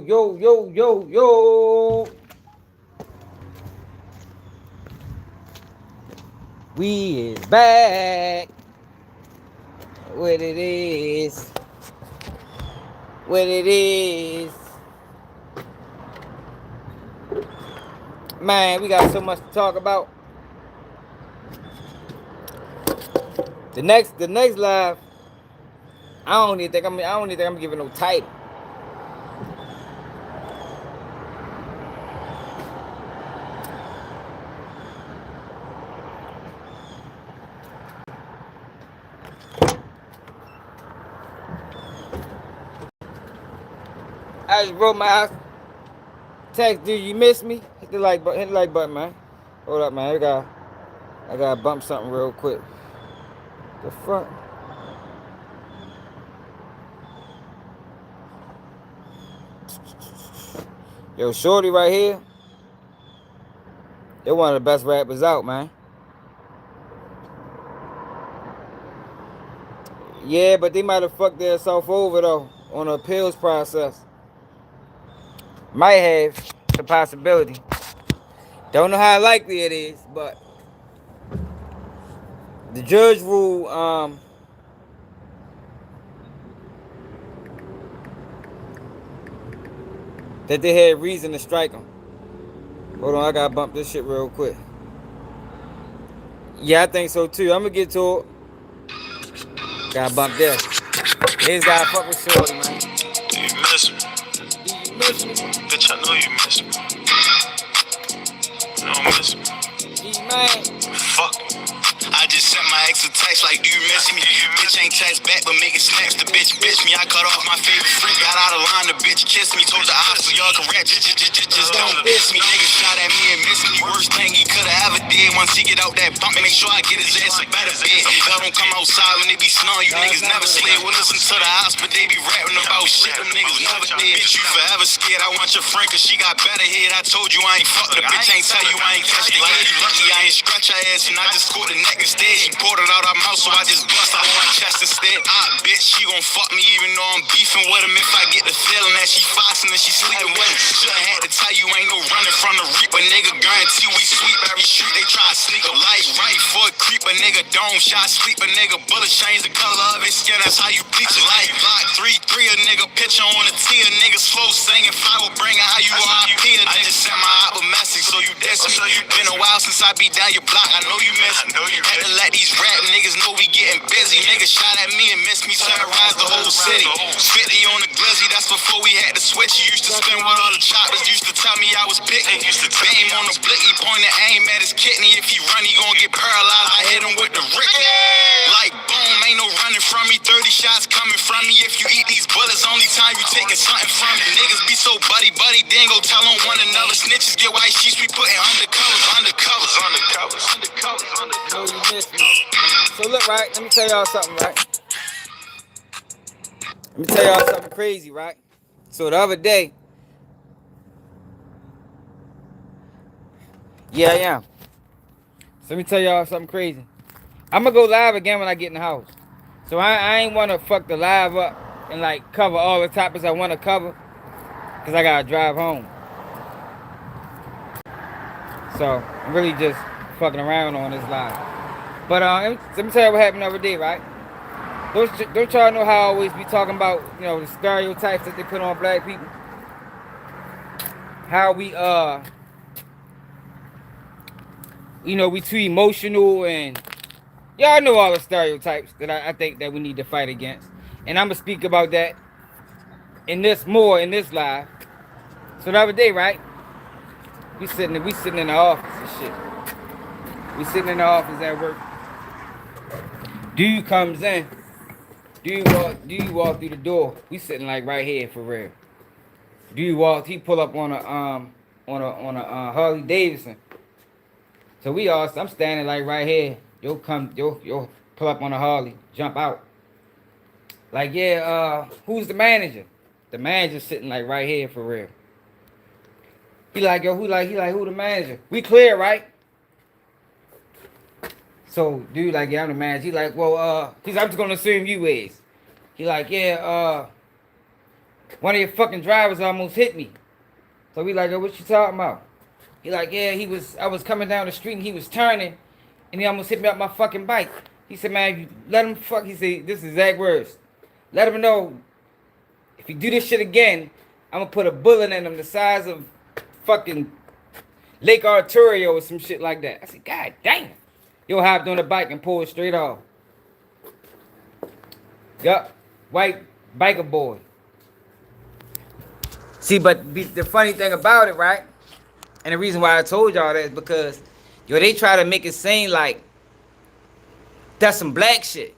yo. We is back. What it is. What it is. Man, we got so much to talk about. The next live, I don't even think I'm giving no title. I just wrote my house. Text, do you miss me? Hit the like button, man. Hold up, man. I gotta bump something real quick. The fuck? Yo, Shorty right here. They're one of the best rappers out, man. Yeah, but they might have fucked themselves over though on the appeals process. Might have the possibility. Don't know how likely it is, but the judge ruled that they had reason to strike him. Hold on, I gotta bump this shit real quick. Yeah, I think so too. I'm gonna get to it. Gotta bump this. This gotta fuck with Shorty, man. Do you miss me? Do you miss me? Bitch, I know you miss me. You don't miss me. Man. Fuck. I just sent my ex a text like, do you miss me? Bitch ain't text back, but making snaps. The bitch me. I cut off my favorite freak. Got out of line, the bitch kissed me. Told the odds so y'all can rap. Just don't diss me. Nigga shot at me and missed me. Worst thing he coulda ever did. Once he get out that bunk, make sure I get his ass a better bed. Y'all don't come outside when they be snarling. You niggas never slid. We'll listen to the house, but they be rapping about shit. Them niggas never did. Bitch, you forever scared. I want your friend, cause she got better head. I told you I ain't fuck the bitch. Ain't tell you I ain't catch the lady. Lucky I ain't scratch her ass and I just caught the neck instead. She poured it out her mouth, so I just bust out my chest instead. Bitch, she gon' fuck me even though I'm beefing with him. If I get the feeling that she foxing and she sleeping with him. Shouldn't had to tell you ain't no running from the reaper. Nigga, guarantee we sweep every street. They try to sneak a light right for a creeper. Nigga, dome shot sleeper. Nigga, bullet change the color of his skin. That's how you bleach it. Like Glock 3-3, a nigga picture on the T. A nigga slow singing. Fly will bring it how you RIP. I just sent my album message, so you diss me. Been a while since I be down your block. I know you miss me. Had to let these rap niggas know we getting busy. Niggas shot at me and missed me. Terrorize the whole city. 50 on the glizzy, that's before we had to switch. You used to spin with all the choppers. Used to tell me I was picky. Used to beam on the blicky, point and aim at his kidney. If he run, he gon' get paralyzed. I hit him with the Ricky. Like boom, ain't no running from me. 30 shots coming from me. If you eat these bullets, only time you taking something from me. Niggas be so buddy, then go tell on one another. Snitches get white sheets, we putting undercovers. Oh, you missed me. So look, right? Let me tell y'all something, right? Let me tell y'all something crazy, right? So the other day, yeah, I am. So let me tell y'all something crazy. I'm gonna go live again when I get in the house. So I ain't wanna fuck the live up and like cover all the topics I wanna cover, cause I gotta drive home. So I'm really just fucking around on this live. But let me tell you what happened the other day, right? Don't y'all know how I always be talking about, you know, the stereotypes that they put on black people? How we you know, we too emotional, and y'all know all the stereotypes that I think that we need to fight against. And I'm gonna speak about that in this live. So the other day, right? We sitting in the office and shit. We sitting in the office at work. Dude comes in. Dude walk through the door. We sitting like right here for real. He pull up on a Harley Davidson. So I'm standing like right here. You'll pull up on a Harley, jump out. Like, yeah, who's the manager? The manager's sitting like right here for real. He like, yo, who the manager? We clear, right? So dude like, yeah, I'm the manager. He like, well, I'm just gonna assume you is. He like, yeah, One of your fucking drivers almost hit me. So we like, oh, what you talking about? He like, yeah, I was coming down the street and he was turning and he almost hit me up my fucking bike. He said, man, if you let him fuck, he said, this is exact words. Let him know if you do this shit again, I'm gonna put a bullet in him the size of fucking Lake Arturio or some shit like that. I said, God damn. Yo hopped on the bike and pulled straight off. Yup. White biker boy. See, but the funny thing about it, right? And the reason why I told y'all that is because, yo, they try to make it seem like that's some black shit.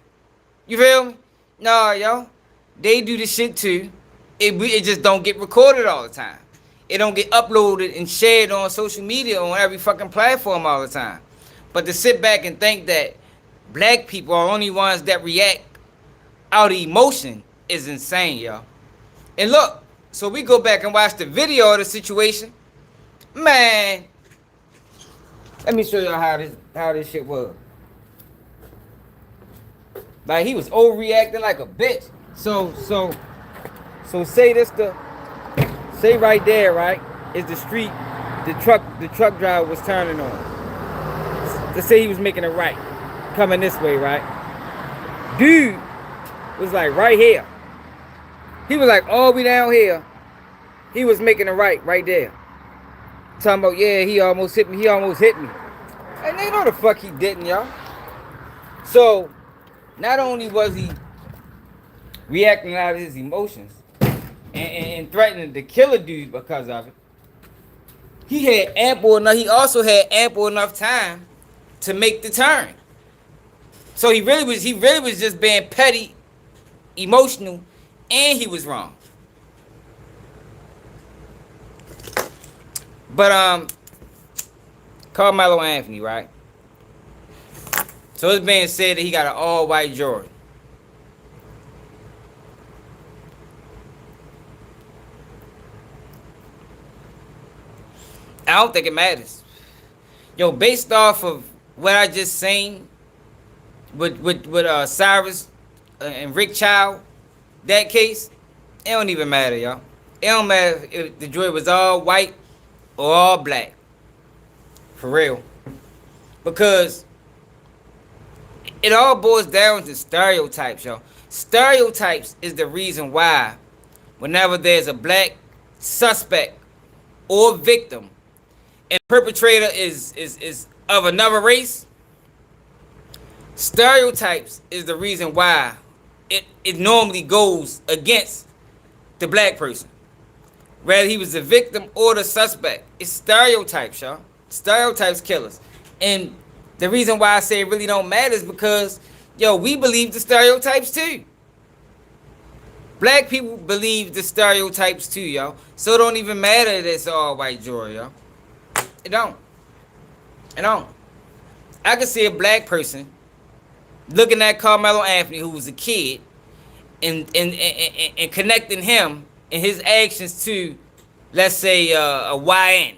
You feel me? No, yo. They do this shit too. It just don't get recorded all the time. It don't get uploaded and shared on social media on every fucking platform all the time. But to sit back and think that black people are only ones that react out of emotion is insane, y'all. And look, so we go back and watch the video of the situation. Man, let me show y'all how this shit was. Like, he was overreacting like a bitch. So say right there, right, is the street the truck driver was turning on. Let's say he was making a right, coming this way, right? Dude was like right here. He was like all the way down here. He was making a right there. Talking about, yeah, he almost hit me. And they know the fuck he didn't, y'all. So, not only was he reacting out of his emotions and threatening to kill a dude because of it, he also had ample enough time to make the turn. So he really was just being petty, emotional, and he was wrong. But Karmelo Anthony, right? So it's being said that he got an all-white jury. I don't think it matters. Yo, based off of what I just seen with Cyrus and Rick Child, that case, it don't even matter, y'all. It don't matter if the jury was all white or all black. For real. Because it all boils down to stereotypes, y'all. Stereotypes is the reason why whenever there's a black suspect or victim and perpetrator is of another race, stereotypes is the reason why it normally goes against the black person. Whether he was the victim or the suspect. It's stereotypes, y'all. Stereotypes kill us. And the reason why I say it really don't matter is because, yo, we believe the stereotypes too. Black people believe the stereotypes too, y'all. So it don't even matter that it's all white jury, y'all. It don't. It don't. I could see a black person looking at Karmelo Anthony, who was a kid, and connecting him and his actions to, let's say, a YN.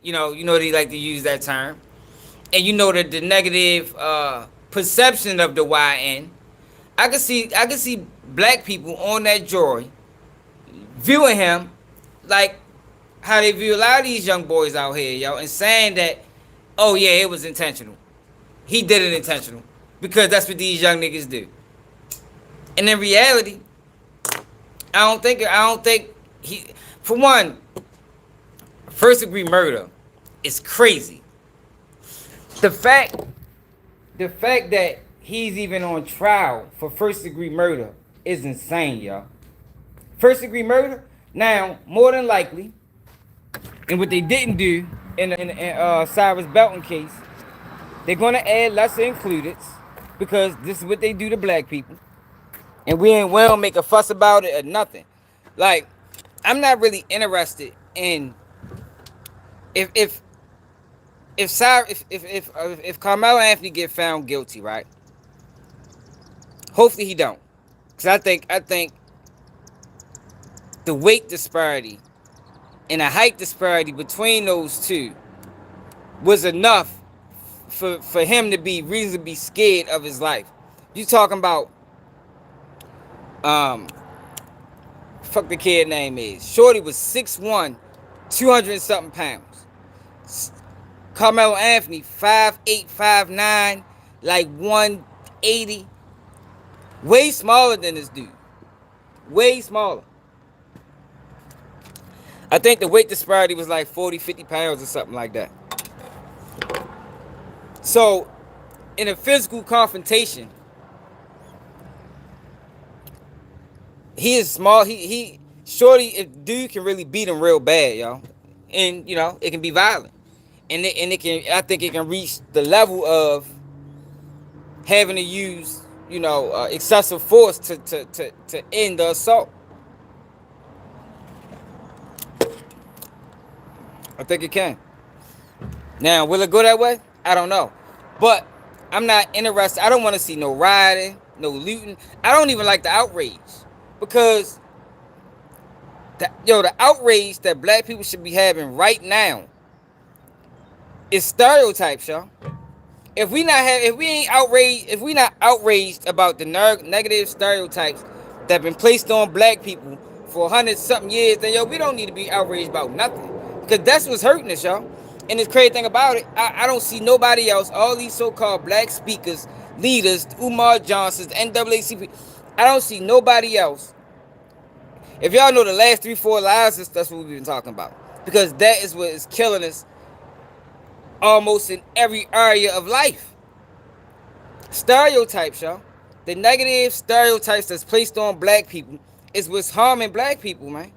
You know they like to use that term. And you know that the negative perception of the YN. I could see black people on that jury viewing him like how they view a lot of these young boys out here, yo, and saying that, oh yeah, it was intentional. He did it intentional. Because that's what these young niggas do. And in reality, I don't think he, for one, first degree murder is crazy. The fact that he's even on trial for first degree murder is insane, y'all. First degree murder? Now, more than likely, and what they didn't do in the Cyrus Belton case, they're gonna add lesser included because this is what they do to black people. And we don't make a fuss about it or nothing. Like, I'm not really interested in if Karmelo Anthony get found guilty, right? Hopefully he don't, cause I think the weight disparity and the height disparity between those two was enough for him to be reasonably scared of his life. You talking about fuck the kid name is. Shorty was 6'1", 200 and something pounds. Carmelo Anthony, 5'8", 5'9", like 180. Way smaller than this dude. Way smaller. I think the weight disparity was like 40, 50 pounds or something like that. So, in a physical confrontation, he is small. Shorty, if dude can really beat him real bad, y'all. And, it can be violent. And it can, I think it can reach the level of having to use, excessive force to end the assault. I think it can. Now, will it go that way? I don't know. But I'm not interested. I don't want to see no rioting, no looting. I don't even like the outrage. Because, the outrage that black people should be having right now is stereotypes, y'all. If we not outraged about the negative stereotypes that have been placed on black people for 100-something years, then we don't need to be outraged about nothing. Because that's what's hurting us, y'all. And the crazy thing about it, I don't see nobody else, all these so-called black speakers, leaders, Umar Johnsons, NAACP, I don't see nobody else. If y'all know the last 3-4 lives, that's what we've been talking about. Because that is what is killing us almost in every area of life. Stereotypes, y'all. The negative stereotypes that's placed on black people is what's harming black people, man.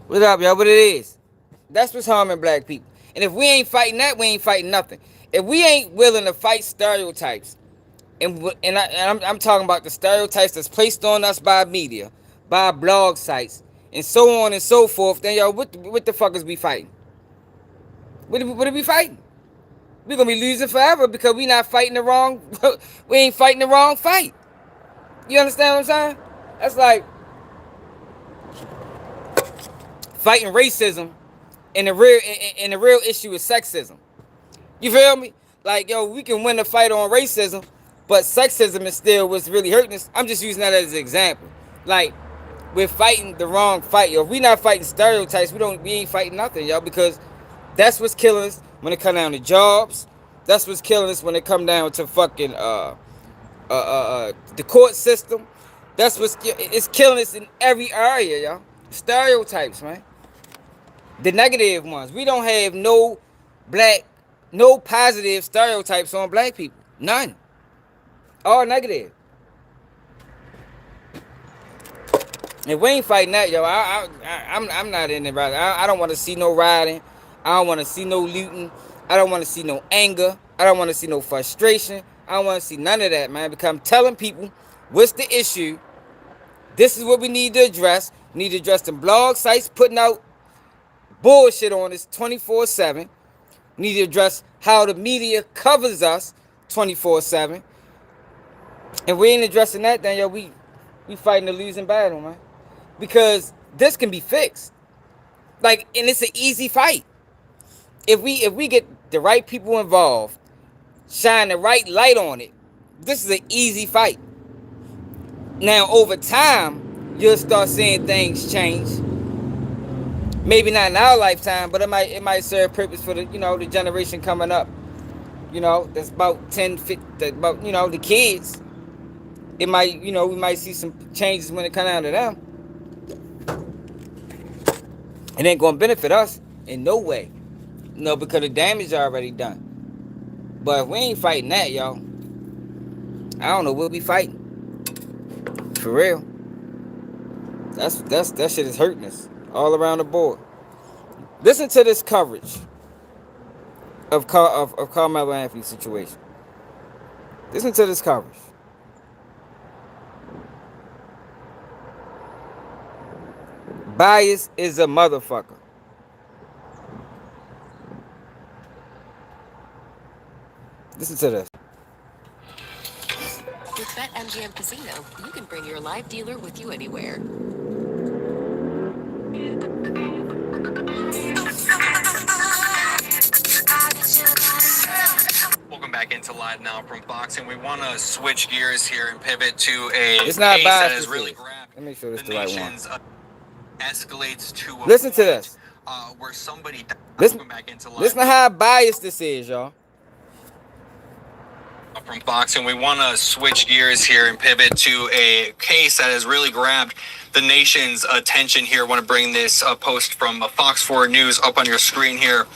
What up, y'all? What it is? That's what's harming black people. And if we ain't fighting that, we ain't fighting nothing. If we ain't willing to fight stereotypes, I'm talking about the stereotypes that's placed on us by media, by blog sites, and so on and so forth, then what the fuck is we fighting? What are we fighting? We're gonna be losing forever because we not fighting the wrong. We ain't fighting the wrong fight. You understand what I'm saying? That's like fighting racism, and the real issue is sexism. You feel me? Like, we can win the fight on racism, but sexism is still what's really hurting us. I'm just using that as an example. Like, we're fighting the wrong fight, yo. If we not fighting stereotypes, we ain't fighting nothing, yo, because that's what's killing us when it come down to jobs. That's what's killing us when it come down to fucking the court system. That's it's killing us in every area, yo. Stereotypes, man. The negative ones. We don't have no positive stereotypes on black people. None. All negative. If we ain't fighting that, yo, I'm not in it, brother. I don't want to see no rioting. I don't want to see no looting. I don't want to see no anger. I don't want to see no frustration. I don't want to see none of that, man. Because I'm telling people what's the issue. This is what we need to address. We need to address the blog sites putting out bullshit on us 24/7. We need to address how the media covers us 24/7. And we ain't addressing that, then we fighting a losing battle, man. Because this can be fixed. Like, and it's an easy fight. If we get the right people involved, shine the right light on it, this is an easy fight. Now, over time, you'll start seeing things change. Maybe not in our lifetime, but it might serve purpose for the the generation coming up. That's about 10, 50, about the kids. It might we might see some changes when it comes down to them. It ain't gonna benefit us in no way. Because the damage is already done. But if we ain't fighting that, y'all, I don't know what we fighting. For real. That shit is hurting us all around the board. Listen to this coverage of Carmelo Anthony's situation. Listen to this coverage. Bias is a motherfucker. Listen to this. With BetMGM Casino, you can bring your live dealer with you anywhere. Welcome back into live. live now from Fox, and we want to switch gears here and pivot to a It's not case that has really grabbed Let me make sure this the the right one. nation's escalates to a Listen to point, this. Where somebody Listen, back into live listen to how biased this is, y'all. From Fox, and we want to switch gears here and pivot to a case that has really grabbed the nation's attention here. I want to bring this post from Fox 4 News up on your screen here.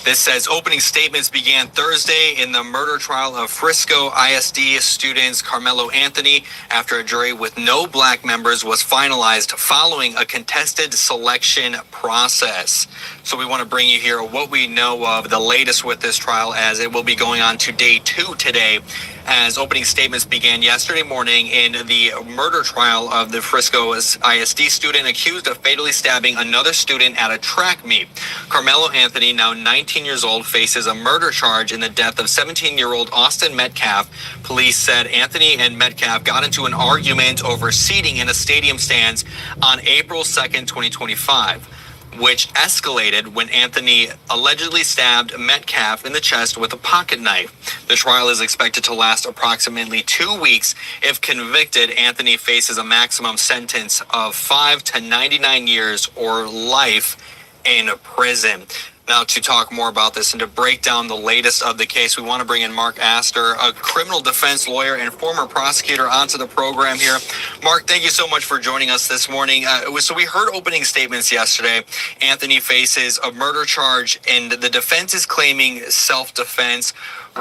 This says opening statements began Thursday in the murder trial of Frisco ISD students Karmelo Anthony after a jury with no black members was finalized following a contested selection process. So we want to bring you here what we know of the latest with this trial, as it will be going on to day 2 today, as opening statements began yesterday morning in the murder trial of the Frisco ISD student accused of fatally stabbing another student at a track meet. Karmelo Anthony, now 19 years old, faces a murder charge in the death of 17-year-old Austin Metcalf. Police said Anthony and Metcalf got into an argument over seating in a stadium stands on April 2nd, 2025. Which escalated when Anthony allegedly stabbed Metcalf in the chest with a pocket knife. The trial is expected to last approximately 2 weeks. If convicted, Anthony faces a maximum sentence of 5 to 99 years or life in prison. Now, to talk more about this and to break down the latest of the case, we want to bring in Mark Astor, a criminal defense lawyer and former prosecutor, onto the program here. Mark, thank you so much for joining us this morning. So we heard opening statements yesterday. Anthony faces a murder charge, and the defense is claiming self-defense.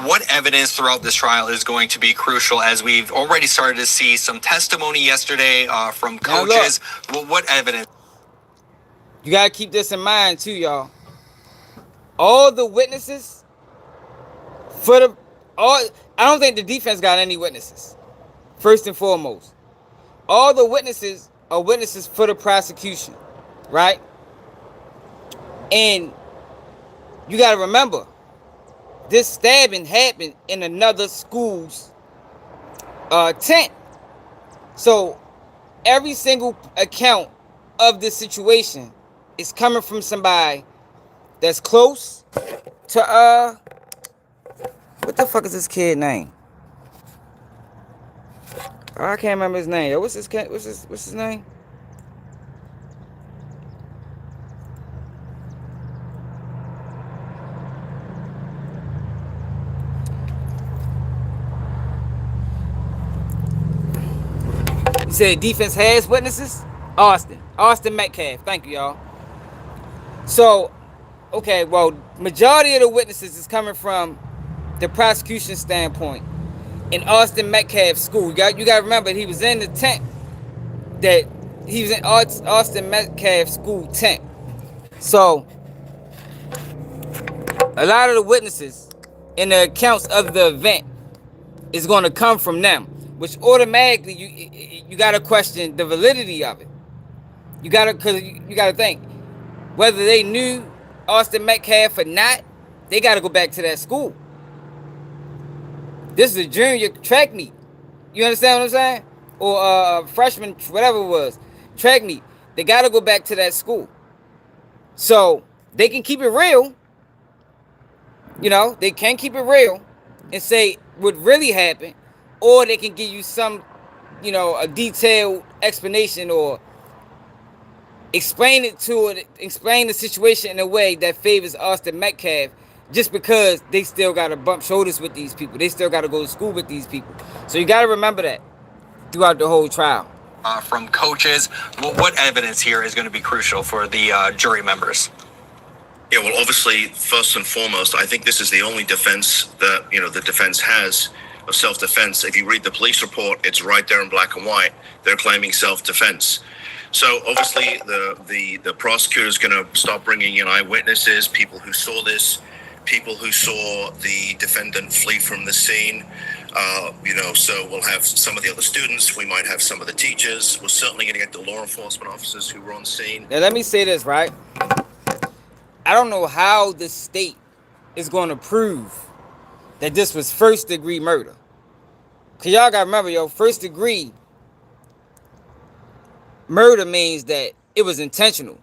What evidence throughout this trial is going to be crucial, as we've already started to see some testimony yesterday from coaches? Well, what evidence? You got to keep this in mind, too, y'all. All the witnesses I don't think the defense got any witnesses. First and foremost, all the witnesses are witnesses for the prosecution, right? And you got to remember, this stabbing happened in another school's tent. So every single account of this situation is coming from somebody that's close to what the fuck is this kid name? Oh, I can't remember his name. Yo, what's his name? You said defense has witnesses? Austin Metcalf. Thank you, y'all. So, okay, well, majority of the witnesses is coming from the prosecution standpoint in Austin Metcalf's school. You got to remember, he was in the tent that he was in Austin Metcalf's school tent. So a lot of the witnesses in the accounts of the event is going to come from them, which automatically you got to question the validity of it. You got to think whether they knew Austin Metcalf or not. They got to go back to that school. This is a junior track meet. You understand what I'm saying? Or freshman, whatever it was, track meet. They got to go back to that school. So they can keep it real. You know, they can keep it real and say what really happened, or they can give you some, a detailed explanation, or explain the situation in a way that favors Austin Metcalf, just because they still got to bump shoulders with these people. They still got to go to school with these people. So you got to remember that throughout the whole trial. From coaches, well, what evidence here is going to be crucial for the jury members? Yeah, well, obviously, first and foremost, I think this is the only defense that, the defense has of self-defense. If you read the police report, it's right there in black and white. They're claiming self-defense. So obviously, the prosecutor is going to start bringing in eyewitnesses, people who saw this, people who saw the defendant flee from the scene. So we'll have some of the other students. We might have some of the teachers. We're certainly going to get the law enforcement officers who were on scene. Now, let me say this, right? I don't know how the state is going to prove that this was first-degree murder. Because y'all got to remember, first-degree murder means that it was intentional.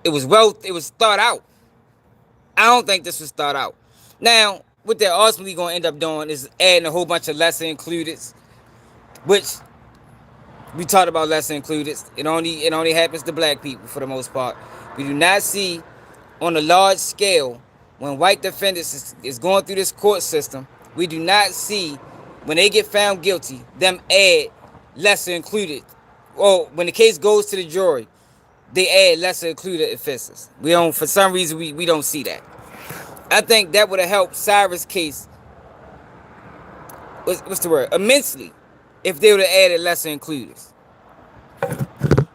It was thought out. I don't think this was thought out. Now, what they're ultimately going to end up doing is adding a whole bunch of lesser included, which we talked about lesser included. It only happens to black people for the most part. We do not see on a large scale when white defendants is going through this court system. We do not see when they get found guilty them add lesser included. Or when the case goes to the jury, they add lesser included offenses. We don't, for some reason, we don't see that. I think that would have helped Cyrus' case. What's the word? Immensely, if they would have added lesser included.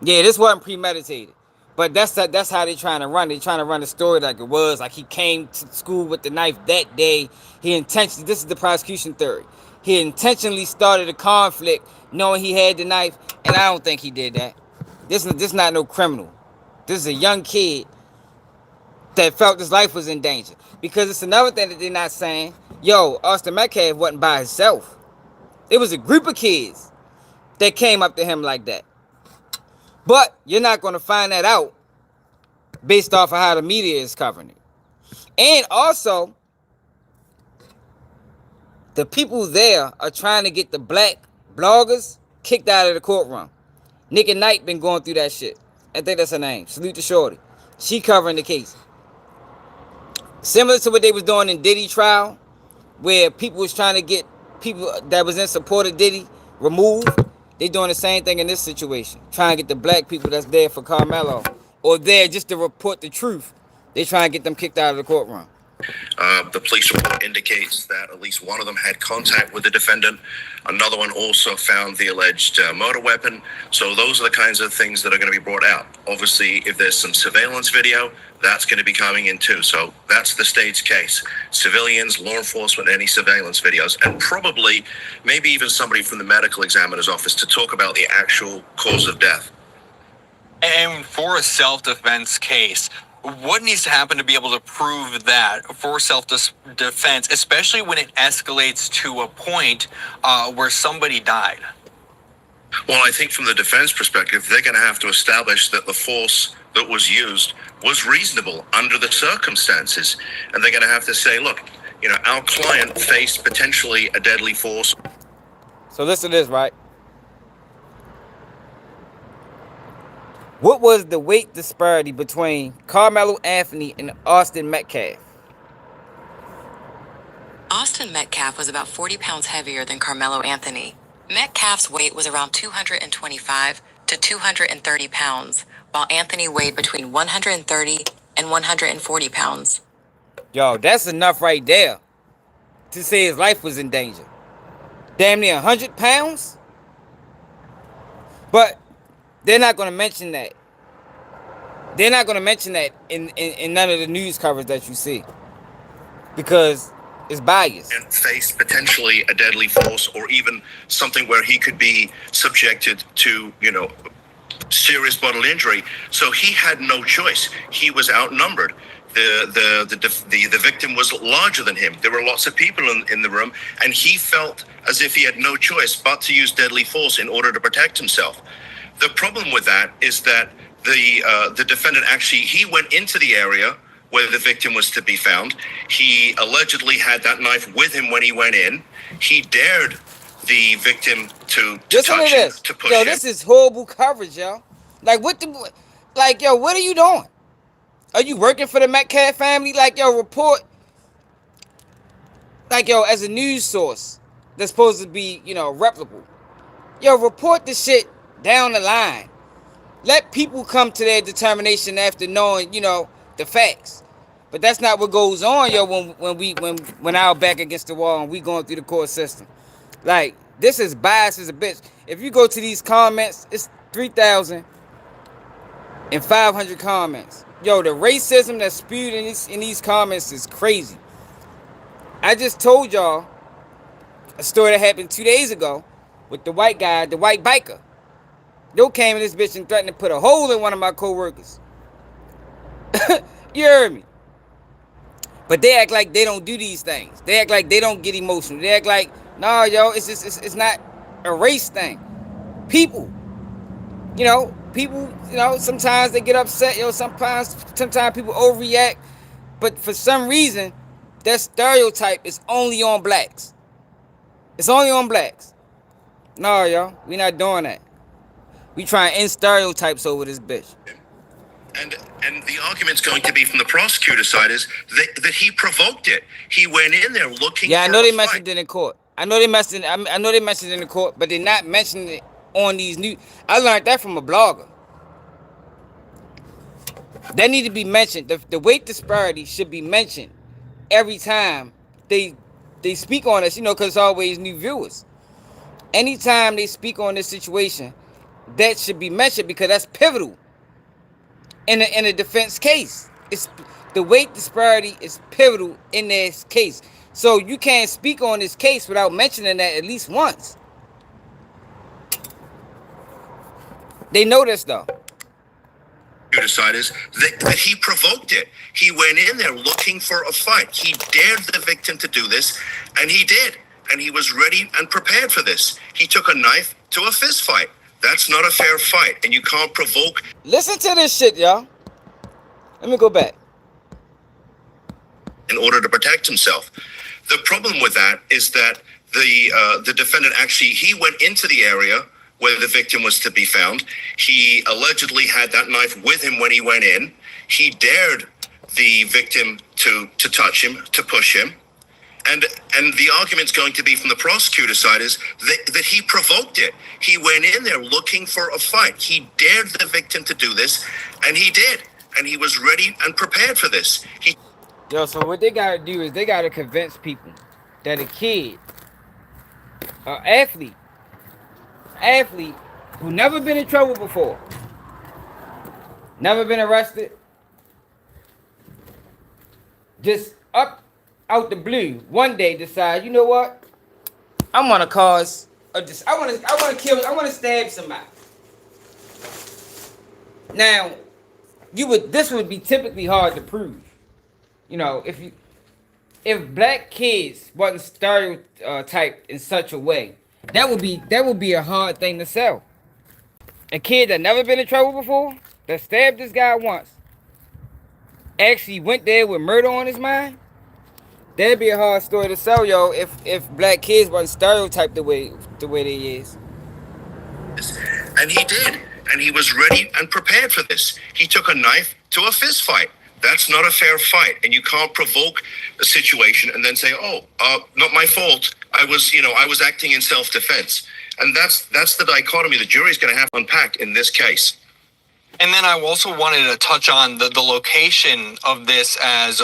Yeah, this wasn't premeditated, but that's how they trying to run. They trying to run the story like it was. Like he came to school with the knife that day. He intentionally. This is the prosecution theory. He intentionally started a conflict, knowing he had the knife, and I don't think he did that. This not no criminal. This is a young kid that felt his life was in danger. Because it's another thing that they're not saying. Yo, Austin Metcalf wasn't by himself. It was a group of kids that came up to him like that. But you're not going to find that out based off of how the media is covering it. And also, the people there are trying to get the black bloggers kicked out of the courtroom. Nick and Knight been going through that shit. I think that's her name. Salute to Shorty. She covering the case. Similar to what they was doing in Diddy trial, where people was trying to get people that was in support of Diddy removed. They doing the same thing in this situation. Trying to get the black people that's there for Karmelo, or there just to report the truth. They trying to get them kicked out of the courtroom. The police report indicates that at least one of them had contact with the defendant. Another one also found the alleged murder weapon. So those are the kinds of things that are going to be brought out. Obviously, if there's some surveillance video, that's going to be coming in too. So that's the state's case. Civilians, law enforcement, any surveillance videos, and probably maybe even somebody from the medical examiner's office to talk about the actual cause of death. And for a self-defense case, what needs to happen to be able to prove that for self-defense, especially when it escalates to a point where somebody died? Well, I think from the defense perspective, they're going to have to establish that the force that was used was reasonable under the circumstances. And they're going to have to say, look, our client faced potentially a deadly force. So listen to this, right? What was the weight disparity between Karmelo Anthony and Austin Metcalf? Austin Metcalf was about 40 pounds heavier than Karmelo Anthony. Metcalf's weight was around 225 to 230 pounds, while Anthony weighed between 130 and 140 pounds. Yo, that's enough right there to say his life was in danger. Damn near 100 pounds? But they're not going to mention that. They're not going to mention that in none of the news coverage that you see. Because it's biased. And face potentially a deadly force, or even something where he could be subjected to, serious bodily injury. So he had no choice. He was outnumbered. The victim was larger than him. There were lots of people in the room, and he felt as if he had no choice but to use deadly force in order to protect himself. The problem with that is that the defendant he went into the area where the victim was to be found. He allegedly had that knife with him when he went in. He dared the victim to touch him, to push him. This is horrible coverage, yo. Like, what are you doing? Are you working for the Metcalf family? Report. As a news source that's supposed to be, reputable. Report the shit down the line. Let people come to their determination after knowing, the facts. But that's not what goes on, when our back against the wall and we going through the court system. This is biased as a bitch. If you go to these comments, it's 3,500 comments. The racism that's spewed in these comments is crazy. I just told y'all a story that happened 2 days ago with the white guy, the white biker. Yo came in this bitch and threatened to put a hole in one of my co-workers. You heard me. But they act like they don't do these things. They act like they don't get emotional. They act like, nah, it's not a race thing. People. Sometimes they get upset. Sometimes people overreact. But for some reason, that stereotype is only on blacks. It's only on blacks. No, y'all, we not doing that. We trying to end stereotypes over this bitch. And the argument's going to be from the prosecutor side is that he provoked it. He went in there looking. Yeah, I for know a they fight. mentioned it in court. I know they mentioned it in the court, but they're not mentioning it on these new. I learned that from a blogger. That need to be mentioned. The weight disparity should be mentioned every time they speak on us, because it's always new viewers. Anytime they speak on this situation, that should be mentioned because that's pivotal in a defense case. It's the weight disparity is pivotal in this case. So you can't speak on this case without mentioning that at least once. They know this though. Side is that he provoked it. He went in there looking for a fight. He dared the victim to do this, and he did. And he was ready and prepared for this. He took a knife to a fist fight. That's not a fair fight, and you can't provoke. Listen to this shit, y'all. Let me go back. In order to protect himself. The problem with that is that the defendant actually, he went into the area where the victim was to be found. He allegedly had that knife with him when he went in. He dared the victim to touch him, to push him. And the argument's going to be from the prosecutor side is that he provoked it. He went in there looking for a fight. He dared the victim to do this, and he did. And he was ready and prepared for this. Yo, so what they gotta do is they gotta convince people that a kid, an athlete who never been in trouble before, never been arrested, just up out the blue one day decide, you know what? I'm gonna cause I wanna kill, I wanna stab somebody. Now, this would be typically hard to prove. If black kids wasn't stereotyped in such a way, that would be a hard thing to sell. A kid that never been in trouble before, that stabbed this guy once, actually went there with murder on his mind. That'd be a hard story to sell, yo. If black kids wasn't stereotyped the way they is. And he did. And he was ready and prepared for this. He took a knife to a fist fight. That's not a fair fight. And you can't provoke a situation and then say, not my fault. I was acting in self-defense. And that's the dichotomy the jury's going to have to unpack in this case. And then I also wanted to touch on the location of this as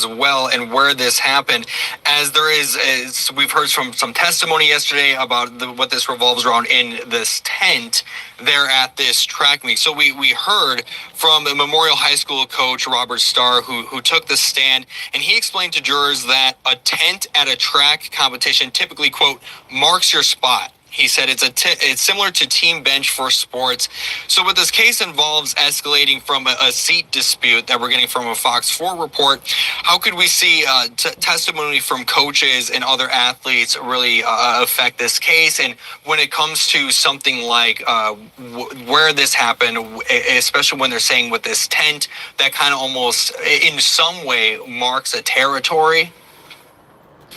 well, and where this happened, as there is we've heard from some testimony yesterday about what this revolves around in this tent there at this track meet. So we heard from the Memorial High School coach Robert Starr, who took the stand, and he explained to jurors that a tent at a track competition typically, quote, marks your spot. He said it's similar to team bench for sports. So what this case involves escalating from a seat dispute that we're getting from a Fox 4 report, how could we see testimony from coaches and other athletes really affect this case? And when it comes to something like where this happened, especially when they're saying with this tent, that kind of almost in some way marks a territory.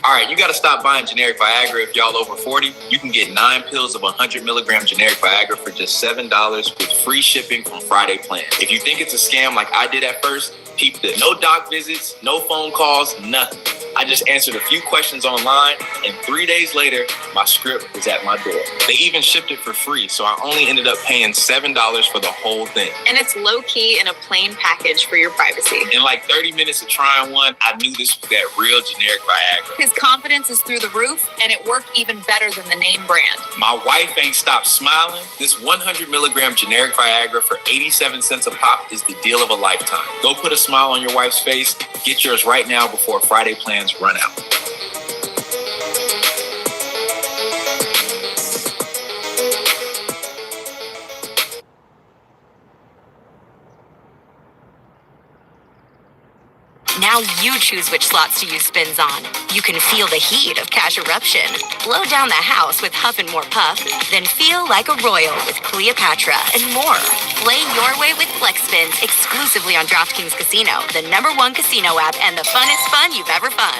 All right, you got to stop buying generic Viagra if y'all over 40. You can get 9 pills of 100 milligram generic Viagra for just $7 with free shipping from Friday Plan. If you think it's a scam like I did at first, peep this. No doc visits, no phone calls, nothing. I just answered a few questions online, and 3 days later, my script was at my door. They even shipped it for free, so I only ended up paying $7 for the whole thing. And it's low-key in a plain package for your privacy. In like 30 minutes of trying one, I knew this was that real generic Viagra. His confidence is through the roof, and it worked even better than the name brand. My wife ain't stopped smiling. This 100 milligram generic Viagra for 87 cents a pop is the deal of a lifetime. Go put a smile on your wife's face. Get yours right now before Friday plans run out. Now Now you choose which slots to use spins on. You can feel the heat of cash eruption, blow down the house with Huff and More Puff, then feel like a royal with Cleopatra and more. Play your way with Flex Spins exclusively on DraftKings Casino, the #1 casino app and the funnest fun you've ever fun.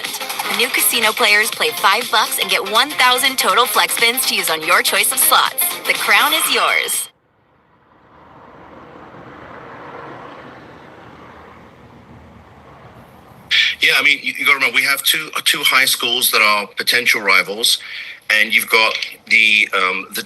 New casino players play $5 and get 1,000 total Flex Spins to use on your choice of slots. The crown is yours. Yeah, I mean, you got to remember we have two high schools that are potential rivals, and you've got the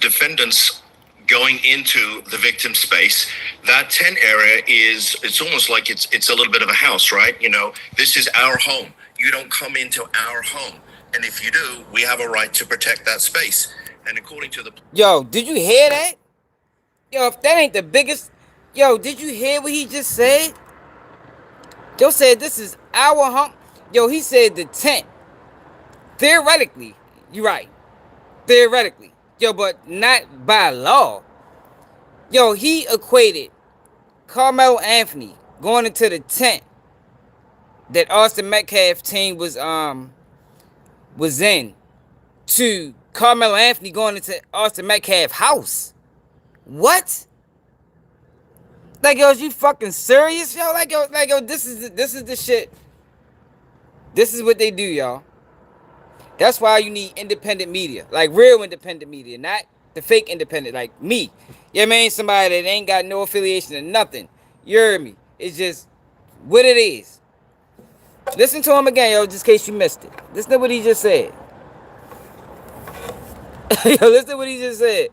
defendants going into the victim space. That 10 area it's almost like it's a little bit of a house, right? You know, this is our home. You don't come into our home, and if you do, we have a right to protect that space. And according to the Yo, did you hear that? Yo, if that ain't the biggest... Yo, did you hear what he just said? Joe said this is our home. Yo, he said the tent. Theoretically, you're right. Theoretically. Yo, but not by law. Yo, he equated Carmelo Anthony going into the tent that Austin Metcalf's team was in to Carmelo Anthony going into Austin Metcalf's house. What? Like, yo, is you fucking serious, yo? Like, yo, this is the shit. This is what they do, y'all. That's why you need independent media. Like, real independent media. Not the fake independent, like me. You know what I mean? Somebody that ain't got no affiliation or nothing. You heard me? It's just what it is. Listen to him again, yo, just in case you missed it. Listen to what he just said. Yo, listen to what he just said.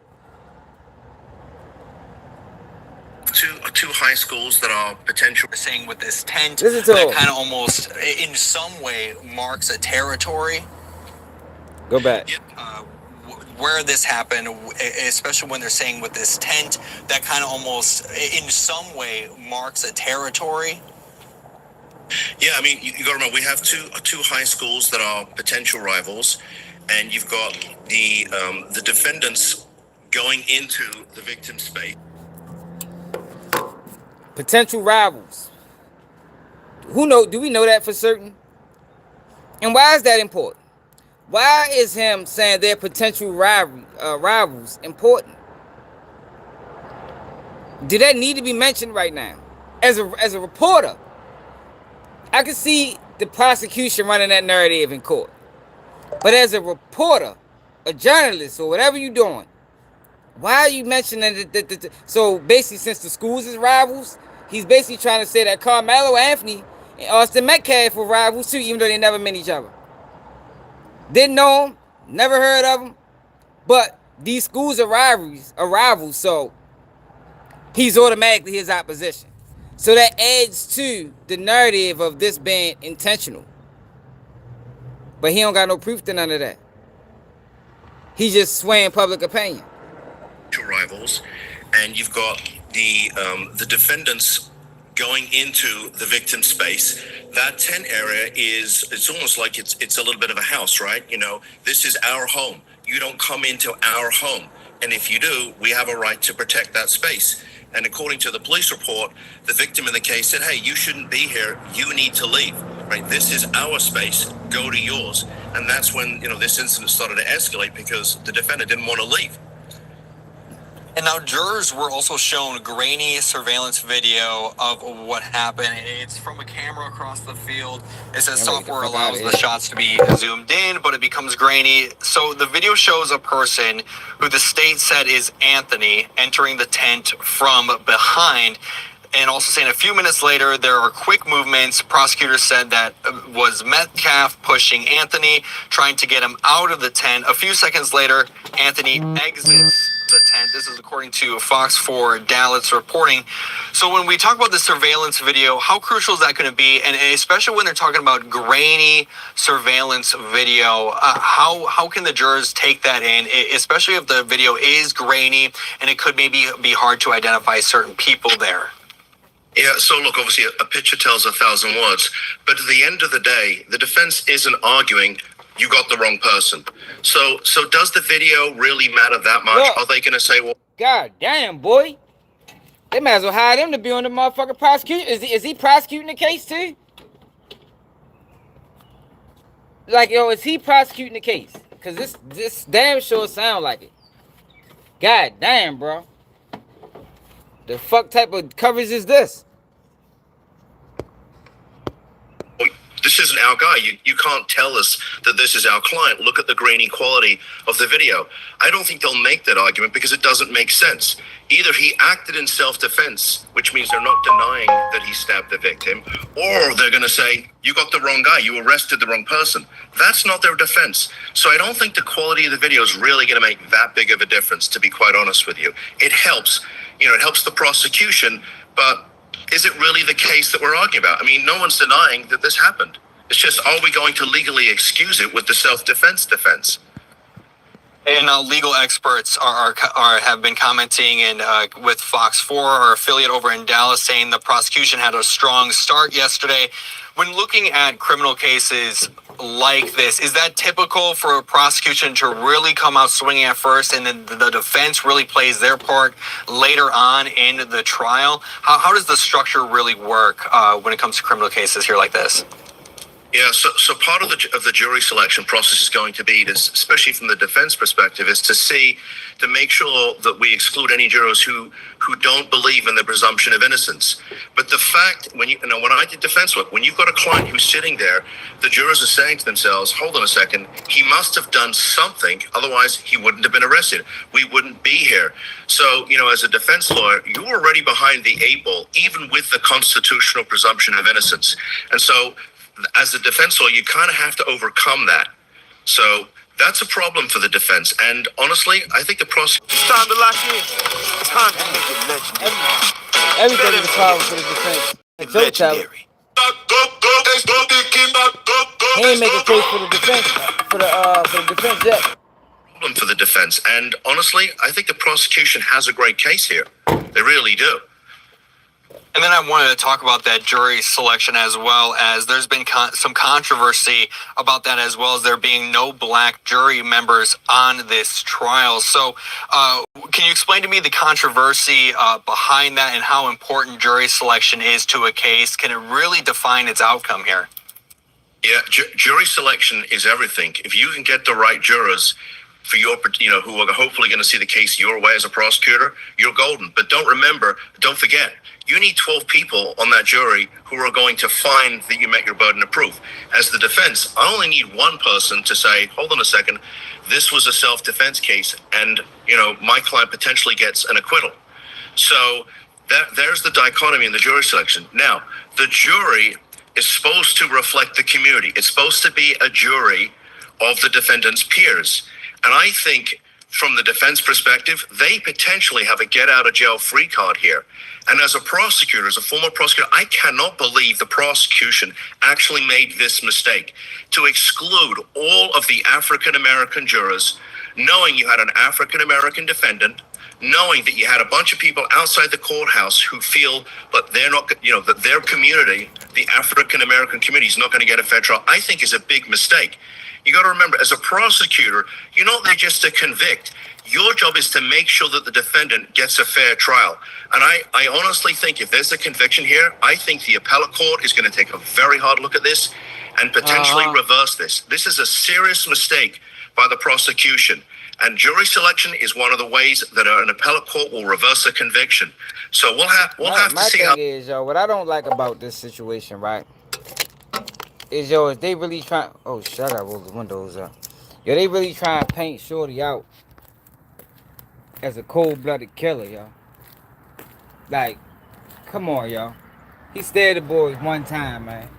two high schools that are potential. Saying with this tent, Listen to him. that kind of almost, in some way, marks a territory. Go back. Where this happened, especially when they're saying with this tent, that kind of almost, in some way, marks a territory. Yeah, I mean, you got to remember we have two high schools that are potential rivals, and you've got the defendants going into the victim space. Potential rivals. Do we know that for certain? And why is that important? Why is him saying they're potential rivals important? Do that need to be mentioned right now? As a reporter, I can see the prosecution running that narrative in court. But as a reporter, a journalist, or whatever you're doing, why are you mentioning that? So basically, since the schools is rivals, he's basically trying to say that Carmelo Anthony and Austin Metcalf were rivals too, even though they never met each other. Didn't know him, never heard of him, but these schools are rivals, so he's automatically his opposition. So that adds to the narrative of this being intentional. But he don't got no proof to none of that. He's just swaying public opinion. Rivals, and you've got the defendants going into the victim space. That 10 area it's almost like it's a little bit of a house, right? You know, this is our home. You don't come into our home, and if you do, we have a right to protect that space. And according to the police report, the victim in the case said, hey, you shouldn't be here, you need to leave, right? This is our space, go to yours. And that's when, you know, this incident started to escalate because the defendant didn't want to leave. And now jurors were also shown grainy surveillance video of what happened. It's from a camera across the field. It says software allows the shots to be zoomed in, but it becomes grainy. So the video shows a person who the state said is Anthony entering the tent from behind. And also saying a few minutes later, there are quick movements. Prosecutors said that was Metcalf pushing Anthony, trying to get him out of the tent. A few seconds later, Anthony exits the tent. This is according to Fox 4 Dallas reporting. So when we talk about the surveillance video, how crucial is that going to be? And especially when they're talking about grainy surveillance video, how can the jurors take that in, especially if the video is grainy and it could maybe be hard to identify certain people there? Yeah, so look, obviously a picture tells 1,000 words, but at the end of the day, the defense isn't arguing you got the wrong person. So does the video really matter that much? Look, are they going to say, well... God damn, boy. They might as well hire him to be on the motherfucking prosecution. Is he prosecuting the case too? Like, yo, is he prosecuting the case? Cause this damn sure sound like it. God damn, bro. The fuck type of coverage is this? This isn't our guy. You can't tell us that this is our client. Look at the grainy quality of the video. I don't think they'll make that argument because it doesn't make sense. Either he acted in self-defense, which means they're not denying that he stabbed the victim, or they're going to say, you got the wrong guy, you arrested the wrong person. That's not their defense. So I don't think the quality of the video is really going to make that big of a difference, to be quite honest with you. It helps, it helps the prosecution, but is it really the case that we're arguing about? I mean, no one's denying that this happened. It's just, are we going to legally excuse it with the self-defense defense? And legal experts have been commenting with Fox 4, our affiliate over in Dallas, saying the prosecution had a strong start yesterday. When looking at criminal cases like this, is that typical for a prosecution to really come out swinging at first and then the defense really plays their part later on in the trial? How does the structure really work when it comes to criminal cases here like this? Yeah, so part of the jury selection process is going to be, especially from the defense perspective, is to make sure that we exclude any jurors who don't believe in the presumption of innocence. But the fact, when I did defense work, when you've got a client who's sitting there, the jurors are saying to themselves, hold on a second, he must have done something, otherwise he wouldn't have been arrested. We wouldn't be here. So, as a defense lawyer, you're already behind the eight ball, even with the constitutional presumption of innocence. And so, as a defense lawyer, you kind of have to overcome that. So that's a problem for the defense. And honestly, I think the prosecution... It's time to lock in. It's time to make it legendary. Everything is a problem for the defense. It's legendary. He ain't make a case for the defense. For the defense yet. Problem for the defense. And honestly, I think the prosecution has a great case here. They really do. And then I wanted to talk about that jury selection as well, as there's been some controversy about that, as well as there being no black jury members on this trial. So can you explain to me the controversy behind that and how important jury selection is to a case? Can it really define its outcome here? Yeah, jury selection is everything. If you can get the right jurors for your, who are hopefully going to see the case your way as a prosecutor, you're golden. But don't forget, you need 12 people on that jury who are going to find that you met your burden of proof. As the defense, I only need one person to say, hold on a second, this was a self-defense case, and, my client potentially gets an acquittal. So there's the dichotomy in the jury selection. Now, the jury is supposed to reflect the community. It's supposed to be a jury of the defendant's peers. And I think from the defense perspective, they potentially have a get-out-of-jail-free card here. And as a prosecutor, as a former prosecutor, I cannot believe the prosecution actually made this mistake to exclude all of the African-American jurors, knowing you had an African-American defendant, knowing that you had a bunch of people outside the courthouse who feel that they're not, that their community, the African-American community, is not going to get a fair trial, I think is a big mistake. You got to remember, as a prosecutor, you're not there just to convict. Your job is to make sure that the defendant gets a fair trial. And I honestly think if there's a conviction here, I think the appellate court is going to take a very hard look at this and potentially reverse this. This is a serious mistake by the prosecution. And jury selection is one of the ways that an appellate court will reverse a conviction. So we'll have to see how... My thing is, what I don't like about this situation, right, is, is they really trying... Oh, shut up, roll the windows up. They really trying to paint Shorty out as a cold-blooded killer, yo. Like, come on, yo. He stared the boys one time, man.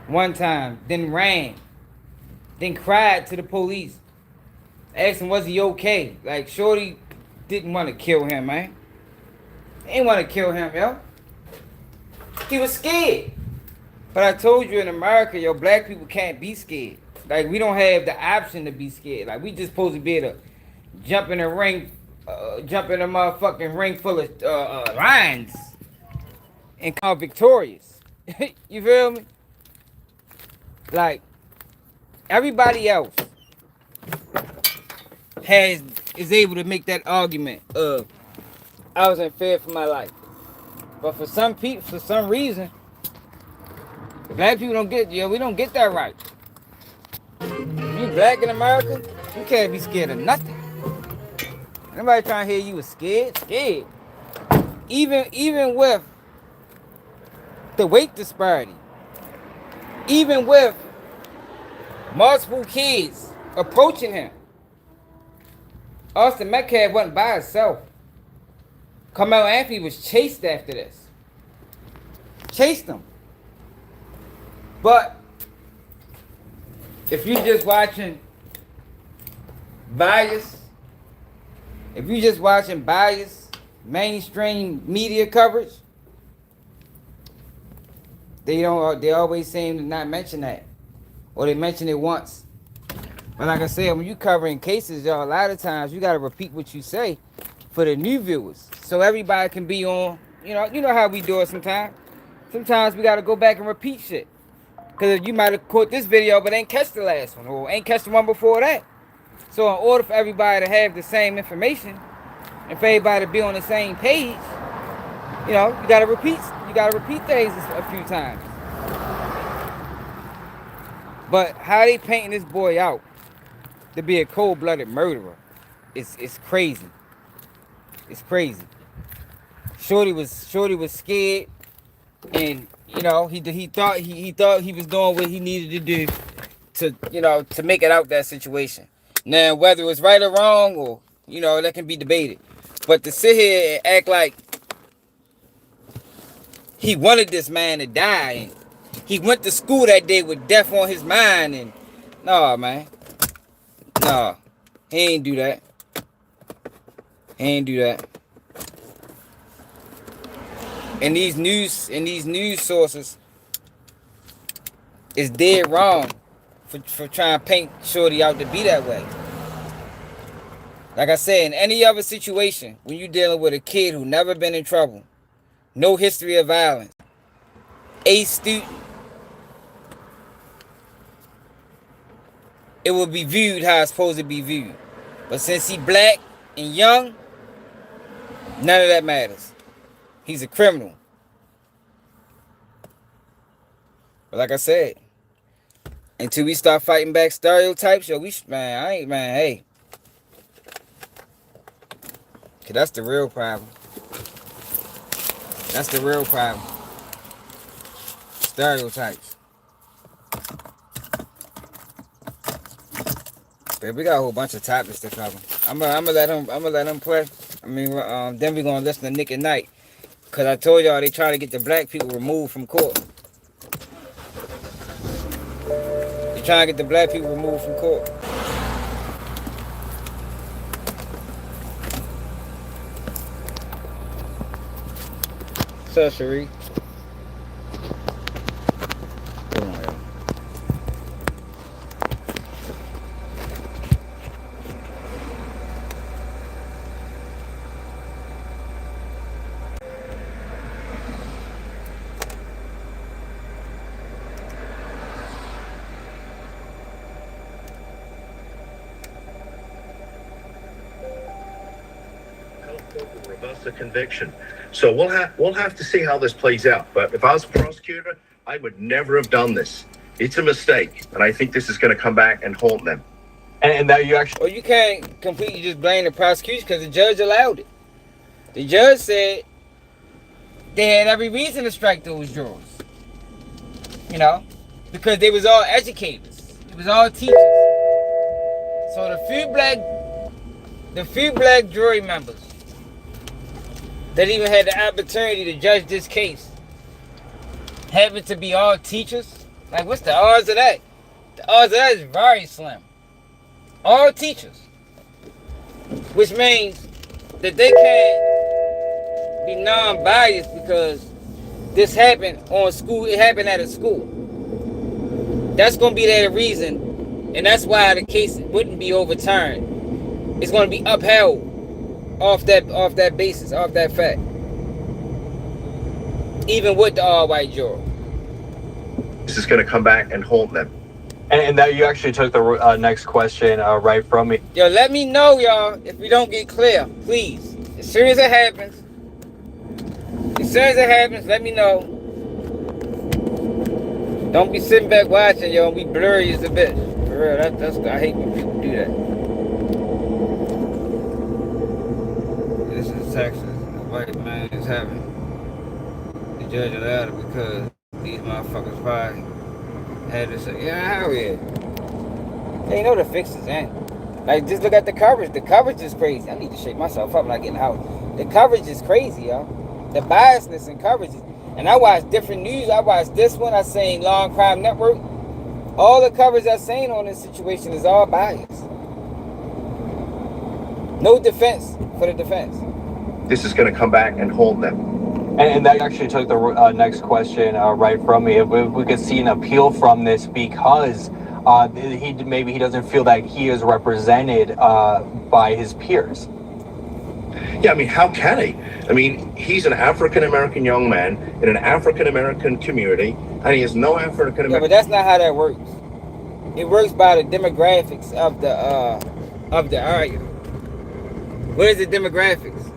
One time. Then ran. Then cried to the police. Asked him, was he okay? Like, Shorty didn't want to kill him, man. He didn't want to kill him, yo. He was scared. But I told you, in America, black people can't be scared. Like, we don't have the option to be scared. Like, we just supposed to be able to jump in a ring, jump in a motherfucking ring full of lions and come victorious. You feel me? Like, everybody else is able to make that argument of I was in fear for my life. But for some people, for some reason, black people don't get, we don't get that right. you black in America, you can't be scared of nothing. Nobody trying to hear you was scared. Scared. Even with the weight disparity, even with multiple kids approaching him, Austin Metcalf wasn't by himself. Karmelo Anthony was chased after this. Chased him. But if you're just watching bias, mainstream media coverage, they always seem to not mention that. Or they mention it once. But like I said, when you covering cases, y'all, a lot of times you gotta repeat what you say for the new viewers. So everybody can be on, you know how we do it sometimes. Sometimes we gotta go back and repeat shit. Cause you might have caught this video but ain't catch the last one, or ain't catch the one before that. So in order for everybody to have the same information, and for everybody to be on the same page, you gotta repeat things a few times. But how they painting this boy out to be a cold-blooded murderer, it's crazy. It's crazy. Shorty was scared, and he thought he was doing what he needed to do to make it out that situation. Now whether it's right or wrong, or that can be debated. But to sit here and act like he wanted this man to die, and he went to school that day with death on his mind, and nah, man. Nah. He ain't do that. And these news sources is dead wrong for trying to paint Shorty out to be that way. Like I said, in any other situation, when you're dealing with a kid who never been in trouble, no history of violence, A student, it will be viewed how it's supposed to be viewed. But since he black and young, none of that matters. He's a criminal. But like I said, until we start fighting back stereotypes, hey. Cause that's the real problem. That's the real problem. Stereotypes. But we got a whole bunch of topics to cover. I'm gonna let him play. Then we're gonna listen to Nick at Night. Cause I told y'all they trying to get the black people removed from court. They trying to get the black people removed from court. What's up, Cherie? Reverse the conviction. So we'll have to see how this plays out. But if I was a prosecutor, I would never have done this. It's a mistake, and I think this is going to come back and haunt them. And now you actually... Well, you can't completely just blame the prosecution because the judge allowed it. The judge said they had every reason to strike those jurors. Because they was all educators. It was all teachers. So the few black jury members that even had the opportunity to judge this case happen to be all teachers. Like, what's the odds of that? The odds of that is very slim. All teachers. Which means that they can't be non-biased because this happened on school. It happened at a school. That's going to be their reason. And that's why the case wouldn't be overturned. It's going to be upheld off that basis, off that fact. Even with the all-white juror. This is going to come back and haunt them. And now you actually took the next question right from me. Yo, let me know, y'all, if we don't get clear, please. As soon as it happens, let me know. Don't be sitting back watching, yo, and we blurry as a bitch. For real. That's I hate when people do that. This is Texas. The white man is having the judge allowed it because these motherfuckers probably had to say, yeah, hell yeah. They know the fix is in. Like, just look at the coverage. The coverage is crazy. I need to shake myself up when I get in the house. The coverage is crazy, yo. The biasness in coverage. And I watch different news. I watch this one. I seen Long Crime Network. All the coverage I've seen on this situation is all biased. No defense for the defense. This is going to come back and haunt them. And that actually took the next question right from me. If we could see an appeal from this because he doesn't feel that he is represented by his peers. Yeah, I mean, how can he? I mean, he's an African-American young man in an African-American community, and he has no African-American... Yeah, but that's not how that works. It works by the demographics of the area. What is the demographics?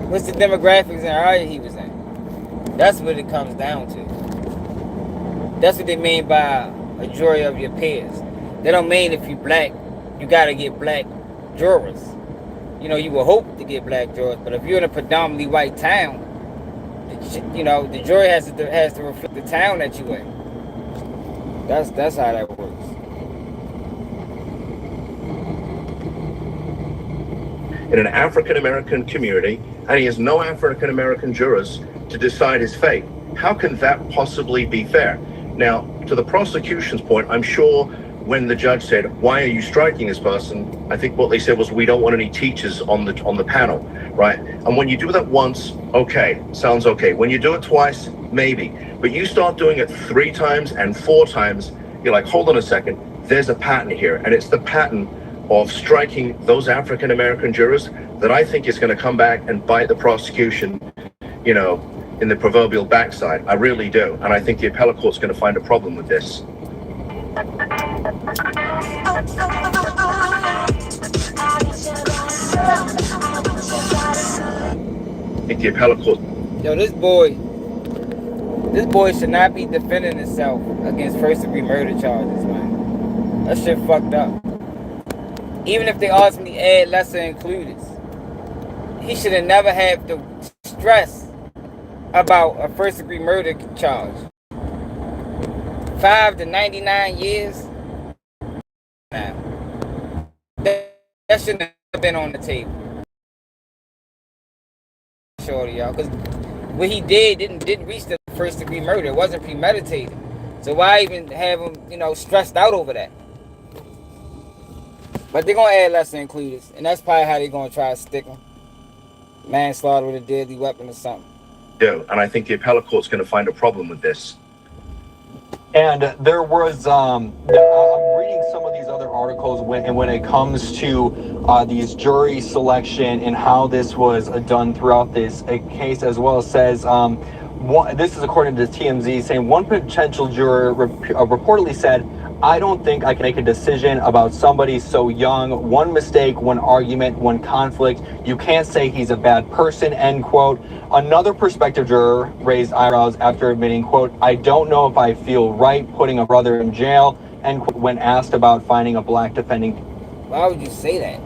What's the demographics in the area he was in? That's what it comes down to. That's what they mean by majority of your peers. They don't mean if you black, you gotta get black jurors. You know, you will hope to get black jurors, but if you're in a predominantly white town, you know, the jury has to reflect the town that you in. That's how that works. In an African-American community, and he has no African-American jurors to decide his fate. How can that possibly be fair? Now, to the prosecution's point, I'm sure when the judge said, "Why are you striking this person?" I think what they said was, "We don't want any teachers on the panel," right? And when you do that once, okay, sounds okay. When you do it twice, maybe. But you start doing it 3 times and 4 times, you're like, hold on a second, there's a pattern here. And it's the pattern of striking those African-American jurors that I think is going to come back and bite the prosecution, you know, in the proverbial backside. I really do. And I think the appellate court's going to find a problem with this. I think the appellate court... Yo, this boy should not be defending himself against first-degree murder charges, man. That shit fucked up. Even if they ultimately add lesser included, he should have never had to stress about a first-degree murder charge. 5 to 99 years. Now, that shouldn't have been on the table. Shorty, y'all, because what he did didn't reach the first-degree murder. It wasn't premeditated. So why even have him, you know, stressed out over that? But they're gonna add lesser included, and that's probably how they're gonna try to stick him. Manslaughter with a deadly weapon or something. Yeah, and I think the appellate court's going to find a problem with this. And there was, I'm reading some of these other articles when it comes to these jury selection and how this was done throughout this case, as well as says, this is according to TMZ, saying one potential juror reportedly said, "I don't think I can make a decision about somebody so young. One mistake, one argument, one conflict. You can't say he's a bad person," end quote. Another prospective juror raised eyebrows after admitting, quote, "I don't know if I feel right putting a brother in jail," end quote, when asked about finding a black defending. Why would you say that?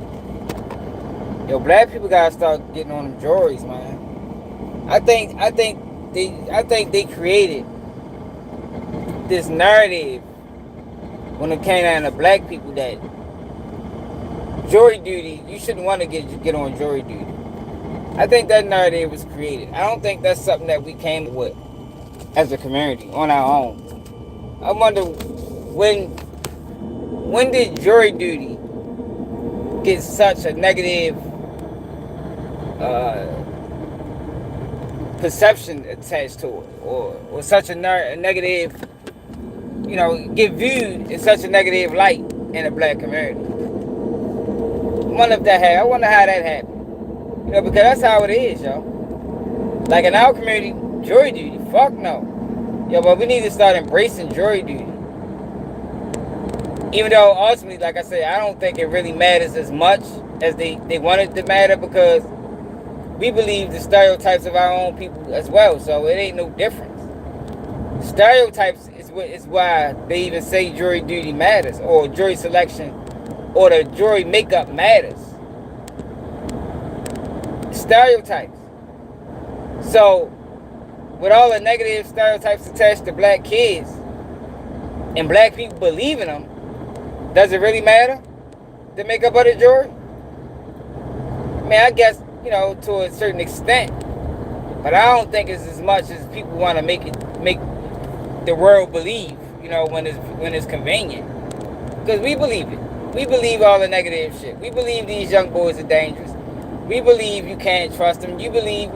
Yo, black people gotta start getting on them juries, man. I think they created this narrative when it came down to black people that jury duty, you shouldn't want to get on jury duty. I think that narrative was created. I don't think that's something that we came with as a community on our own. I wonder when did jury duty get such a negative perception attached to it, or such a negative, you know, get viewed in such a negative light in the black community. I wonder if that happened. I wonder how that happened. You know, because that's how it is, yo. Like in our community, jury duty, fuck no. Yo, but we need to start embracing jury duty. Even though ultimately, like I said, I don't think it really matters as much as they want it to matter, because we believe the stereotypes of our own people as well, so it ain't no difference. Stereotypes is it's why they even say jury duty matters, or jury selection, or the jury makeup matters. Stereotypes. So, with all the negative stereotypes attached to black kids, and black people believe in them, does it really matter? The makeup of the jury? I mean, I guess, to a certain extent. But I don't think it's as much as people want to make the world believe, when it's convenient. Because we believe it. We believe all the negative shit. We believe these young boys are dangerous. We believe you can't trust them. We believe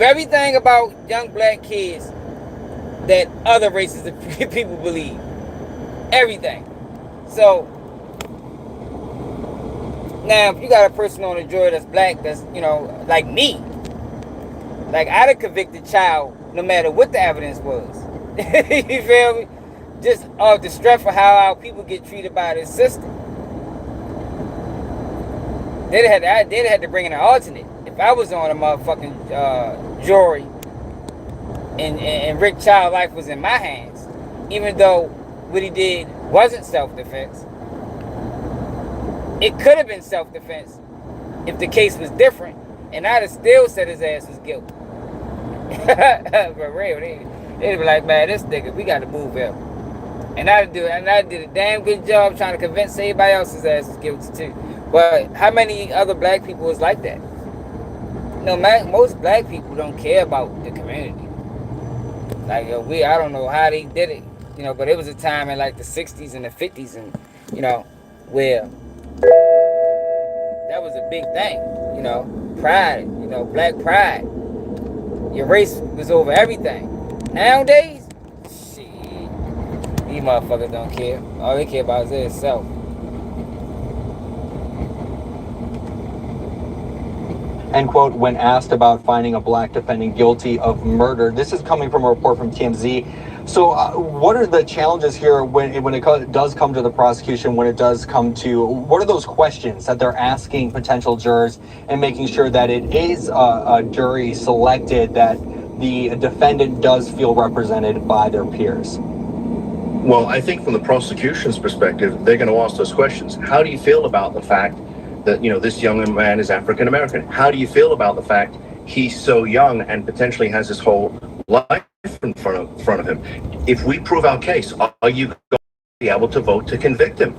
everything about young black kids that other races of people believe. Everything. So, now if you got a person on the jury that's black, that's, like me, like I'd have convicted child no matter what the evidence was. You feel me? Just off the strength of how our people get treated by this system. They'd have to bring in an alternate. If I was on a motherfucking jury and Rick Child's life was in my hands, even though what he did wasn't self-defense, it could have been self-defense if the case was different, and I'd have still said his ass was guilty. For real, they'd be like, man, this nigga, we got to move him. And I did a damn good job trying to convince everybody else's ass was guilty too. But how many other black people was like that? Most black people don't care about the community. Like, I don't know how they did it, but it was a time in like the 60s and the 50s, and, where that was a big thing, pride, black pride. Your race was over everything. Nowadays, shit, these motherfuckers don't care. All they care about is themselves. End quote, when asked about finding a black defendant guilty of murder. This is coming from a report from TMZ. So what are the challenges here when it does come to the prosecution, when it does come to, what are those questions that they're asking potential jurors and making sure that it is a jury selected, that the defendant does feel represented by their peers? Well, I think from the prosecution's perspective, they're going to ask those questions. How do you feel about the fact that, this young man is African American? How do you feel about the fact he's so young and potentially has his whole life in front of him? If we prove our case, are you going to be able to vote to convict him?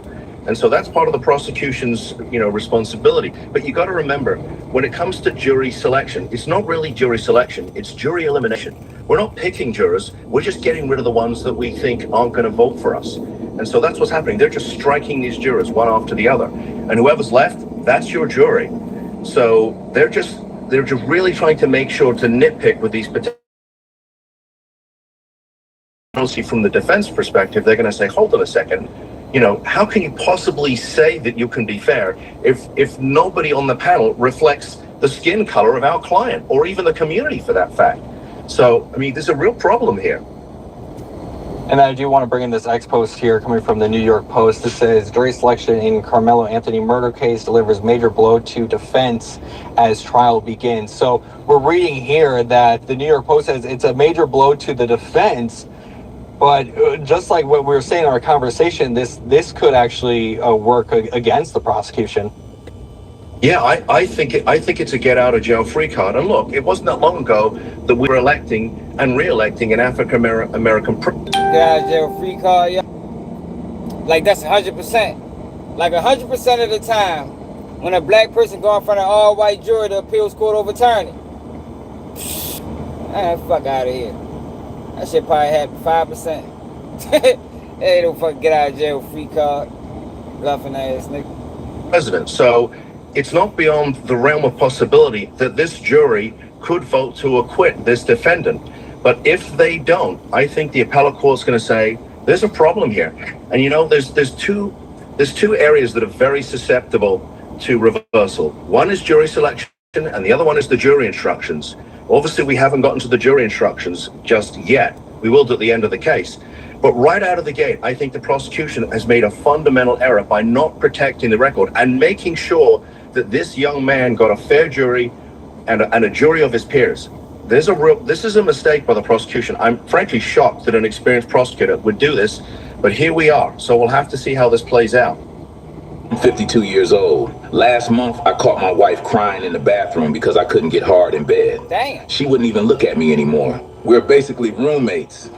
And so that's part of the prosecution's, responsibility. But you got to remember, when it comes to jury selection, it's not really jury selection, it's jury elimination. We're not picking jurors, we're just getting rid of the ones that we think aren't going to vote for us. And so that's what's happening. They're just striking these jurors one after the other. And whoever's left, that's your jury. So they're just really trying to make sure to nitpick with these potential. From the defense perspective, they're going to say, hold on a second, how can you possibly say that you can be fair if nobody on the panel reflects the skin color of our client, or even the community for that fact? So, there's a real problem here. And I do want to bring in this ex-post here coming from the New York Post. This says, jury selection in Karmelo Anthony murder case delivers major blow to defense as trial begins. So we're reading here that the New York Post says it's a major blow to the defense. But just like what we were saying in our conversation, this could actually work against the prosecution. Yeah, I think it's a get out of jail free card. And look, it wasn't that long ago that we were electing and re-electing an African American get out of jail free card, yeah. Like that's 100%. Like 100% of the time, when a black person go in front of an all-white jury, the appeals court overturn it. Fuck out of here. That shit probably had 5%. Hey, don't fucking get out of jail free card. Bluffing ass nigga. President. So it's not beyond the realm of possibility that this jury could vote to acquit this defendant. But if they don't, I think the appellate court's going to say there's a problem here. And there's two areas that are very susceptible to reversal. One is jury selection, and the other one is the jury instructions. Obviously, we haven't gotten to the jury instructions just yet. We will do at the end of the case. But right out of the gate, I think the prosecution has made a fundamental error by not protecting the record and making sure that this young man got a fair jury and a jury of his peers. this is a mistake by the prosecution. I'm frankly shocked that an experienced prosecutor would do this, but here we are. So we'll have to see how this plays out. I'm 52 years old. Last month, I caught my wife crying in the bathroom because I couldn't get hard in bed. Damn. She wouldn't even look at me anymore. We're basically roommates.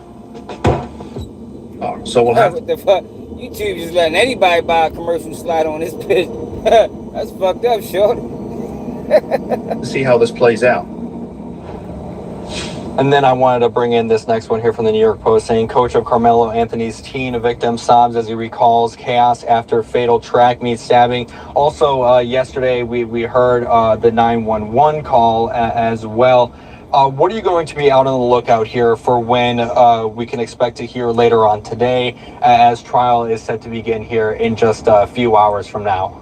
So we'll have what the fuck? YouTube just letting anybody buy a commercial slide on this bitch. That's fucked up, short. to see how this plays out. And then I wanted to bring in this next one here from the New York Post saying coach of Karmelo Anthony's teen victim sobs as he recalls chaos after fatal track meet stabbing. Also, yesterday we heard the 911 call as well. What are you going to be out on the lookout here for when we can expect to hear later on today as trial is set to begin here in just a few hours from now?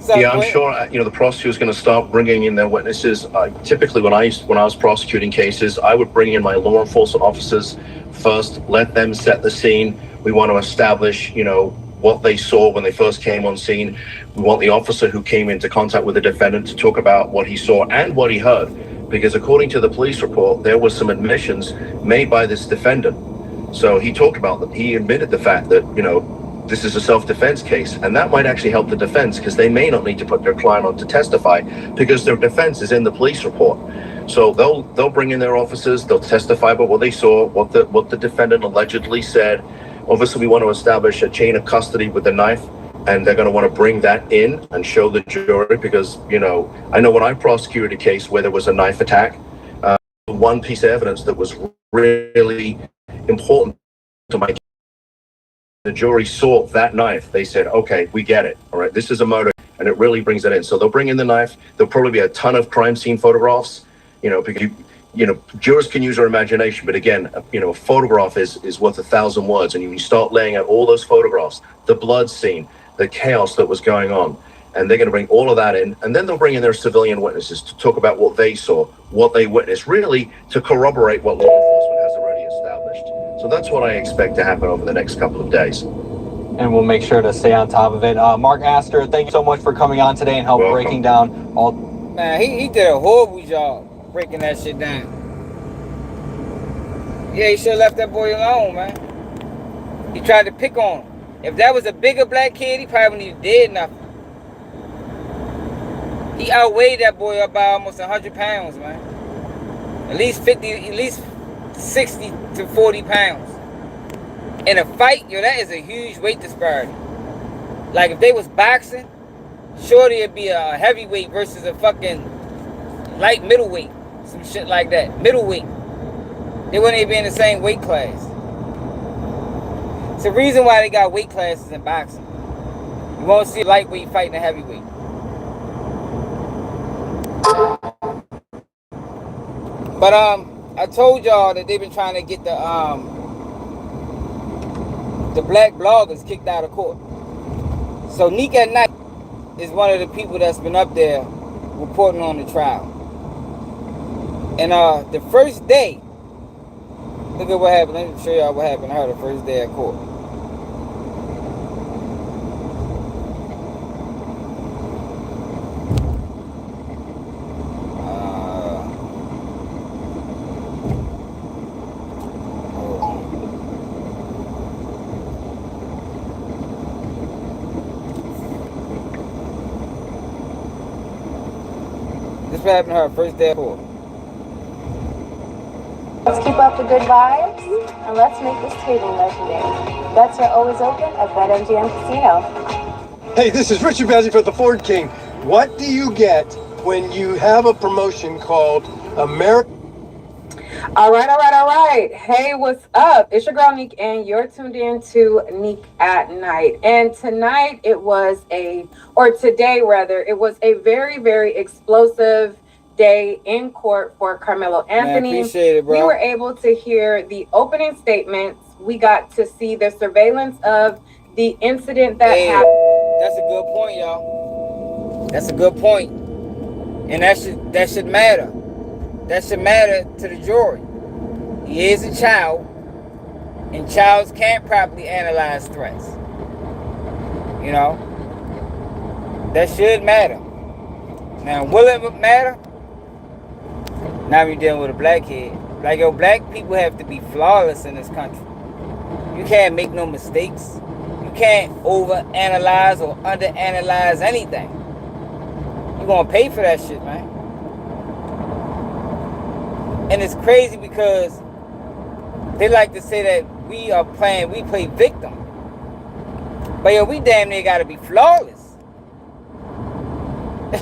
Yeah, I'm sure, the prosecutor's going to start bringing in their witnesses. Typically, when I was prosecuting cases, I would bring in my law enforcement officers first, let them set the scene. We want to establish, what they saw when they first came on scene. We want the officer who came into contact with the defendant to talk about what he saw and what he heard. Because according to the police report, there were some admissions made by this defendant. So he talked about that. He admitted the fact that, this is a self-defense case, and that might actually help the defense because they may not need to put their client on to testify because their defense is in the police report. So they'll bring in their officers, they'll testify about what they saw, what the defendant allegedly said. Obviously, we want to establish a chain of custody with the knife, and they're going to want to bring that in and show the jury because, I know when I prosecuted a case where there was a knife attack, one piece of evidence that was really important to my case. The jury saw that knife. They said, okay, we get it. All right, this is a murder. And it really brings it in. So they'll bring in the knife. There'll probably be a ton of crime scene photographs, because, jurors can use their imagination. But again, a photograph is worth 1,000 words. And you start laying out all those photographs, the blood scene, the chaos that was going on. And they're going to bring all of that in. And then they'll bring in their civilian witnesses to talk about what they saw, what they witnessed, really to corroborate what law enforcement has already established. So that's what I expect to happen over the next couple of days. And we'll make sure to stay on top of it. Mark Astor, thank you so much for coming on today and help breaking down all. Man, he did a horrible job breaking that shit down. Yeah, he should have left that boy alone, man. He tried to pick on him. If that was a bigger black kid, he probably wouldn't even did nothing. He outweighed that boy up by almost 100 pounds, man. At least 60 to 40 pounds. In a fight, that is a huge weight disparity. Like if they was boxing, surely it'd be a heavyweight versus a fucking light middleweight. Some shit like that. Middleweight. They wouldn't even be in the same weight class. It's the reason why they got weight classes in boxing. You won't see a lightweight fighting a heavyweight. But I told y'all that they've been trying to get the black bloggers kicked out of court. So Nick at Night is one of the people that's been up there reporting on the trial. And the first day, look at what happened. Let me show y'all what happened to her the first day at court. This what happened to her first day at court. Let's keep up the good vibes and let's make this table legendary. Bets are always open at BetMGM Casino. Hey, this is Richard Bezzi for the Ford King. What do you get when you have a promotion called America? All right. Hey, what's up? It's your girl, Neek, and you're tuned in to Neek at Night. And today, it was a very, very explosive day in court for Karmelo Anthony. Man, appreciate it, bro. We were able to hear the opening statements. We got to see the surveillance of the incident that happened. That's a good point, y'all. That's a good point. And that should matter. That should matter to the jury. He is a child, and childs can't properly analyze threats. That should matter. Now, will it matter? Now you're dealing with a black kid. Like, yo, black people have to be flawless in this country. You can't make no mistakes. You can't overanalyze or underanalyze anything. You're gonna pay for that shit, man. And it's crazy because they like to say that we play victim. But yo, we damn near gotta be flawless.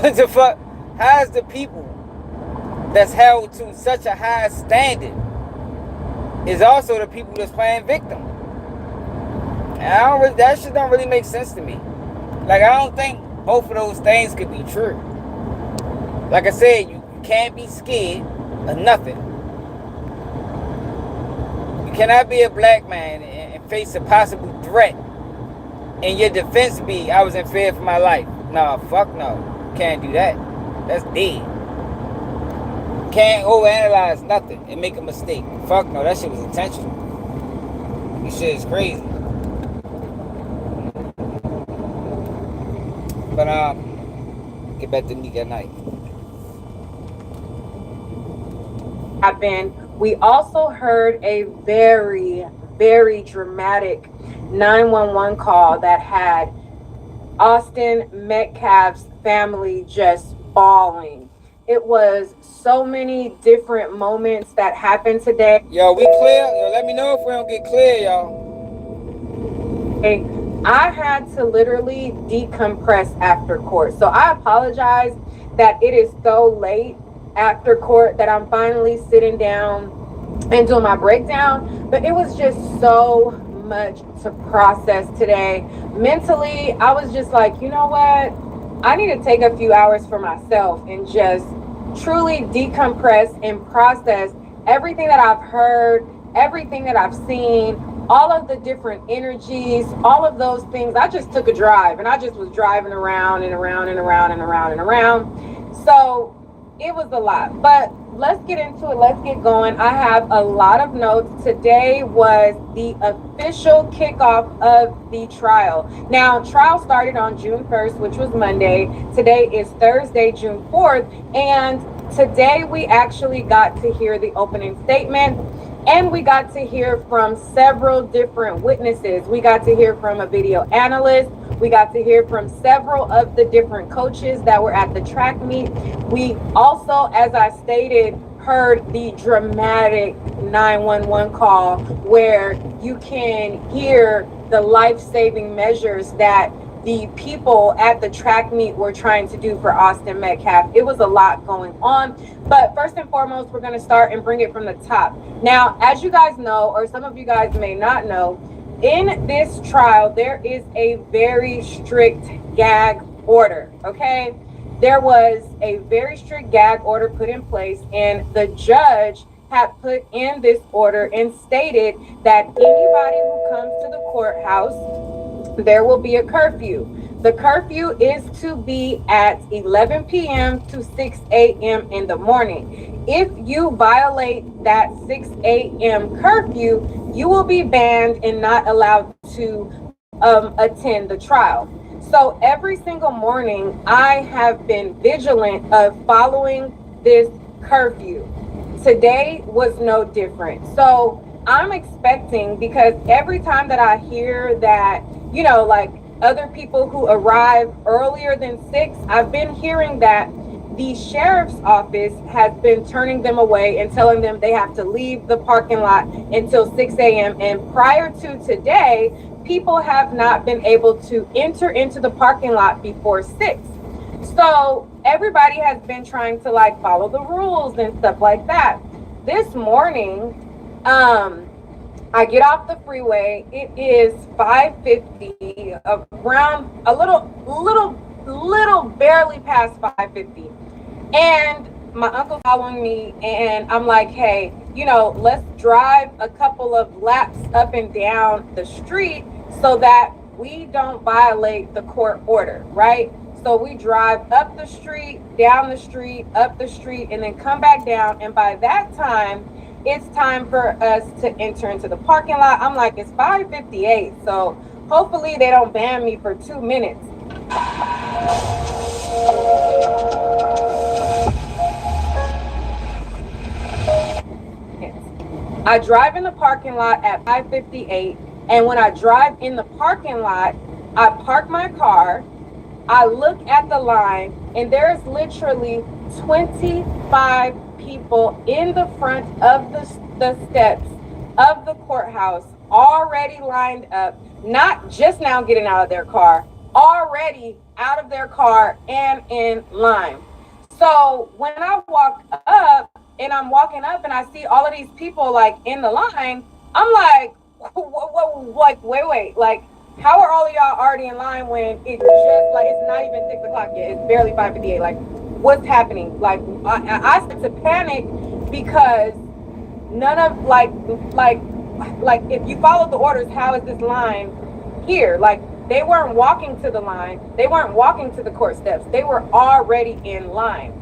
What the fuck? How's the people that's held to such a high standard is also the people that's playing victim? And that shit don't really make sense to me. Like, I don't think both of those things could be true. Like I said, you can't be scared of nothing. You cannot be a black man and face a possible threat and your defense be, I was in fear for my life. Nah, fuck no. Can't do that. That's dead. Can't overanalyze nothing and make a mistake. Fuck no, that shit was intentional. This shit is crazy. But get back to Nick at night. We also heard a very, very dramatic 911 call that had Austin Metcalf's family just bawling. It was so many different moments that happened today. Yo, we clear? Yo, let me know if we don't get clear, y'all. Hey, I had to literally decompress after court. So I apologize that it is so late after court that I'm finally sitting down and doing my breakdown. But it was just so much to process today. Mentally, I was just like, you know what? I need to take a few hours for myself and just truly decompress and process everything that I've heard, everything that I've seen, all of the different energies, all of those things. I just took a drive and I just was driving around and around and around and around and around. So it was a lot, but let's get into it. Let's get going. I have a lot of notes. Today was the official kickoff of the trial. Now, trial started on June 1st, which was Monday. Today is Thursday, June 4th. And today we actually got to hear the opening statement. And we got to hear from several different witnesses. We got to hear from a video analyst. We got to hear from several of the different coaches that were at the track meet. We also, as I stated, heard the dramatic 911 call where you can hear the life-saving measures that the people at the track meet were trying to do for Austin Metcalf. It was a lot going on, but first and foremost, we're going to start and bring it from the top. Now, as you guys know, or some of you guys may not know, in this trial, there is a very strict gag order, okay? There was a very strict gag order put in place, and the judge had put in this order and stated that anybody who comes to the courthouse, there will be a curfew. The curfew is to be at 11 p.m. to 6 a.m. in the morning. If you violate that 6 a.m. curfew, you will be banned and not allowed to attend the trial. So every single morning, I have been vigilant of following this curfew. Today was no different. So I'm expecting, because every time that I hear that, you know, like other people who arrive earlier than 6, I've been hearing that the sheriff's office has been turning them away and telling them they have to leave the parking lot until 6 a.m. And prior to today, people have not been able to enter into the parking lot before 6. So everybody has been trying to like follow the rules and stuff like that. This morning, I get off the freeway. It is 5:50, around a little barely past 5:50. And my uncle's following me, and I'm like, hey, you know, let's drive a couple of laps up and down the street so that we don't violate the court order, right? So we drive up the street, down the street, up the street, and then come back down. And by that time, it's time for us to enter into the parking lot. I'm like, it's 5:58, so hopefully they don't ban me for 2 minutes. I drive in the parking lot at 5:58, and when I drive in the parking lot, I park my car, I look at the line, and there's literally 25 people in the front of the steps of the courthouse already lined up, not just now getting out of their car, already out of their car and in line. So when I walk up and I'm walking up and I see all of these people like in the line, I'm like, like, wait, like, how are all of y'all already in line when it's just like it's not even 6 o'clock yet? It's barely 5:58. Like, what's happening? Like, I started to panic because none of like if you follow the orders, how is this line here? Like, they weren't walking to the line, they weren't walking to the court steps, they were already in line.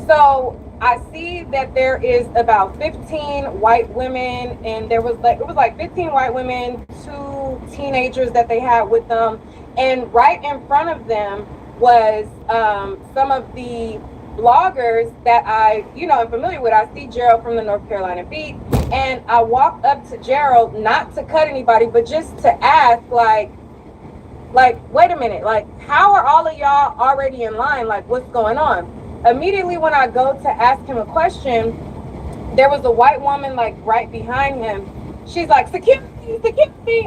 So I see that there is about 15 white women, and it was like 15 white women, 2 teenagers that they had with them, and right in front of them was some of the bloggers that I, am familiar with. I see Gerald from the North Carolina Beat, and I walked up to Gerald, not to cut anybody, but just to ask, like, wait a minute, like, how are all of y'all already in line? Like, what's going on? Immediately when I go to ask him a question, there was a white woman, like, right behind him. She's like, security.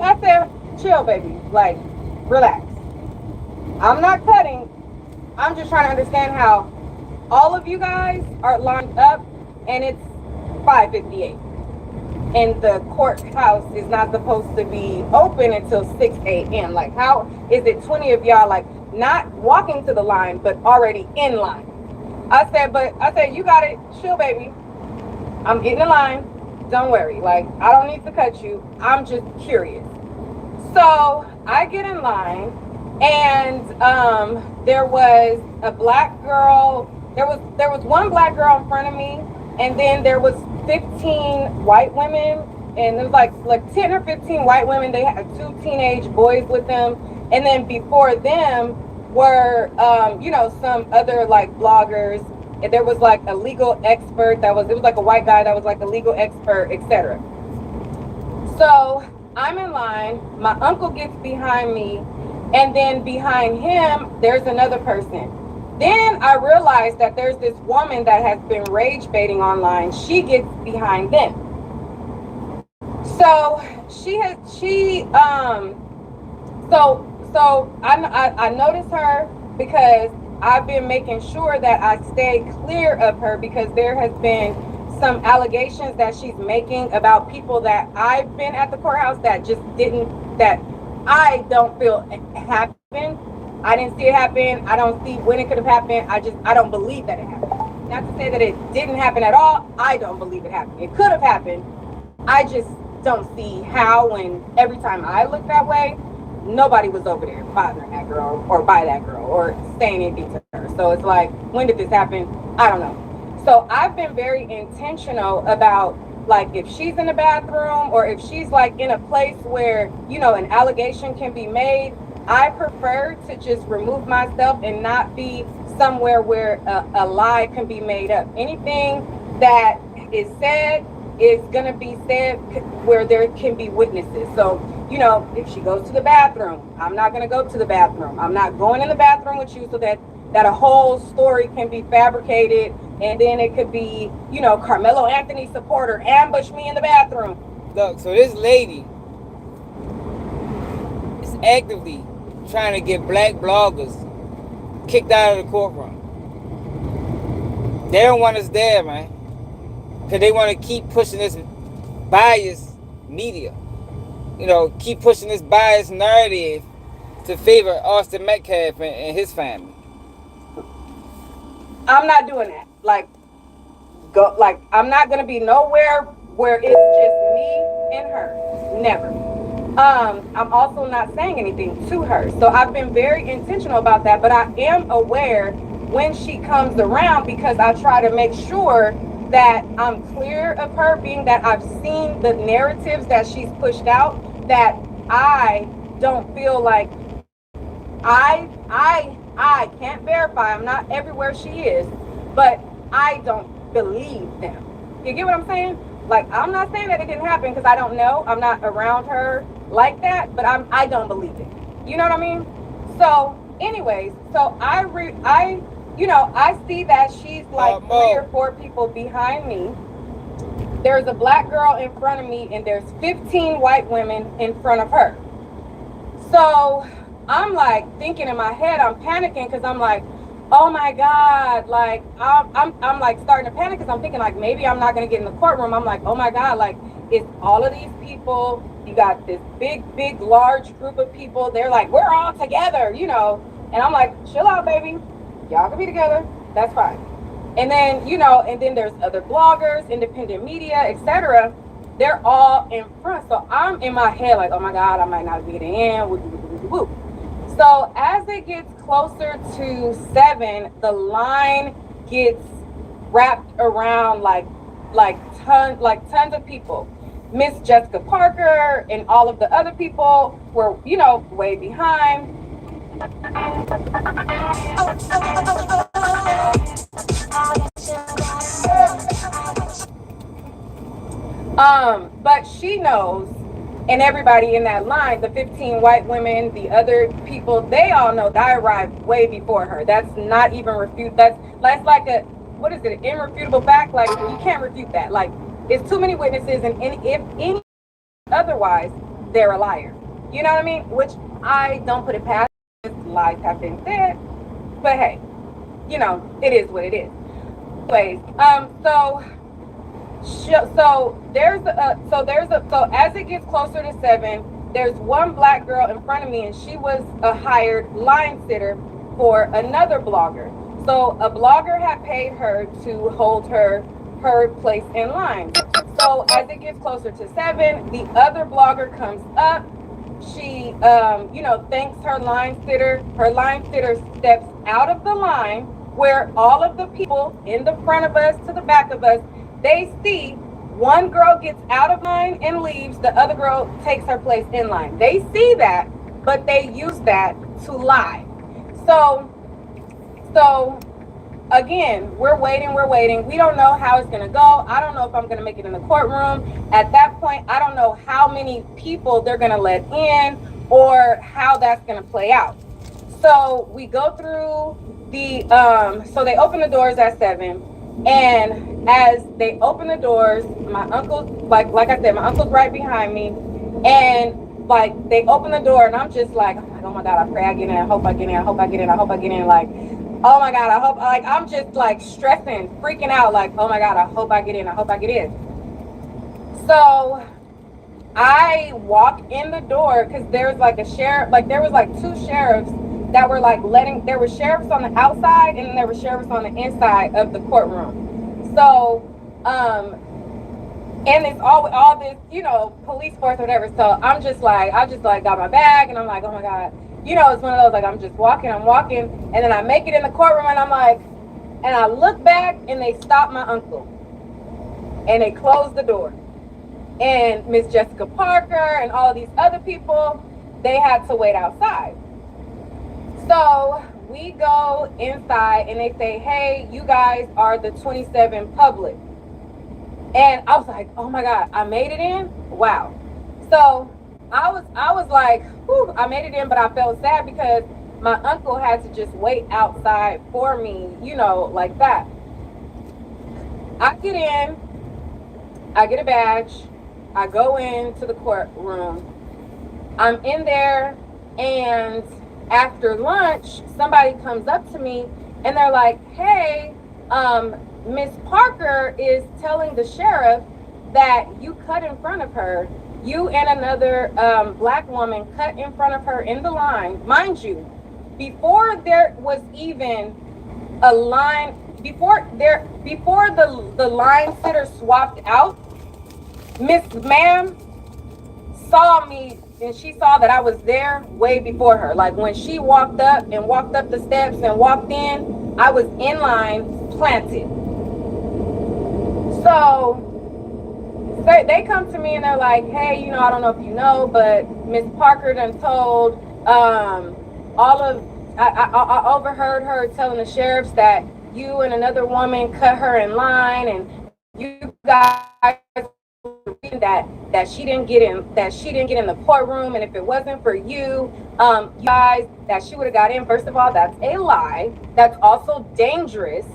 I said, chill, baby, like, relax. I'm not cutting. I'm just trying to understand how all of you guys are lined up and it's 5:58. And the courthouse is not supposed to be open until 6 a.m. Like, how is it 20 of y'all, like, not walking to the line, but already in line? I said, you got it, chill, baby. I'm getting in line. Don't worry. Like, I don't need to cut you. I'm just curious. So I get in line, and there was a black girl. There was one black girl in front of me, and then there was 15 white women, and there was like 10 or 15 white women. They had 2 teenage boys with them, and then before them were some other like bloggers, and there was like a legal expert it was like a white guy that was like a legal expert, etc. So I'm in line, my uncle gets behind me, and then behind him there's another person. Then I realized that there's this woman that has been rage baiting online. She gets behind them. So I noticed her because I've been making sure that I stay clear of her, because there has been some allegations that she's making about people that I've been at the courthouse that I don't feel happened. I didn't see it happen. I don't see when it could have happened. I don't believe that it happened. Not to say that it didn't happen at all. I don't believe it happened. It could have happened. I just don't see how, and every time I look that way, nobody was over there bothering that girl or by that girl or saying anything to her. So it's like, when did this happen? I don't know. So I've been very intentional about, like, if she's in the bathroom or if she's like in a place where, an allegation can be made, I prefer to just remove myself and not be somewhere where a lie can be made up. Anything that is said is going to be said where there can be witnesses. So, if she goes to the bathroom, I'm not going to go to the bathroom. I'm not going in the bathroom with you so that a whole story can be fabricated, and then it could be, Karmelo Anthony supporter ambushed me in the bathroom. Look, so this lady is actively trying to get black bloggers kicked out of the courtroom. They don't want us there, man, because they want to keep pushing this biased media. Keep pushing this biased narrative to favor Austin Metcalf and his family. I'm not doing that. I'm not gonna be nowhere where it's just me and her. Never. I'm also not saying anything to her. So I've been very intentional about that, but I am aware when she comes around, because I try to make sure that I'm clear of her, being that I've seen the narratives that she's pushed out, that I don't feel like I can't verify. I'm not everywhere she is, but I don't believe them. You get what I'm saying? Like, I'm not saying that it didn't happen because I don't know. I'm not around her like that, but I don't believe it. You know what I mean? So, anyways, so I see that she's like 3 or 4 people behind me. There's a black girl in front of me, and there's 15 white women in front of her. So I'm like thinking in my head, I'm panicking because I'm like, oh my God, like I'm like starting to panic because I'm thinking like maybe I'm not gonna get in the courtroom. I'm like, oh my God, like it's all of these people. You got this big, large group of people. They're like, we're all together, you know. And I'm like, chill out, baby. Y'all can be together. That's fine. And then, you know, and then there's other bloggers, independent media, etc. They're all in front. So I'm in my head like, oh my God, I might not get in. Woo, woo, woo, woo, woo. So as it gets closer to 7, the line gets wrapped around like tons of people. Miss Jessica Parker and all of the other people were, you know, way behind. But she knows, and everybody in that line, the 15 white women, the other people, they all know that I arrived way before her. That's not even refute. That's like a, what is it, an irrefutable fact? Like, you can't refute that. Like, it's too many witnesses, and if any otherwise, they're a liar. You know what I mean? Which I don't put it past. Lies have been said, but hey, you know, it is what it is. Anyways, so as it gets closer to 7, there's one black girl in front of me, and she was a hired line sitter for another blogger. So a blogger had paid her to hold her place in line. So as it gets closer to 7, the other blogger comes up. She, you know, thanks her line sitter. Her line sitter steps out of the line where all of the people in the front of us to the back of us, they see one girl gets out of line and leaves, the other girl takes her place in line. They see that, but they use that to lie. So again, we're waiting. We don't know how it's gonna go. I don't know if I'm gonna make it in the courtroom. At that point, I don't know how many people they're gonna let in or how that's gonna play out. So we go through the, so they open the doors at 7. And as they open the doors, my uncle, like I said, my uncle's right behind me. And like they open the door, and I'm just like, oh my God, I pray I get in. I hope I get in. I hope I get in. I hope I get in. Like, oh my God, I hope, like, I'm just like stressing, freaking out. Like, oh my God, I hope I get in. I hope I get in. So I walk in the door because there's like a sheriff, like there was like 2 sheriffs that were like there were sheriffs on the outside and then there were sheriffs on the inside of the courtroom. So, and it's all this, you know, police force or whatever. So I just got my bag and I'm like, oh my God, you know, it's one of those, like, I'm walking, and then I make it in the courtroom and I'm like, and I look back and they stop my uncle and they close the door. And Miss Jessica Parker and all of these other people, they had to wait outside. So we go inside and they say, hey, you guys are the 27 public. And I was like, oh my God, I made it in? Wow. So I was like, whew, I made it in, but I felt sad because my uncle had to just wait outside for me, you know, like that. I get in, I get a badge, I go into the courtroom. I'm in there, and after lunch, somebody comes up to me and they're like, hey, Miss Parker is telling the sheriff that you cut in front of her. You and another black woman cut in front of her in the line. Mind you, before there was even a line, before the line sitter swapped out, Miss Ma'am saw me, and she saw that I was there way before her. Like when she walked up the steps and walked in, I was in line planted. So they come to me and they're like, hey, you know, I don't know if you know, but Miss Parker done told I overheard her telling the sheriffs that you and another woman cut her in line, and you guys that she didn't get in the courtroom, and if it wasn't for you guys, that she would have got in. First of all, that's a lie. That's also dangerous,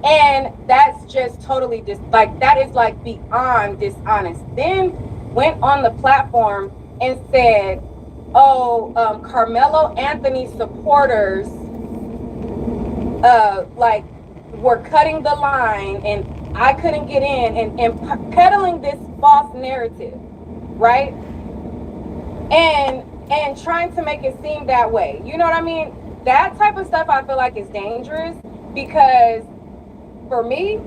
and that's just totally that is like beyond dishonest. Then went on the platform and said, oh, Carmelo Anthony supporters like were cutting the line and I couldn't get in, and peddling this false narrative, right? And trying to make it seem that way. You know what I mean? That type of stuff I feel like is dangerous, because for me,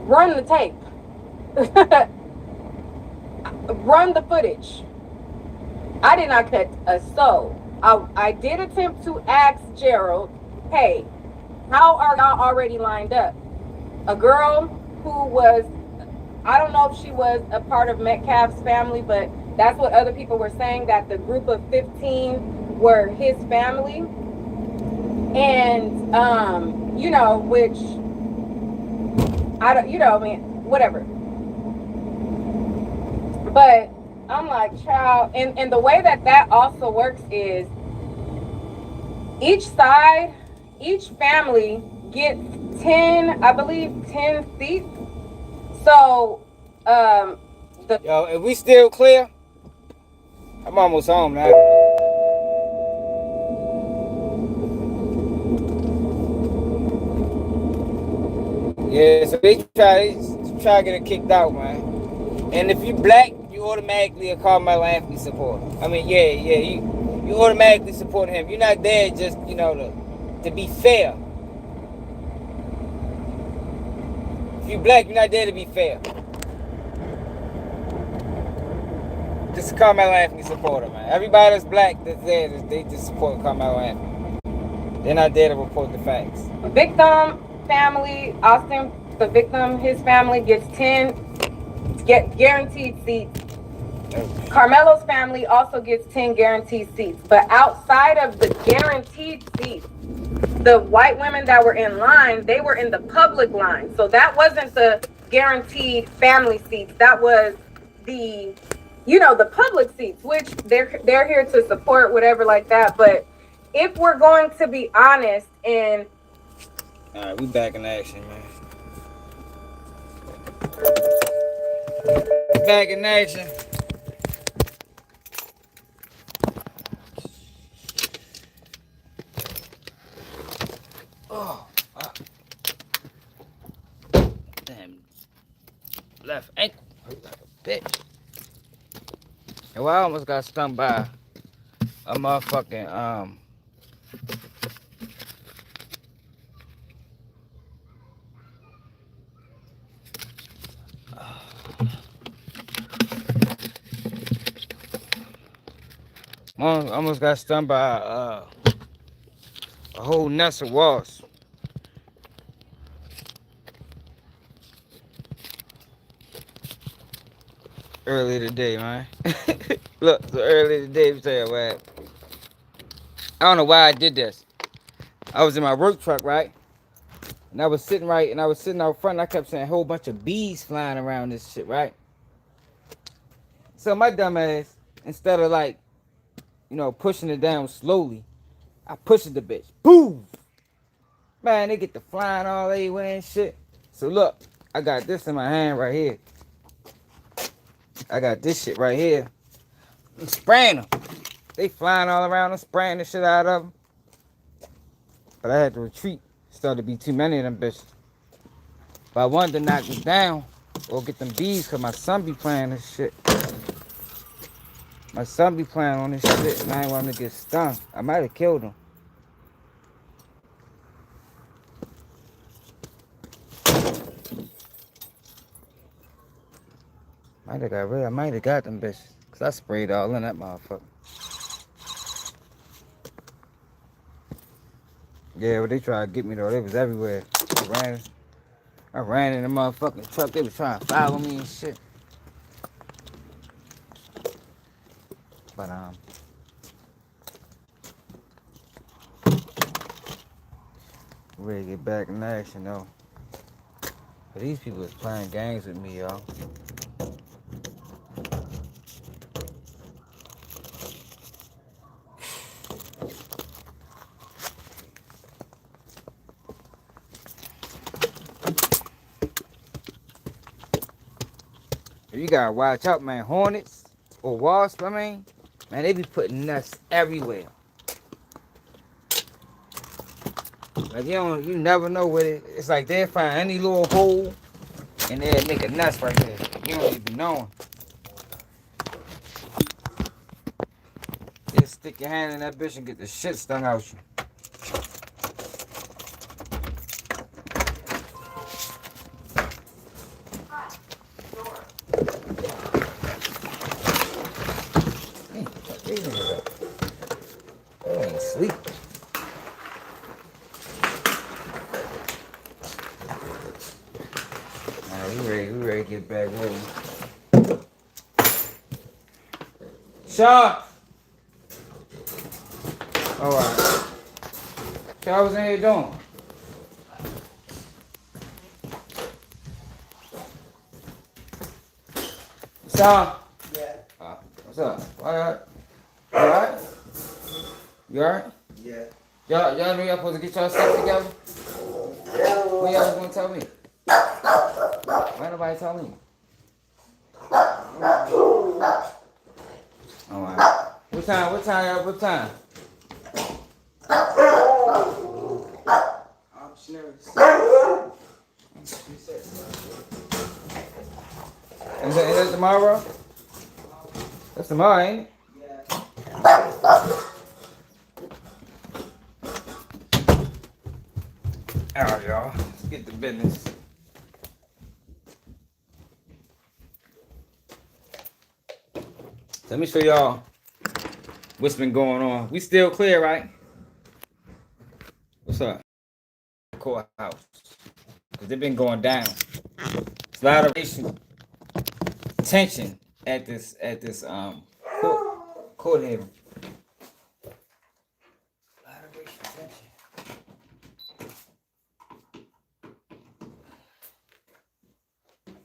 run the tape. Run the footage. I did not cut a soul. I did attempt to ask Gerald, hey, how are y'all already lined up? A girl who was, I don't know if she was a part of Metcalf's family, but that's what other people were saying, that the group of 15 were his family. And, you know, which, I don't, you know, I mean, whatever. But I'm like, child, and the way that also works is each side, each family gets 10, I believe, 10 seats. So, yo, if we still clear, I'm almost home now. Yeah, so they try to get it kicked out, man. And if you black, you automatically a Carmelo Anthony supporter. I mean, you automatically support him. You're not there just, you know, to be fair. If you black, you're not there to be fair. Just a Carmelo Anthony supporter, man. Everybody that's black that's there, they just support Carmelo Anthony. They're not there to report the facts. Victim family, Austin, the victim, his family gets 10 guaranteed seats. Carmelo's family also gets 10 guaranteed seats. But outside of the guaranteed seats, the white women that were in line, they were in the public line. So that wasn't the guaranteed family seats. That was the, you know, the public seats, which they're here to support, whatever like that. But if we're going to be honest, and all right, we back in action, man. Back in action. Oh, damn. Left ankle hurt like a bitch. And well, I almost got stung by a motherfucking almost got stung by a whole nest of wasps. Earlier today, man. Look, so earlier today, we tell you what happened. I don't know why I did this. I was in my work truck, right? And I was sitting out front, and I kept saying a whole bunch of bees flying around this shit, right? So my dumb ass, instead of like, you know, pushing it down slowly, I pushed the bitch. Boom! Man, they get the flying all everywhere and shit. So look, I got this in my hand right here. I got this shit right here. I'm spraying them. They flying all around. I'm spraying the shit out of them. But I had to retreat. Started to be too many of them bitches. But I wanted to knock them down or get them bees, because my son be playing this shit. My son be playing on this shit, and I ain't want him to get stung. I might have killed him. I might have got them bitches. Because I sprayed all in that motherfucker. Yeah, but they tried to get me though. They was everywhere. I ran in the motherfucking truck. They was trying to follow me and shit. But ready to get back in action though. But these people is playing games with me, y'all. You gotta watch out, man. Hornets or wasps, I mean, man, they be putting nuts everywhere. Like you never know what it's like. They'll find any little hole and they'll make a nest right there. You don't even know. Just stick your hand in that bitch and get the shit stung out you. They ain't sleep. Alright, we ready to get back rolling. Shugg! Alright. Shugg, what's in here doing? Shugg? Yeah. What's up? Alright. You alright? You alright? Yeah. Y'all know y'all supposed to get y'all stuff together? What y'all was gonna tell me? Why nobody tell me? Alright. What time? Is that tomorrow? That's tomorrow, ain't it? Alright, y'all. Let's get to business. Let me show y'all what's been going on. We still clear, right? What's up? Courthouse. Because they've been going down. It's a lot of racial tension at this court hearing. A lot of racial tension.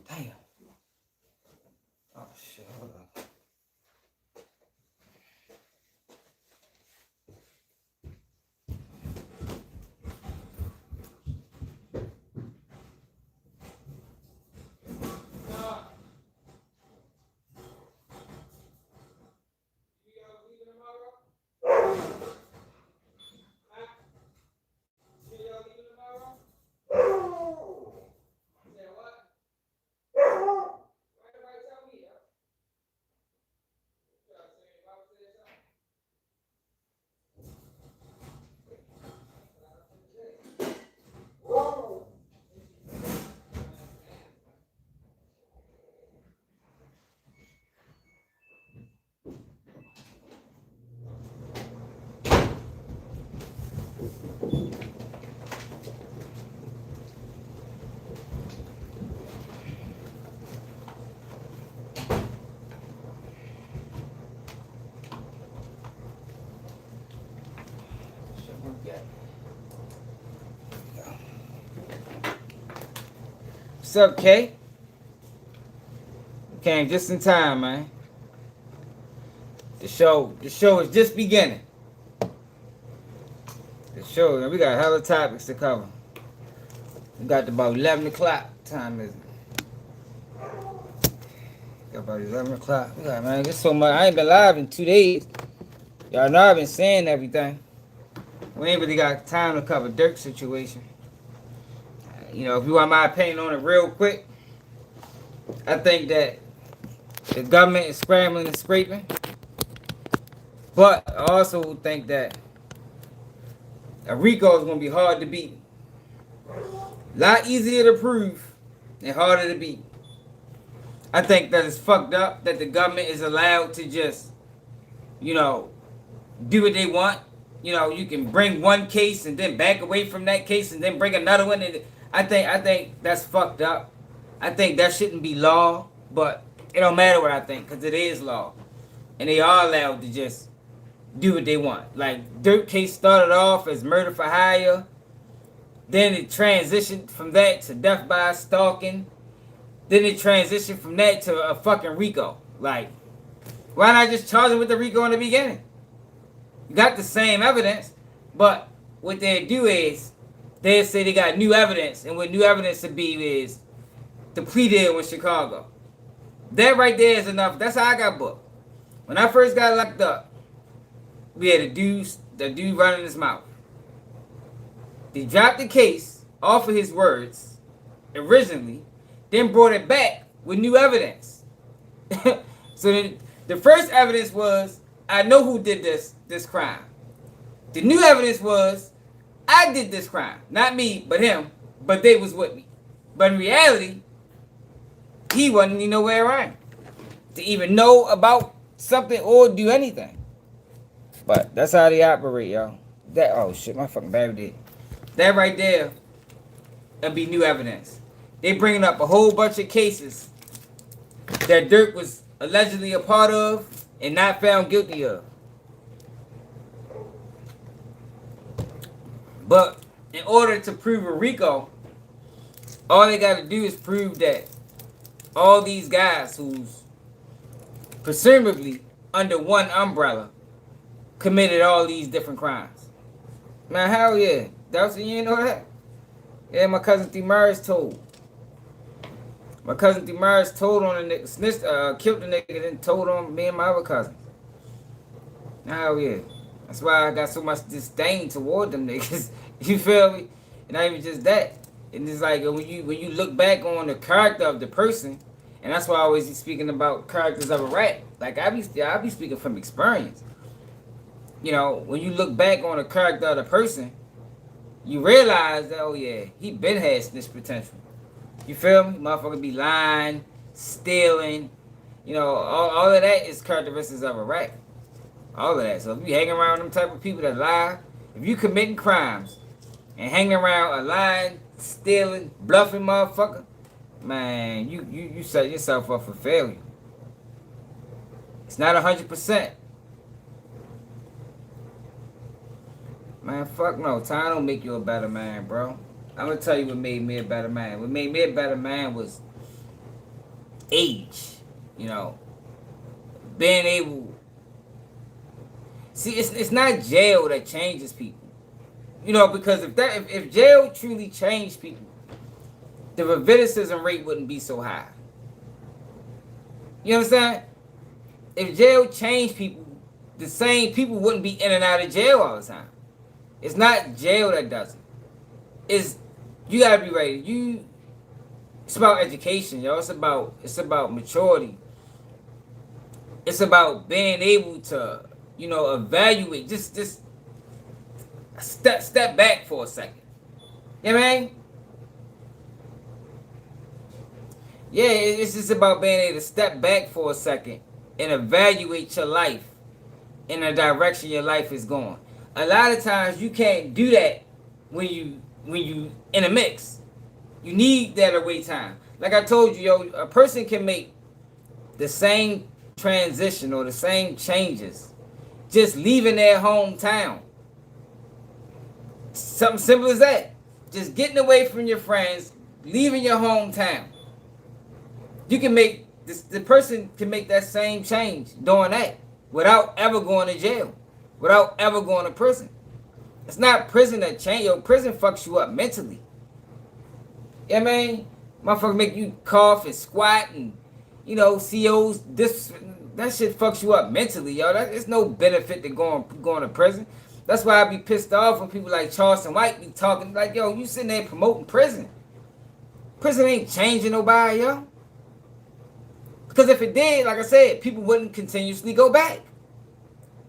Damn. Oh shit, hold on. What's up, Kay? Came just in time, man. The show is just beginning. The show, we got hella topics to cover. We got about 11 o'clock. Time is it? Got about 11 o'clock. We got, man, there's so much. I ain't been live in 2 days. Y'all know I've been saying everything. We ain't really got time to cover Dirk's situation. You know, if you want my opinion on it real quick, I think that the government is scrambling and scraping. But I also think that a RICO is going to be hard to beat. A lot easier to prove and harder to beat. I think that it's fucked up that the government is allowed to just, you know, do what they want. You know, you can bring one case and then back away from that case and then bring another one. And I think that's fucked up. I think that shouldn't be law, but it don't matter what I think because it is law. And they are allowed to just do what they want. Like, Dirk case started off as murder for hire. Then it transitioned from that to death by stalking. Then it transitioned from that to a fucking RICO. Like, why not just charge him with the RICO in the beginning? You got the same evidence, but what they do is they say they got new evidence, and what new evidence would be is the plea deal in Chicago. That right there is enough. That's how I got booked. When I first got locked up, we had the dude running his mouth. They dropped the case off of his words originally, then brought it back with new evidence. So the first evidence was, I know who did this crime. The new evidence was, I did this crime. Not me, but him. But they was with me. But in reality, he wasn't even nowhere around to even know about something or do anything. But that's how they operate, y'all. That, oh shit, my fucking battery did. That right there, that'll be new evidence. They bringing up a whole bunch of cases that Dirk was allegedly a part of and not found guilty of. But in order to prove a RICO, all they got to do is prove that all these guys who's presumably under one umbrella committed all these different crimes. Now, hell yeah. That's, you know that? Yeah, my cousin Themars told. My cousin Themars told on the nigga, snitched, killed the nigga, then told on me and my other cousins. Now, hell yeah. That's why I got so much disdain toward them niggas. You feel me? And not even just that. And it's like when you look back on the character of the person, and that's why I always be speaking about characters of a rat. Like I be speaking from experience. You know, when you look back on the character of the person, you realize that, oh yeah, he been had snitch potential. You feel me? Motherfucker be lying, stealing, you know, all of that is characteristics of a rat. All of that. So if you hang around them type of people that lie, if you committing crimes and hanging around a lying, stealing, bluffing motherfucker, man, you set yourself up for failure. It's not 100%. Man, fuck no. Time don't make you a better man, bro. I'm gonna tell you what made me a better man. What made me a better man was age. You know, being able. See, it's not jail that changes people. You know, because if jail truly changed people, the recidivism rate wouldn't be so high. You understand? If jail changed people, the same people wouldn't be in and out of jail all the time. It's not jail that does it. It's, you gotta be ready. It's about education, yo. It's about maturity. It's about being able to, you know, evaluate. Just step back for a second. You know what I mean? Yeah, it's just about being able to step back for a second and evaluate your life in the direction your life is going. A lot of times you can't do that when you in a mix. You need that away time. Like I told you, yo, a person can make the same transition or the same changes just leaving their hometown. Something simple as that. Just getting away from your friends, leaving your hometown. You can make this, the person can make that same change doing that without ever going to jail, without ever going to prison. It's not prison that change. Yo, prison fucks you up mentally. You know what I mean? Motherfucker make you cough and squat and, you know, COs, that shit fucks you up mentally, yo. There's no benefit to going to prison. That's why I be pissed off when people like Charleston White be talking like, yo, you sitting there promoting prison. Prison ain't changing nobody, yo. Because if it did, like I said, people wouldn't continuously go back.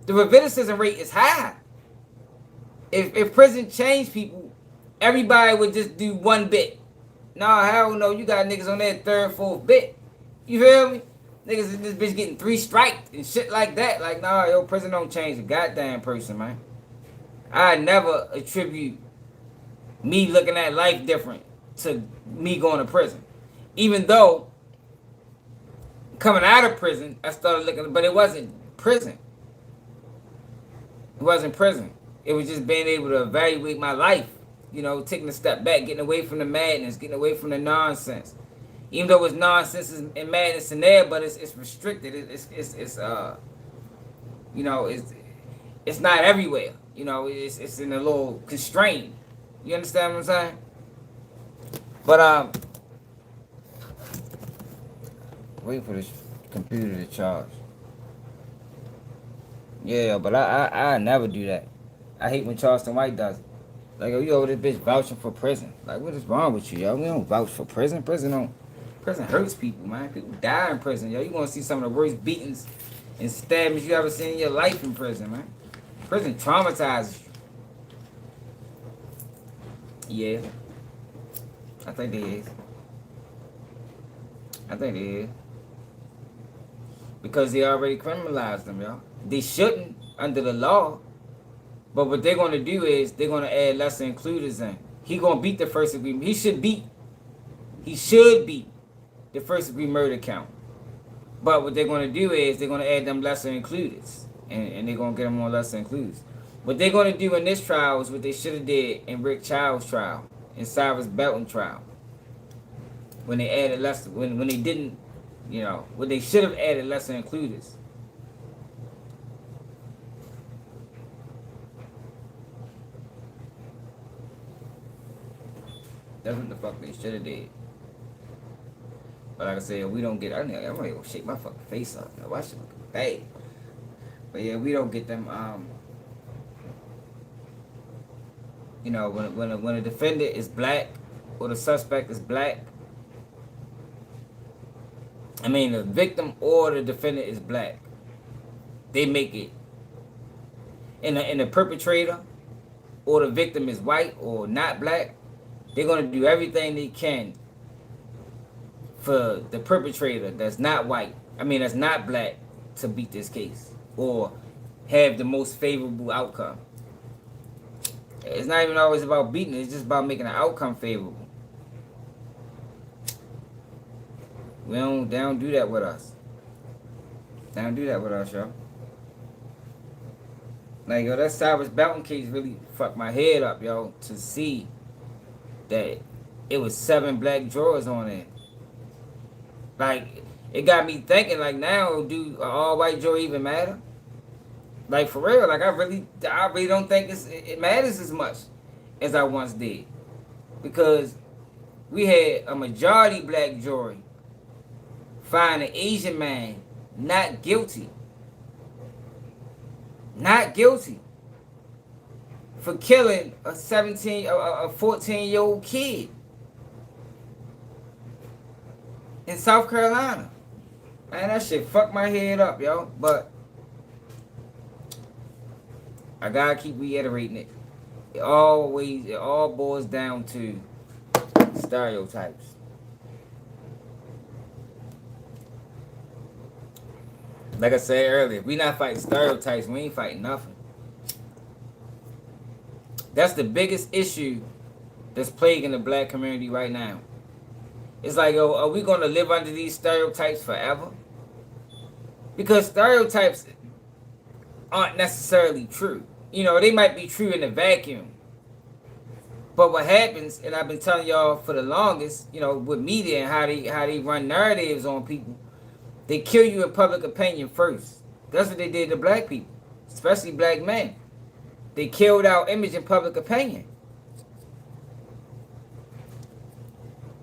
The recidivism rate is high. If prison changed people, everybody would just do one bit. Nah, hell no, you got niggas on that third, fourth bit. You feel me? Niggas in this bitch getting 3 strikes and shit like that. Like, nah, yo, prison don't change a goddamn person, man. I never attribute me looking at life different to me going to prison. Even though coming out of prison, I started looking, but it wasn't prison. It wasn't prison. It was just being able to evaluate my life. You know, taking a step back, getting away from the madness, getting away from the nonsense. Even though it's nonsense and madness in there, but it's restricted. It's you know, it's not everywhere. You know, it's in a little constrained. You understand what I'm saying? But Wait for the computer to charge. Yeah, but I never do that. I hate when Charleston White does it. Like, oh, you over this bitch vouching for prison. Like, what is wrong with you, yo? We don't vouch for prison. Prison hurts people, man. People die in prison, yo. You want to see some of the worst beatings and stabbings you ever seen in your life in prison, man. Prison traumatizes you. Yeah. I think they is. Because they already criminalized them, yo. They shouldn't under the law. But what they're gonna do is they're gonna add lesser includers in. He gonna beat the first degree. He should beat the first degree murder count. But what they're gonna do is they're gonna add them lesser includers, and they're gonna get them on lesser includers. What they're gonna do in this trial is what they should have did in Rick Child's trial, in Cyrus Belton trial. When they added lesser, when they didn't, you know, what they should have added lesser includers. That's what the fuck they should have did. But like I said, we don't get. I'm ready to shake my fucking face off. Now, why should look bad? But yeah, we don't get them. You know, when a defendant is black or the suspect is black. I mean, the victim or the defendant is black. They make it. And the perpetrator or the victim is white or not black. They're gonna do everything they can for the perpetrator that's not white, that's not black, to beat this case or have the most favorable outcome. It's not even always about beating it, it's just about making the outcome favorable. They don't do that with us. They don't do that with us, y'all. Like, yo, that Cyrus Belton case really fucked my head up, yo, to see that it was 7 black jurors on it. Like, it got me thinking, like, now, do all white jury even matter? Like, for real, like, I really don't think it matters as much as I once did. Because we had a majority black jury find an Asian man not guilty. Not guilty for killing a 14-year-old kid in South Carolina. Man, that shit fucked my head up, yo. But I gotta keep reiterating it. It all boils down to stereotypes. Like I said earlier, if we not fighting stereotypes, we ain't fighting nothing. That's the biggest issue that's plaguing the black community right now. It's like, oh, are we going to live under these stereotypes forever? Because stereotypes aren't necessarily true. You know, they might be true in a vacuum. But what happens, and I've been telling y'all for the longest, you know, with media and how they run narratives on people, they kill you in public opinion first. That's what they did to black people, especially black men. They killed our image in public opinion.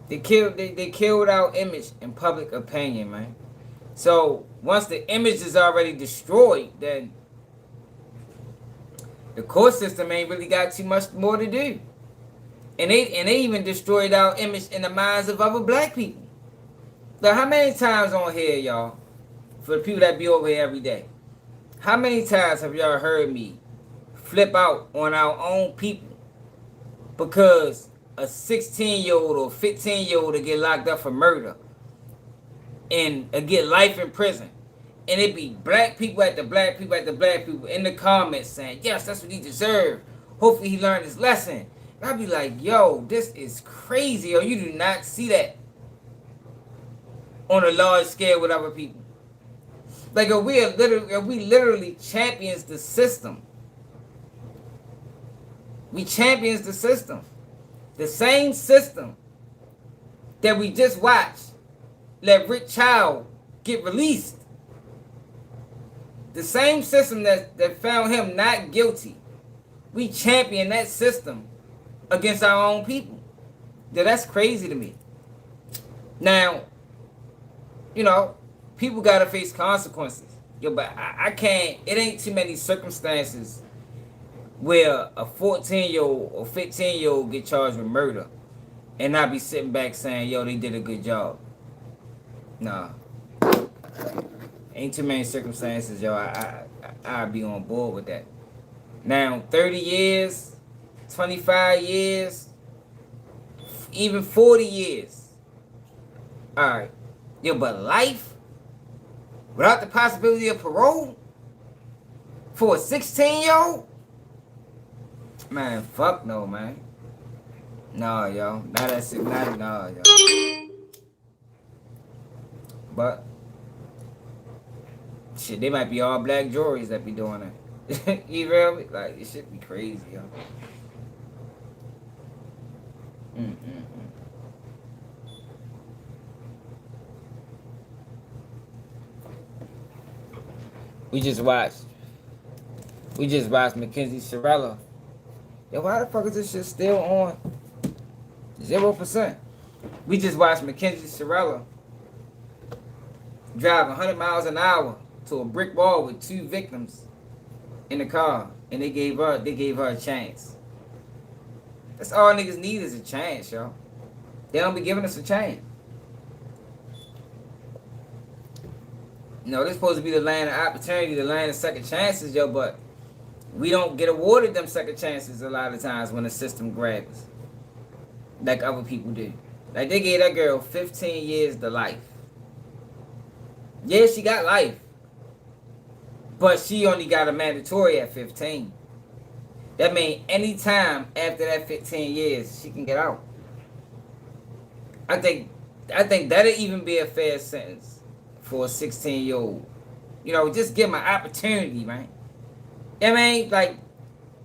They killed our image in public opinion, man. So once the image is already destroyed, then the court system ain't really got too much more to do. And they even destroyed our image in the minds of other black people. Now, how many times on here, y'all, for the people that be over here every day, how many times have y'all heard me flip out on our own people because a 16-year-old or 15-year-old will get locked up for murder and get life in prison? And it be black people at the black people in the comments saying, yes, that's what he deserved. Hopefully he learned his lesson. And I be like, yo, this is crazy. Yo, you do not see that on a large scale with other people. Like, we literally champions the system. We champions the system. The same system that we just watched let Rick Child get released. The same system that found him not guilty. We champion that system against our own people. Yeah, that's crazy to me. Now, You know, people gotta face consequences. Yo, but I can't. It ain't too many circumstances where a 14-year-old or 15-year-old get charged with murder and not be sitting back saying, "Yo, they did a good job." Nah, ain't too many circumstances, yo. I'd be on board with that. Now, 30 years, 25 years, even 40 years. All right, yo, but life without the possibility of parole for a 16-year-old, man, fuck no, man. No, yo, not that sick, not no, yo. But shit, they might be all black juries that be doing that. You feel me? Like, it should be crazy, yo. Mm-mm-mm. We just watched Mackenzie Sorella. Yo, why the fuck is this shit still on 0%? We just watched Mackenzie Sorella drive 100 miles an hour to a brick wall with 2 victims in the car, and they gave her a chance. That's all niggas need is a chance, yo. They don't be giving us a chance. You know, they're supposed to be the land of opportunity, the land of second chances, yo, but we don't get awarded them second chances a lot of times when the system grabs us, like other people do. Like, they gave that girl 15 years to life. Yeah, she got life, but she only got a mandatory at 15. That means any time after that 15 years, she can get out. I think that'll even be a fair sentence for a 16-year-old. You know, just give them an opportunity, man. I mean, like,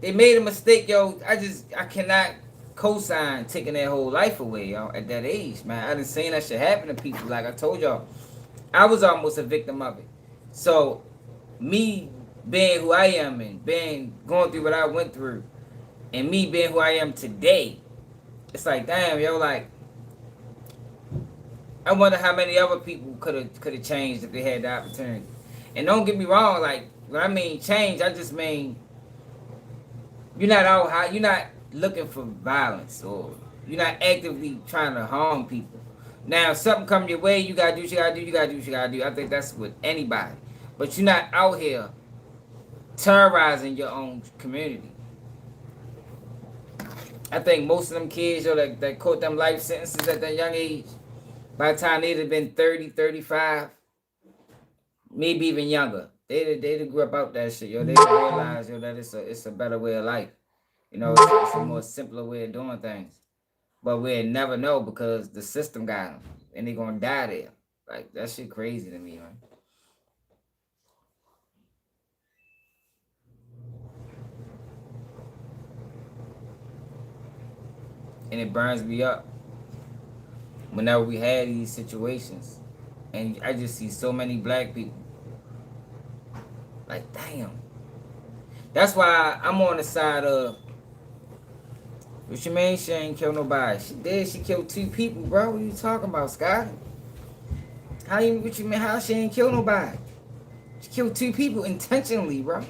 they made a mistake, yo. I cannot co-sign taking their whole life away, yo, at that age, man. I done seen that shit happen to people. Like I told y'all, I was almost a victim of it. So, me being who I am and going through what I went through, and me being who I am today, it's like, damn, yo, like, I wonder how many other people could have changed if they had the opportunity. And don't get me wrong, like, when I mean change, I just mean you're not looking for violence, or you're not actively trying to harm people. Now, if something come your way, you gotta do what you gotta do, you gotta do what you gotta do. I think that's with anybody. But you're not out here terrorizing your own community. I think most of them kids, yo, that caught them life sentences at that young age, by the time they'd have been 30, 35, maybe even younger, they'd have grew up out that shit, yo. They'd realize, yo, that it's a better way of life. You know, it's a more simpler way of doing things. But we'll never know because the system got them, and they're gonna die there. Like, that shit crazy to me, man. And it burns me up whenever we had these situations. And I just see so many black people. Like, damn. That's why I'm on the side of, what you mean she ain't killed nobody? She did. She killed 2 people, bro. What are you talking about, Scott? What you mean, how she ain't killed nobody? She killed 2 people intentionally, bro.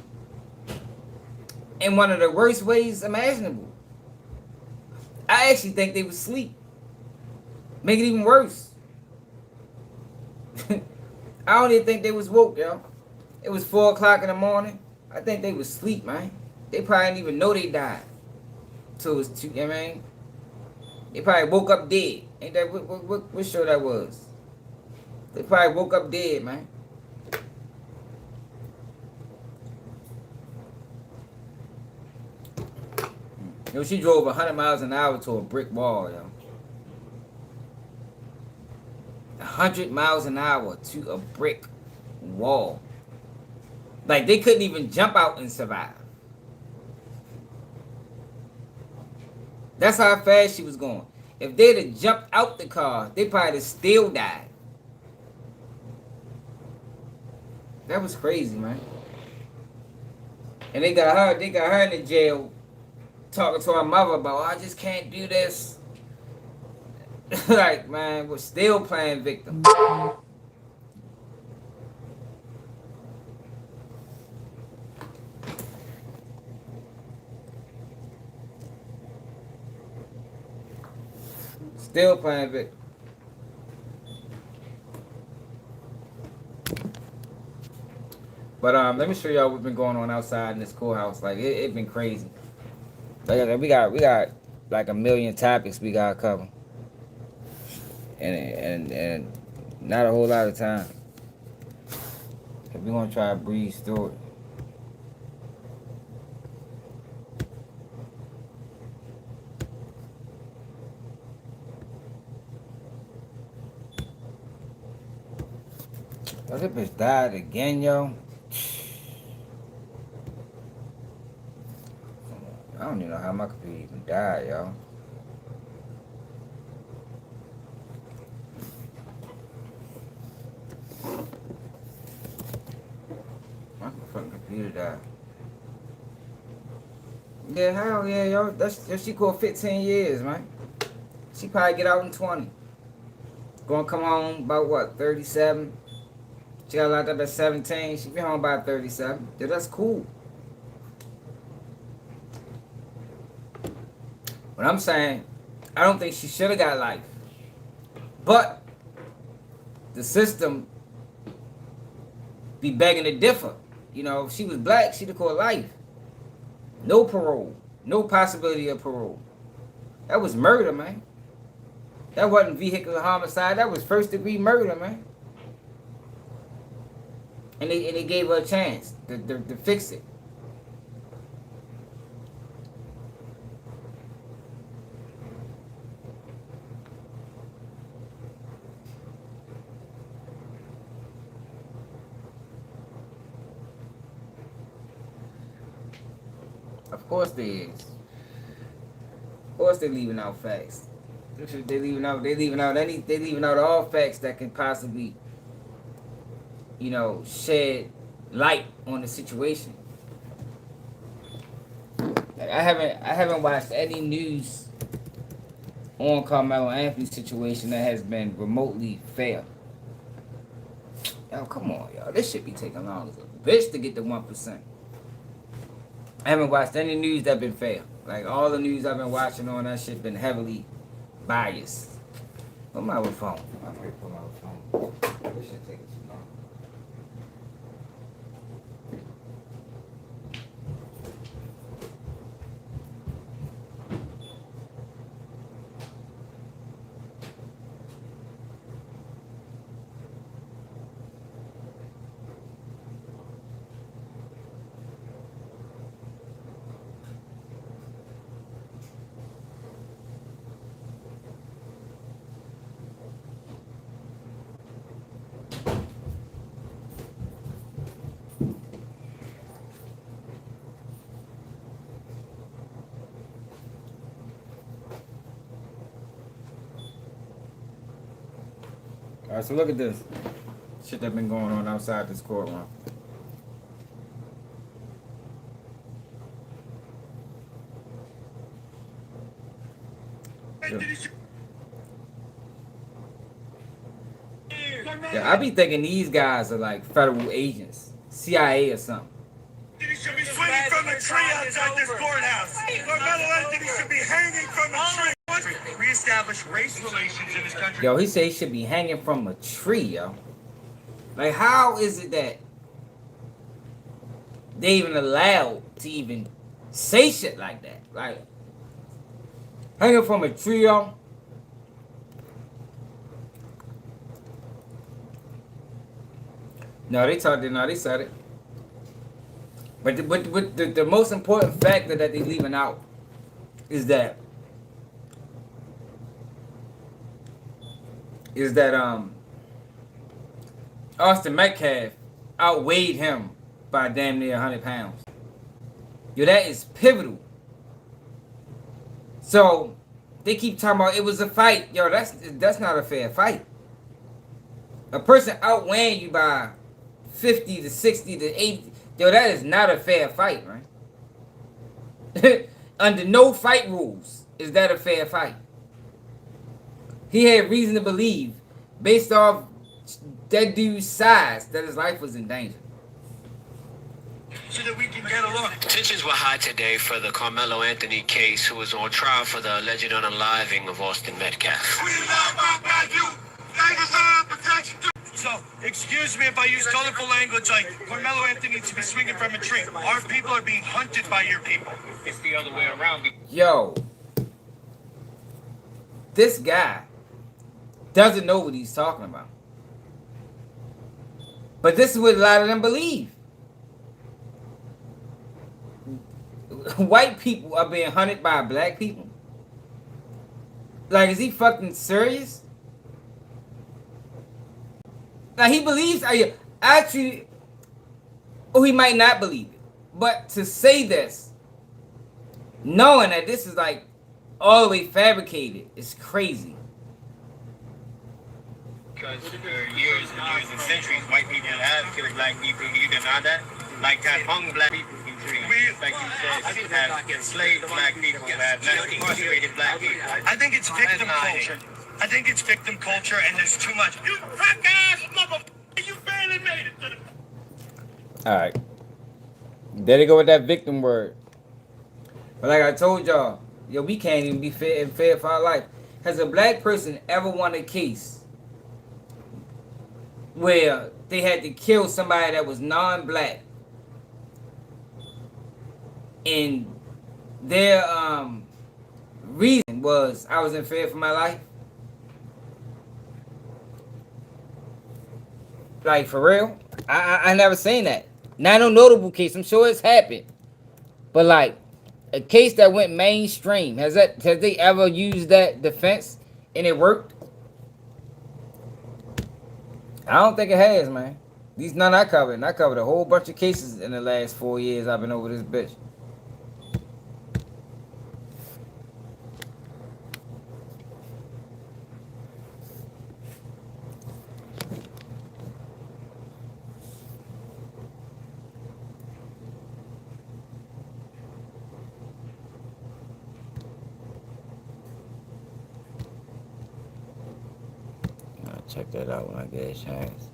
In one of the worst ways imaginable. I actually think they was asleep. Make it even worse. I don't even think they was woke, yo. It was 4 o'clock in the morning. I think they was asleep, man. They probably didn't even know they died. So it was 2, you know what I mean? They probably woke up dead. Ain't that what show that was? They probably woke up dead, man. Yo, she drove 100 miles an hour to a brick wall, yo. 100 miles an hour to a brick wall. Like, they couldn't even jump out and survive. That's how fast she was going. If they'd have jumped out the car, they probably still died. That was crazy, man. And they got her in the jail talking to her mother about, I just can't do this. Like, man, we're still playing victim. still playing Victor. But let me show y'all what's been going on outside in this courthouse. Like it been crazy. Like we got like a million topics we gotta cover, and not a whole lot of time. If we gonna try to breeze through it. Yo, this bitch died again, yo. I don't even know how my computer even died, yo. My fucking computer died. Yeah, hell yeah, yo. She called 15 years, man. She probably get out in 20. Gonna come home about what, 37? She got locked up at 17. She be home by 37. Yeah, that's cool. But I'm saying, I don't think she should have got life. But the system be begging to differ. You know, if she was black, she'd have caught life. No parole. No possibility of parole. That was murder, man. That wasn't vehicular homicide. That was first degree murder, man. And they gave her a chance to fix it. Of course they is. Of course they leaving out facts. They leaving out all facts that can possibly, you know, shed light on the situation. Like I haven't watched any news on Karmelo Anthony's situation that has been remotely fair. Yo, come on, y'all. This shit be taking long as a bitch to get the 1%. I haven't watched any news that been fair. Like all the news I've been watching on that shit been heavily biased. Put my other phone. I'm ready to put my other phone. This shit taking too long. Alright, so look at this. Shit that been going on outside this courtroom. Yeah, I be thinking these guys are like federal agents, CIA or something. He should be swinging from a tree outside this courthouse. Karmelo Anthony should be hanging from a tree. Reestablish race relations in this country. Yo, he said he should be hanging from a tree, yo. Like, how is it that they even allowed to even say shit like that? Like, hanging from a tree, yo. No, they said it. But the most important factor that they leaving out is that Austin Metcalf outweighed him by damn near 100 pounds. Yo, that is pivotal. So they keep talking about it was a fight. Yo, that's not a fair fight. A person outweighing you by 50 to 60 to 80. Yo, that is not a fair fight, right? Under no fight rules is that a fair fight. He had reason to believe, based off that dude's size, that his life was in danger. so that we can get along. Tensions were high today for the Carmelo Anthony case, who was on trial for the alleged unaliving of Austin Metcalf. We love our value. They deserve protection too. So, excuse me if I use colorful language like Carmelo Anthony needs to be swinging from a tree. Our people are being hunted by your people. It's the other way around. Yo, this guy doesn't know what he's talking about. But this is what a lot of them believe. White people are being hunted by black people. Like, is he fucking serious? Now, he believes, actually, or he might not believe it. But to say this, knowing that this is like all the way fabricated, is crazy. Because for years and centuries, white people have killed black people. You deny that? Like that hung black people in trees. Like you said, have enslaved black people, have incarcerated black people. I think it's victim culture. I think it's victim culture, and there's too much. You crack ass motherfucker! You barely made it to the. All right. There they go with that victim word. But like I told y'all, yo, we can't even be fair for our life. Has a black person ever won a case where they had to kill somebody that was non-black, and their reason was I was in fear for my life? Like, for real? I never seen that. Not no notable case. I'm sure it's happened. But like, a case that went mainstream, has they ever used that defense and it worked? I don't think it has, man. These none I covered. And I covered a whole bunch of cases in the last 4 years I've been over this bitch. I'll check that out when I get a chance.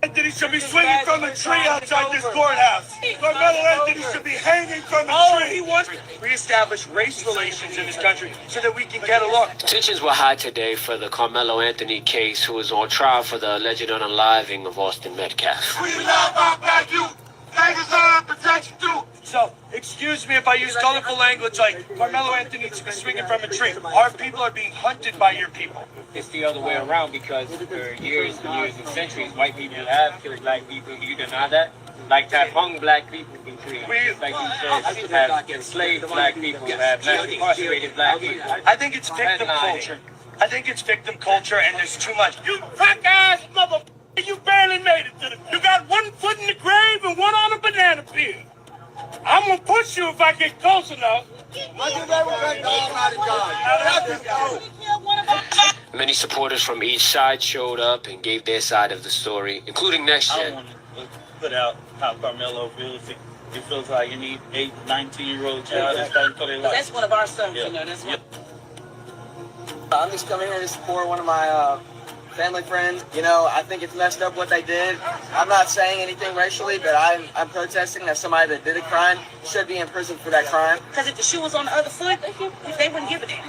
Anthony should be swinging from a tree outside this courthouse. Carmelo Anthony should be hanging from a tree. He wants to reestablish race relations in this country so that we can get along. Tensions were high today for the Carmelo Anthony case, who was on trial for the alleged unaliving of Austin Metcalf. We love our value. They deserve protection too. So, excuse me if I use colorful language like Carmelo Anthony needs to be swinging from a tree. Our people are being hunted by your people. It's the other way around, because for years and centuries, white people have killed black people. You deny that? Like that hung black people in trees. Like you said, have enslaved black people, have incarcerated black people. I think it's victim culture. I think it's victim culture, and there's too much. You crack ass motherfucker! You barely made it to the. You got one foot in the grave and one on a banana peel. I'm gonna push you if I get close enough. Many supporters from each side showed up and gave their side of the story, including Next I Gen. want to put out how Karmelo feels. He feels like any 8, 19-year-old child that's fighting for their life. That's one of our sons, Yeah. you know. That's one. I'm just coming here to support one of my family friends. You know, I think it's messed up what they did. I'm not saying anything racially, but I'm protesting that somebody that did a crime should be in prison for that crime. Because if the shoe was on the other foot, they wouldn't give it in.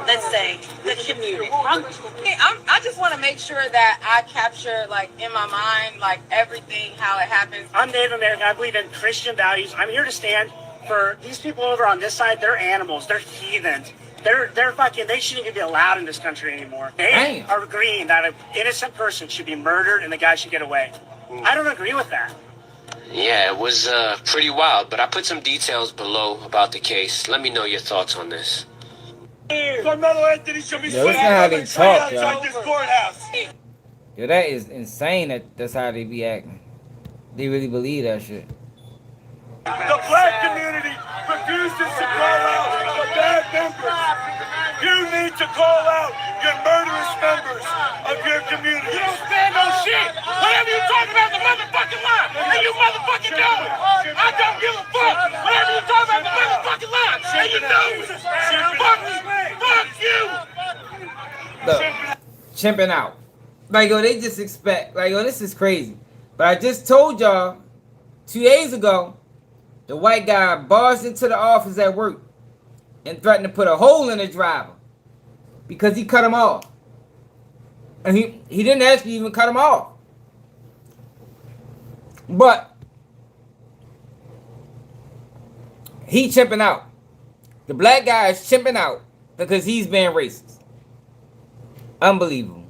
Let's say the community. I just want to make sure that I capture, like, in my mind, like, everything, how it happens. I'm Native American. I believe in Christian values. I'm here to stand for these people over on this side. They're animals. They're heathens. They're fucking, they shouldn't even be allowed in this country anymore. They are agreeing that an innocent person should be murdered and the guy should get away. I don't agree with that. Yeah, it was pretty wild, but I put some details below about the case. Let me know your thoughts on this. Carmelo Anthony should be Yo, that's not how they talk, outside yo. this courthouse. Yo, that is insane that's how they be acting. They really believe that shit. The black community refuses to call out the bad members. You need to call out your murderous members of your community. You don't stand on shit. Whatever you talk about, the motherfucking lie. And And you motherfucking know it. I don't give a fuck. Whatever you talk about the motherfucking line. And you know it. Fuck you. Look, chimping out. Like, yo, they just expect, like, yo, this is crazy. But I just told y'all 2 days ago, the white guy barged into the office at work and threatened to put a hole in the driver because he cut him off. And he didn't actually even cut him off. But he chimping out. The black guy is chimping out because he's being racist. Unbelievable.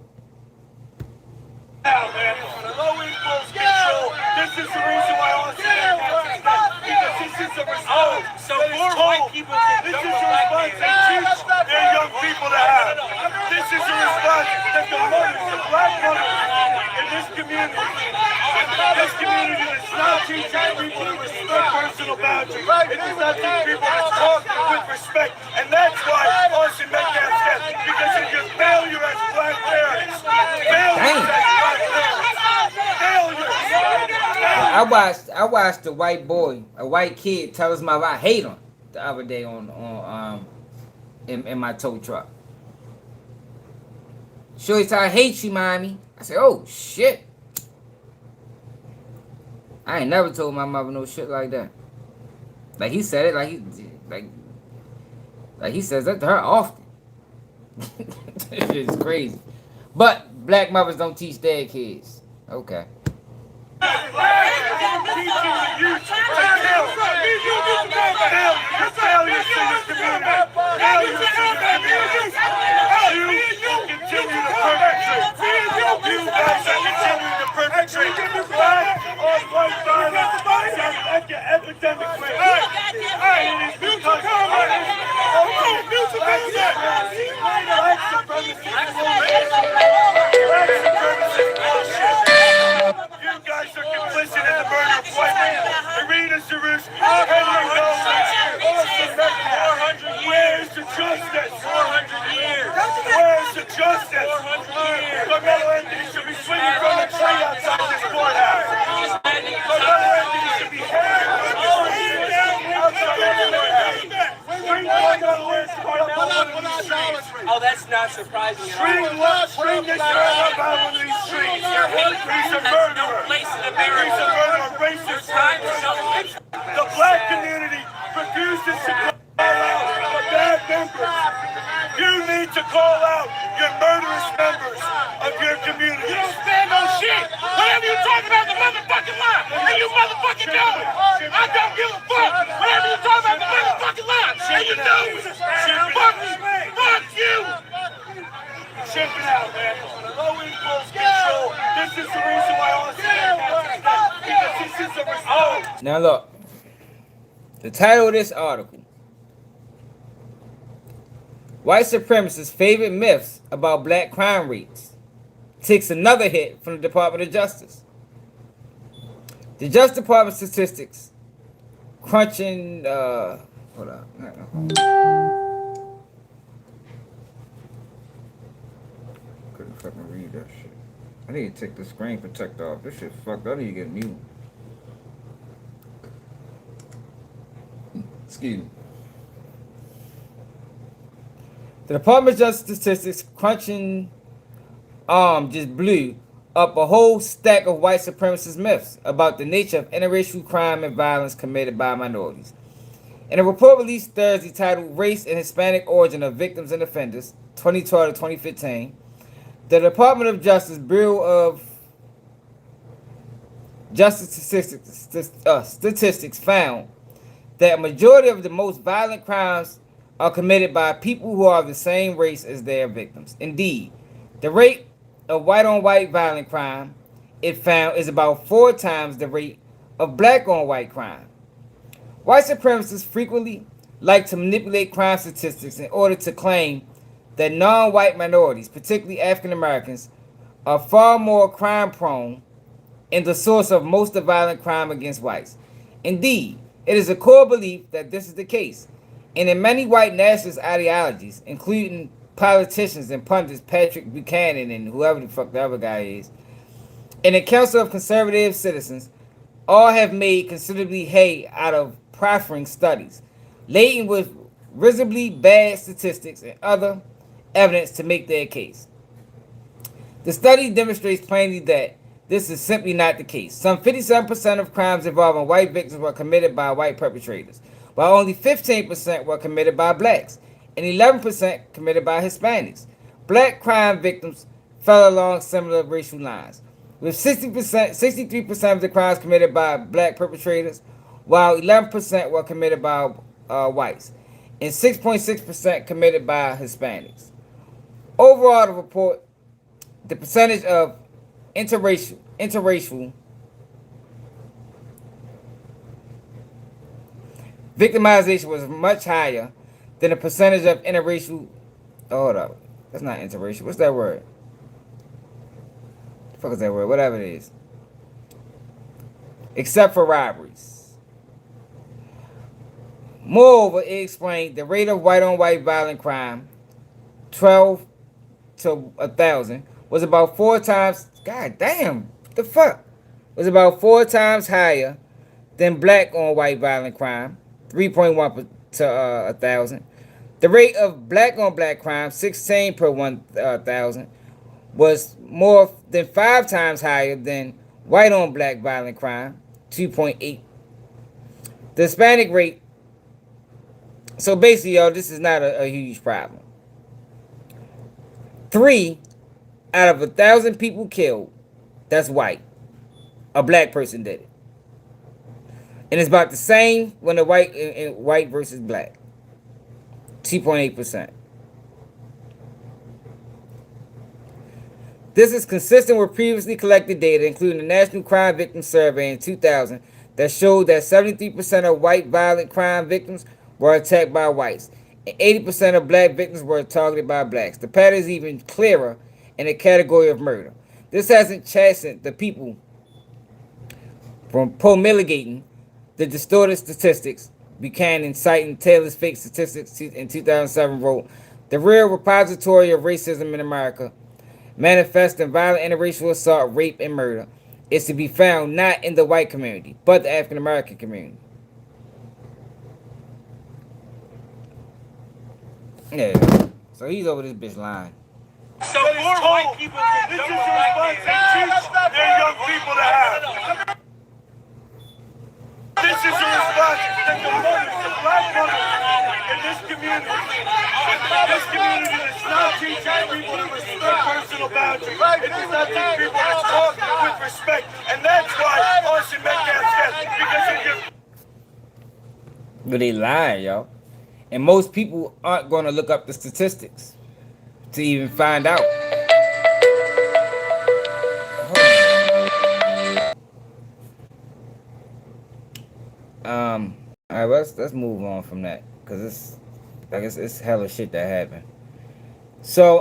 Now, man, on a low impulse control, this is the reason why all this is because this is a response. So more white people can this is a response they teach their young people to have. This is a response that the mothers, the black mothers in this community does not teach young people to respect personal boundaries. It does not teach people to talk with respect. And that's why Austin Metcalf said, because of your failure as black parents. Failure as black parents. I watched a white boy, a white kid, tell his mother I hate him the other day in my tow truck. Shorty said, I hate you, mommy. I said, oh shit. I ain't never told my mother no shit like that. Like he said it, like he says that to her often. It's crazy. But black mothers don't teach their kids. Okay. You guys are complicit in the murder of white people. Arena Cyrus, Henry Belton, 400 years. Where's the justice? 400 years. Where's the justice? Karmelo Anthony should be swinging from a tree outside this courthouse. Karmelo Anthony should be hanging from a tree outside this courthouse. Oh, that's not surprising at all. Bring this man up out of these streets. He's a murderer. He's a murderer, racist. The black community refuses to call out the bad members. You need to call out your murderous members of your community. You don't stand no shit. Whatever you talk about the motherfucking line, and you motherfucking know it. I don't give a fuck. Whatever you talk about the motherfucking line, and you know it. Fuck you. Chimping out, man. On a low impulse control. This is the reason why all this is because this is a response. Now look, the title of this article: White supremacists' favorite myths about black crime rates takes another hit from the Department of Justice. The Justice Department statistics crunching hold on. Couldn't fucking read that shit. I need to take the screen protector off. This shit fucked up. I need to get mute. Excuse me. The Department of Justice statistics crunching just blew up a whole stack of white supremacist myths about the nature of interracial crime and violence committed by minorities. In a report released Thursday titled Race and Hispanic Origin of Victims and Offenders, 2012 to 2015, the Department of Justice Bureau of Justice Statistics found that a majority of the most violent crimes are committed by people who are of the same race as their victims. Indeed, the rate of white-on-white violent crime, it found, is about 4 times the rate of black-on-white crime. White supremacists frequently like to manipulate crime statistics in order to claim that non-white minorities, particularly African Americans, are far more crime-prone and the source of most of the violent crime against whites. Indeed, it is a core belief that this is the case, and in many white nationalist ideologies, including politicians and pundits Patrick Buchanan and whoever the fuck the other guy is, and the Council of Conservative Citizens, All have made considerably hay out of proffering studies, laden with visibly bad statistics and other evidence to make their case. The study demonstrates plainly that this is simply not the case. Some 57% of crimes involving white victims were committed by white perpetrators, while only 15% were committed by blacks and 11% committed by Hispanics. Black crime victims fell along similar racial lines, with 63% of the crimes committed by black perpetrators, while 11% were committed by whites, and 6.6% committed by Hispanics. Overall, the percentage of interracial victimization was much higher than the percentage of interracial. Oh, hold up, that's not interracial. What's that word? The fuck is that word? Whatever it is. Except for robberies. Moreover, it explained the rate of white-on-white violent crime, 12 to 1,000, was about 4 times. God damn, what the fuck? Was about 4 times higher than black on white violent crime, 3.1 to 1,000. The rate of black on black crime, 16 per 1,000, was more than 5 times higher than white on black violent crime, 2.8. The Hispanic rate. So basically, y'all, this is not a huge problem. 3 out of 1,000 people killed, that's white. A black person did it. And it's about the same when the white versus black. 2.8%. This is consistent with previously collected data, including the National Crime Victim Survey in 2000, that showed that 73% of white violent crime victims were attacked by whites, and 80% of black victims were targeted by blacks. The pattern is even clearer in the category of murder. This hasn't chastened the people from promulgating the distorted statistics. Buchanan, citing Taylor's fake statistics in 2007, wrote, "The real repository of racism in America, manifesting violent interracial assault, rape, and murder, is to be found not in the white community, but the African American community." Yeah. So he's over this bitch lying. So more white people can this is your responsibility. They're young people to have. This is your responsibility. The mothers, the black mothers in this community. This community is not teaching people to respect personal boundaries. It does not teach people to talk with respect. And that's why Austin Metcalf said, because of your... But they lying, y'all. And most people aren't going to look up the statistics to even find out. All right, let's move on from that, because it's hella shit that happened. So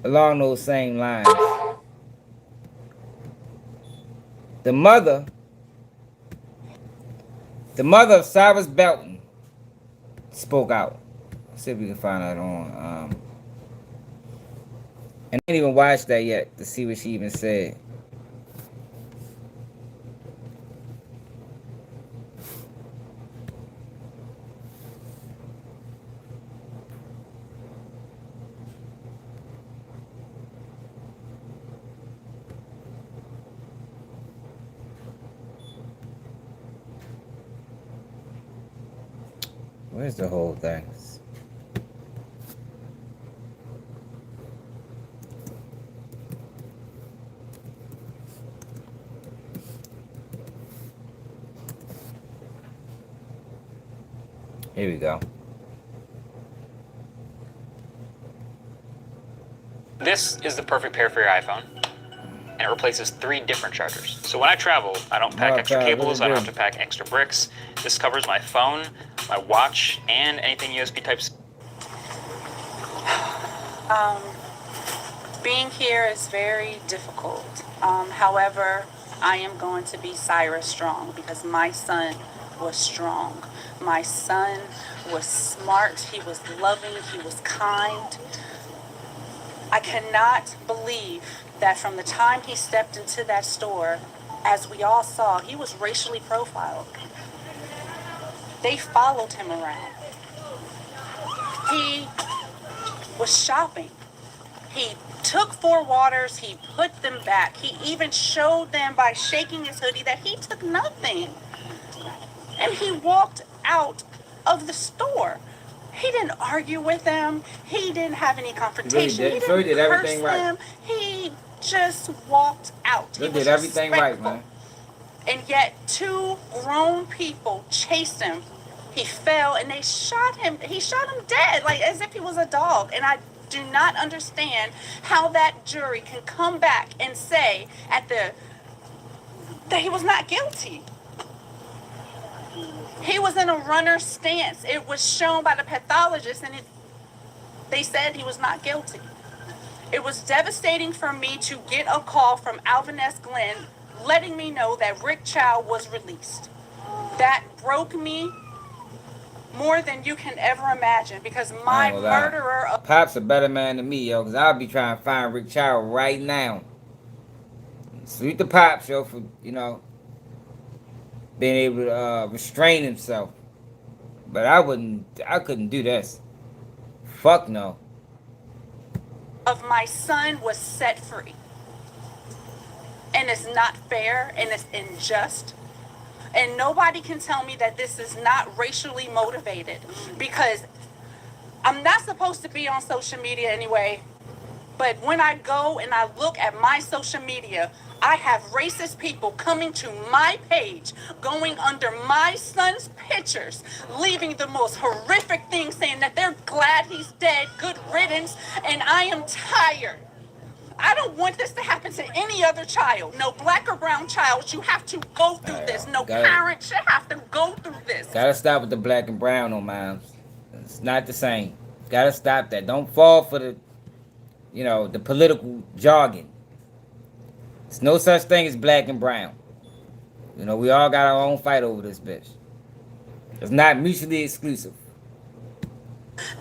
along those same lines, the mother of Cyrus Belton spoke out. Let's see if we can find that on. And I didn't even watch that yet to see what she even said. Where's the whole thing? Here we go. This is the perfect pair for your iPhone, and it replaces 3 different chargers. So when I travel, I don't pack extra cables, I don't have to pack extra bricks. This covers my phone, my watch, and anything USB Type-C. Being here is very difficult. However, I am going to be Cyrus strong because my son was strong. My son was smart, he was loving, he was kind. I cannot believe that from the time he stepped into that store, as we all saw, he was racially profiled. They followed him around. He was shopping. He took 4 waters, he put them back. He even showed them by shaking his hoodie that he took nothing. And he walked out of the store. He didn't argue with them. He didn't have any confrontation. He didn't curse them. He just walked out. He did everything right, man. And yet 2 grown people chased him. He fell and they shot him. He shot him dead, like as if he was a dog. And I do not understand how that jury can come back and say that he was not guilty. He was in a runner's stance. It was shown by the pathologist, and they said he was not guilty. It was devastating for me to get a call from Alvin S. Glenn letting me know that Rick Chow was released. That broke me more than you can ever imagine, because my murderer... Pop's a better man than me, yo, because I'll be trying to find Rick Chow right now. Salute the Pops, yo, for, you know, being able to restrain himself. But I couldn't do this. Fuck no. Of my son was set free. And it's not fair, and it's unjust. And nobody can tell me that this is not racially motivated, because I'm not supposed to be on social media anyway. But when I go and I look at my social media, I have racist people coming to my page, going under my son's pictures, leaving the most horrific things, saying that they're glad he's dead, good riddance, and I am tired. I don't want this to happen to any other child. No black or brown child. You have to go through this. No parent should have to go through this. Gotta stop with the black and brown on moms. It's not the same. Gotta stop that. Don't fall for the, you know, the political jargon. There's no such thing as black and brown. You know, we all got our own fight over this bitch. It's not mutually exclusive.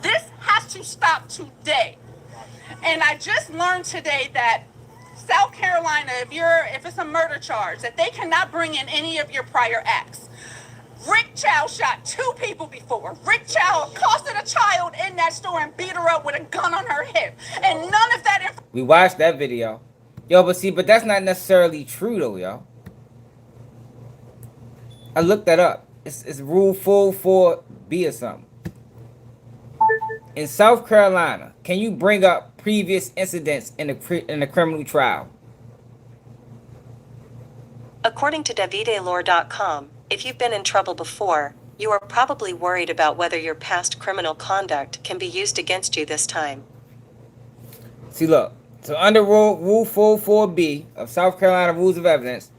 This has to stop today. And I just learned today that South Carolina, if it's a murder charge, that they cannot bring in any of your prior acts. Rick Chow shot 2 people before. Rick Chow accosted a child in that store and beat her up with a gun on her hip. And none of that... We watched that video. Yo, but that's not necessarily true though, yo. I looked that up. It's Rule 404B or something. In South Carolina, can you bring up previous incidents in a criminal trial? According to DavideLore.com, if you've been in trouble before, you are probably worried about whether your past criminal conduct can be used against you this time. See, look. So under Rule 404B of South Carolina Rules of Evidence,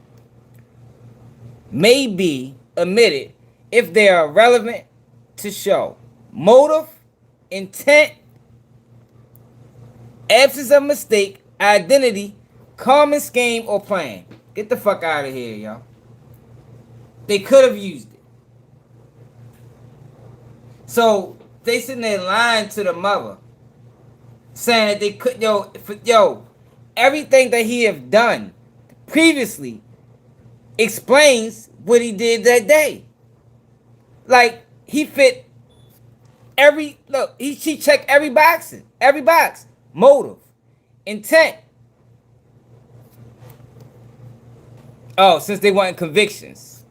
may be omitted if they are relevant to show motive, intent, absence of mistake, identity, common scheme, or plan. Get the fuck out of here, y'all. They could have used it. So they sitting there lying to the mother, saying that they could, everything that he have done previously explains what he did that day. Like, he fit she checked every box. Motive, intent. Oh, since they want convictions.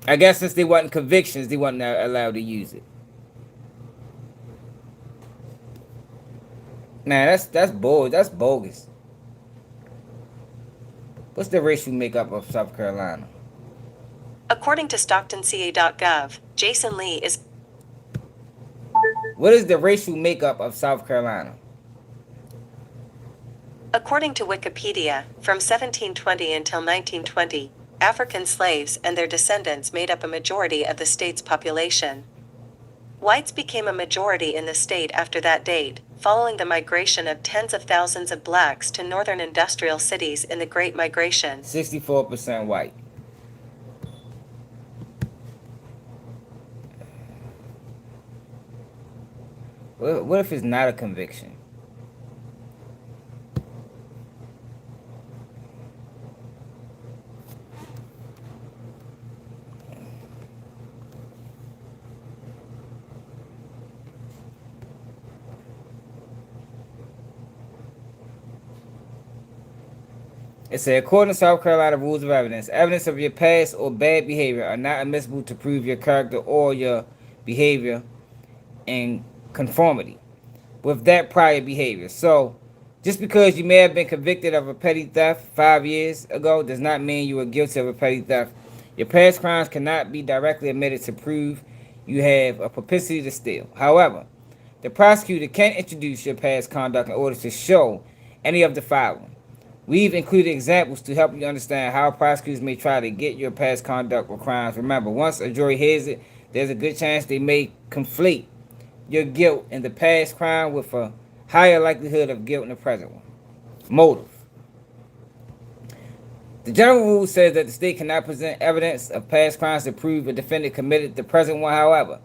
I guess since they wasn't convictions, they wasn't allowed to use it. Man, that's bogus. What's the racial makeup of South Carolina? According to StocktonCA.gov, Jason Lee is... What is the racial makeup of South Carolina? According to Wikipedia, from 1720 until 1920, African slaves and their descendants made up a majority of the state's population. Whites became a majority in the state after that date, following the migration of tens of thousands of blacks to northern industrial cities in the Great Migration. 64% white. What if it's not a conviction? It said, according to South Carolina rules of evidence of your past or bad behavior are not admissible to prove your character or your behavior in conformity with that prior behavior. So, just because you may have been convicted of a petty theft 5 years ago does not mean you were guilty of a petty theft. Your past crimes cannot be directly admitted to prove you have a propensity to steal. However, the prosecutor can introduce your past conduct in order to show any of the following. We've included examples to help you understand how prosecutors may try to get your past conduct or crimes. Remember, once a jury hears it, there's a good chance they may conflate your guilt in the past crime with a higher likelihood of guilt in the present one. Motive. The general rule says that the state cannot present evidence of past crimes to prove a defendant committed the present one. However,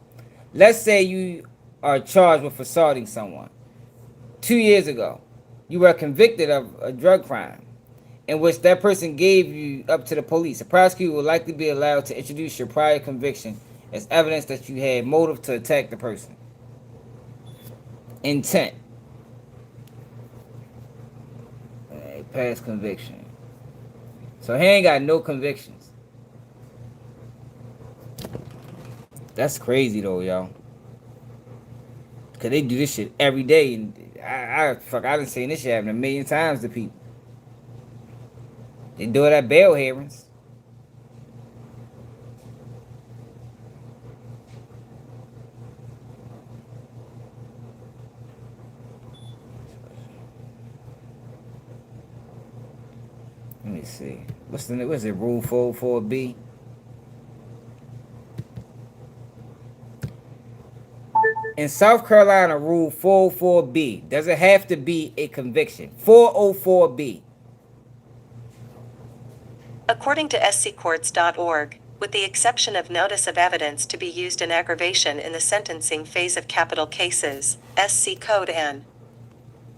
let's say you are charged with assaulting someone. 2 years ago, you were convicted of a drug crime in which that person gave you up to the police. A prosecutor will likely be allowed to introduce your prior conviction as evidence that you had motive to attack the person. Intent. Past conviction. So he ain't got no convictions. That's crazy though, y'all. Cause they do this shit every day, and I done seen this shit happen a million times to people. They do it at bail hearings. Let me see. What's it? Rule 404B? In South Carolina, Rule 404B, does it have to be a conviction? 404B. According to sccourts.org, with the exception of notice of evidence to be used in aggravation in the sentencing phase of capital cases, SC Code N.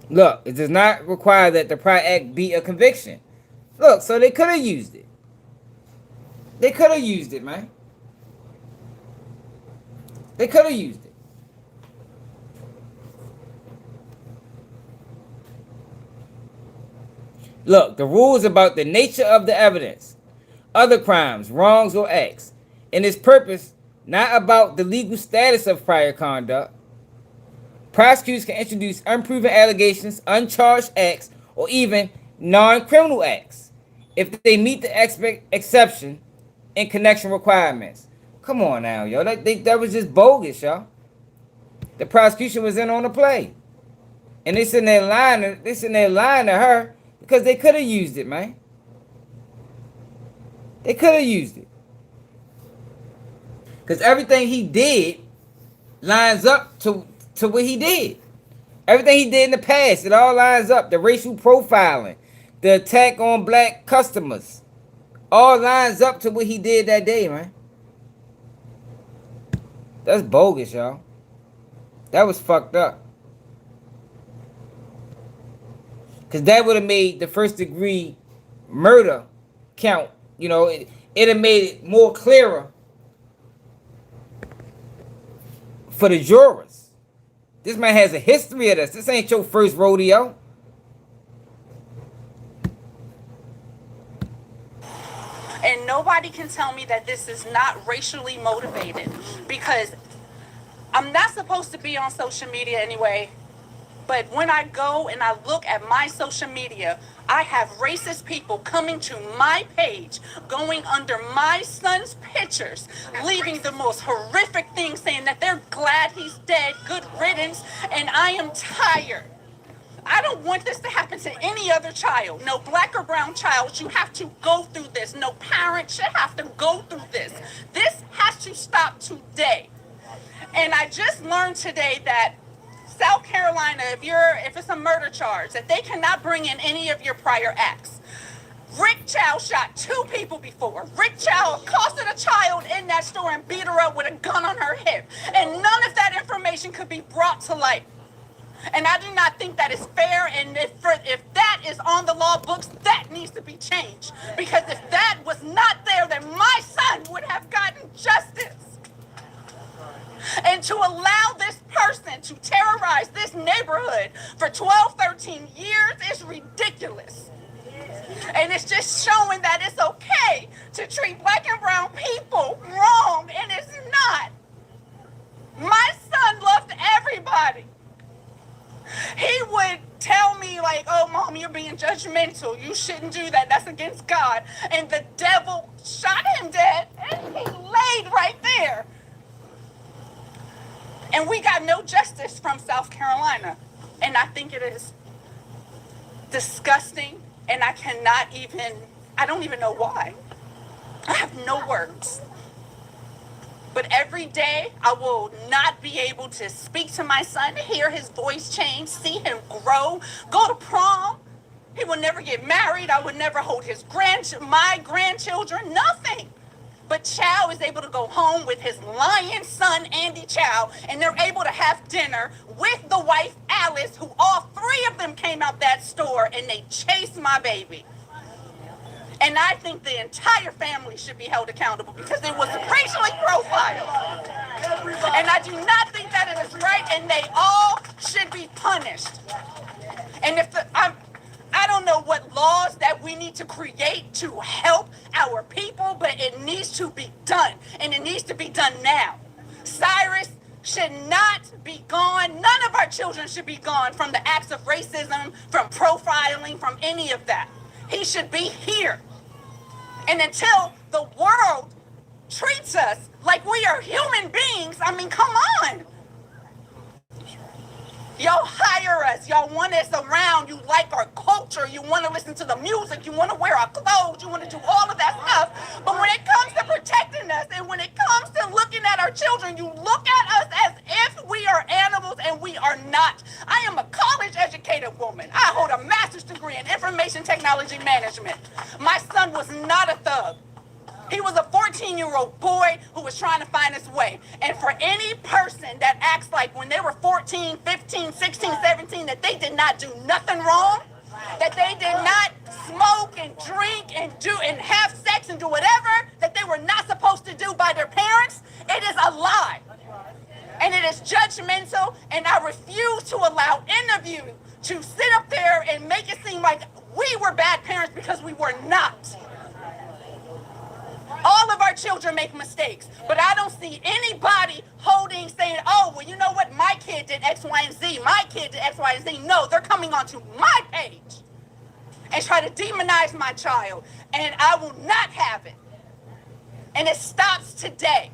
Look, it does not require that the prior act be a conviction. Look, so they could have used it. They could have used it, man. They could have used it. Look, the rule is about the nature of the evidence, other crimes, wrongs, or acts, and its purpose, not about the legal status of prior conduct. Prosecutors can introduce unproven allegations, uncharged acts, or even non-criminal acts if they meet the exception in connection requirements. Come on now, yo. That was just bogus, y'all. The prosecution was in on the play. And they sitting there lying to her because they could have used it, man. They could have used it. Because everything he did lines up to what he did. Everything he did in the past, it all lines up. The racial profiling, the attack on black customers, all lines up to what he did that day, man. That's bogus, y'all. That was fucked up. Because that would have made the first degree murder count. You know, it have made it more clearer for the jurors. This man has a history of this. This ain't your first rodeo. And nobody can tell me that this is not racially motivated, because I'm not supposed to be on social media anyway. But when I go and I look at my social media, I have racist people coming to my page, going under my son's pictures, leaving the most horrific things, saying that they're glad he's dead, good riddance, and I am tired. I don't want this to happen to any other child. No black or brown child should have to go through this. No parent should have to go through this. This has to stop today. And I just learned today that South Carolina, if it's a murder charge, that they cannot bring in any of your prior acts. Rick Chow shot 2 people before. Rick Chow accosted a child in that store and beat her up with a gun on her hip. And none of that information information could be brought to light. And I do not think that is fair, and if that is on the law books, that needs to be changed. Because if that was not there, then my son would have gotten justice. And to allow this person to terrorize this neighborhood for 12, 13 years is ridiculous. And it's just showing that it's okay to treat black and brown people wrong, and it's not. My son loved everybody. He would tell me like, oh, Mom, you're being judgmental. You shouldn't do that. That's against God. And the devil shot him dead, and he laid right there. And we got no justice from South Carolina. And I think it is disgusting, and I don't even know why. I have no words. But every day, I will not be able to speak to my son, hear his voice change, see him grow, go to prom. He will never get married. I would never hold my grandchildren, nothing. But Chow is able to go home with his lion son, Andy Chow, and they're able to have dinner with the wife, Alice, who all three of them came out that store, and they chased my baby. And I think the entire family should be held accountable because it was racially profiled. And I do not think that it is right, and they all should be punished. And I don't know what laws that we need to create to help our people, but it needs to be done, and it needs to be done now. Cyrus should not be gone. None of our children should be gone from the acts of racism, from profiling, from any of that. He should be here. And until the world treats us like we are human beings, I mean, come on. Y'all hire us. Y'all want us around. You like our culture. You want to listen to the music. You want to wear our clothes. You want to do all of that stuff. But when it comes to protecting us and when it comes to looking at our children, you look at us as if we are animals, and we are not. I am a college-educated woman. I hold a master's degree in information technology management. My son was not a thug. He was a 14-year-old boy who was trying to find his way. And for any person that acts like when they were 14, 15, 16, 17, that they did not do nothing wrong, that they did not smoke and drink and have sex and do whatever that they were not supposed to do by their parents, it is a lie. And it is judgmental, and I refuse to allow any of you to sit up there and make it seem like we were bad parents, because we were not. All of our children make mistakes, but I don't see anybody saying, oh, well, you know what? My kid did X, Y, and Z. My kid did X, Y, and Z. No, they're coming onto my page and try to demonize my child, and I will not have it. And it stops today.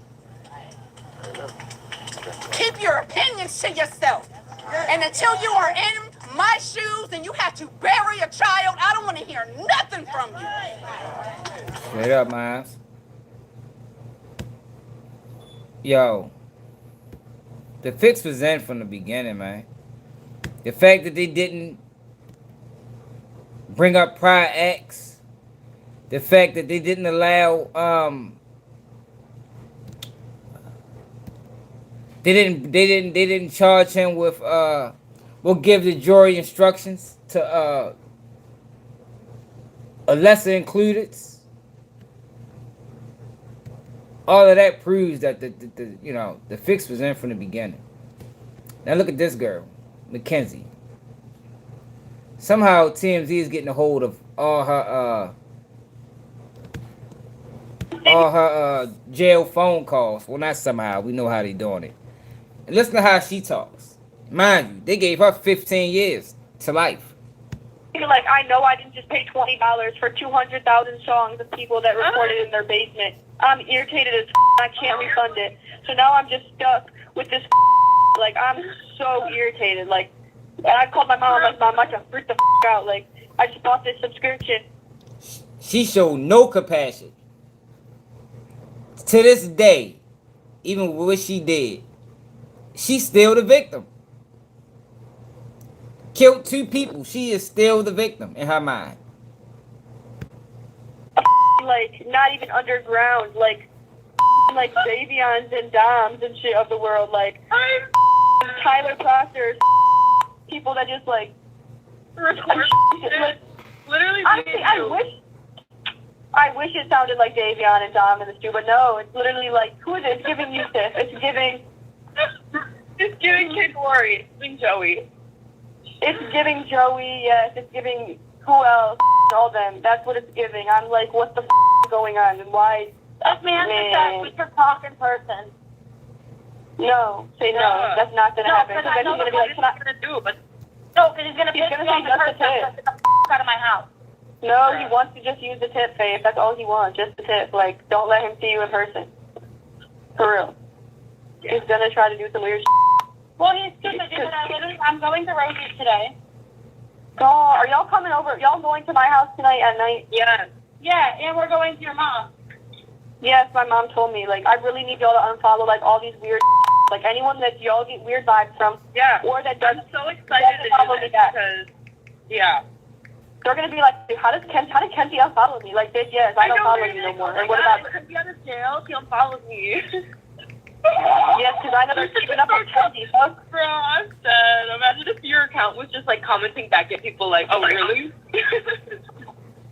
Keep your opinions to yourself. And until you are in my shoes and you have to bury a child, I don't want to hear nothing from you. Straight up, Miles. Yo, the fix was in from the beginning, man. The fact that they didn't bring up prior acts, the fact that they didn't allow, they didn't charge him with, we'll give the jury instructions to a lesser included. All of that proves that the fix was in from the beginning. Now look at this girl, Mackenzie. Somehow TMZ is getting a hold of all her jail phone calls. Well, not somehow. We know how they doing it. And listen to how she talks. Mind you, they gave her 15 years to life. Like, I know I didn't just pay $20 for 200,000 songs of people that recorded in their basement. I'm irritated as I can't refund it. So now I'm just stuck with this. Like, I'm so irritated. Like, and I called my mom. I'm like, Mom, I can freak the out. Like, I just bought this subscription. She showed no compassion. To this day, even with what she did, she's still the victim. Killed 2 people. She is still the victim in her mind. Like, not even underground. Like Davions and Doms and shit of the world. Like, Tyler Proctor, people that just like record like, literally. Honestly, I wish it sounded like Davion and Dom in the studio, but no, it's literally like, who is it? It's giving Yusuf. It's giving Kid Glory. It's giving Joey. It's giving Joey, yes. It's giving who else? All them. That's what it's giving. I'm like, what the is going on and why? That man said we could talk in person. No, say no. That's not gonna happen. Because then he's gonna be like, gonna do, but no, because he's gonna piss me off in person. Get the out of my house. No, he wants to just use the tip, Faith. That's all he wants, just the tip. Like, don't let him see you in person. For real. Yeah. He's gonna try to do some weird Well, he's stupid because I'm going to Rosie's today. Oh, are y'all coming over? Y'all going to my house tonight at night? Yes. Yeah, and we're going to your mom. Yes, my mom told me. Like, I really need y'all to unfollow, like, all these weird like, anyone that y'all get weird vibes from. Yeah. Or that does. I'm so excited to do this because, yeah. They're gonna be like, how did Kenzie unfollow me? Like, bitch, yes, I don't follow you no more. And what about? Because he out of jail, he unfollowed me. Yes, because I know they're keeping up with Kenzie. Bro, I'm sad. Imagine if your account was just like commenting back at people like, oh, really?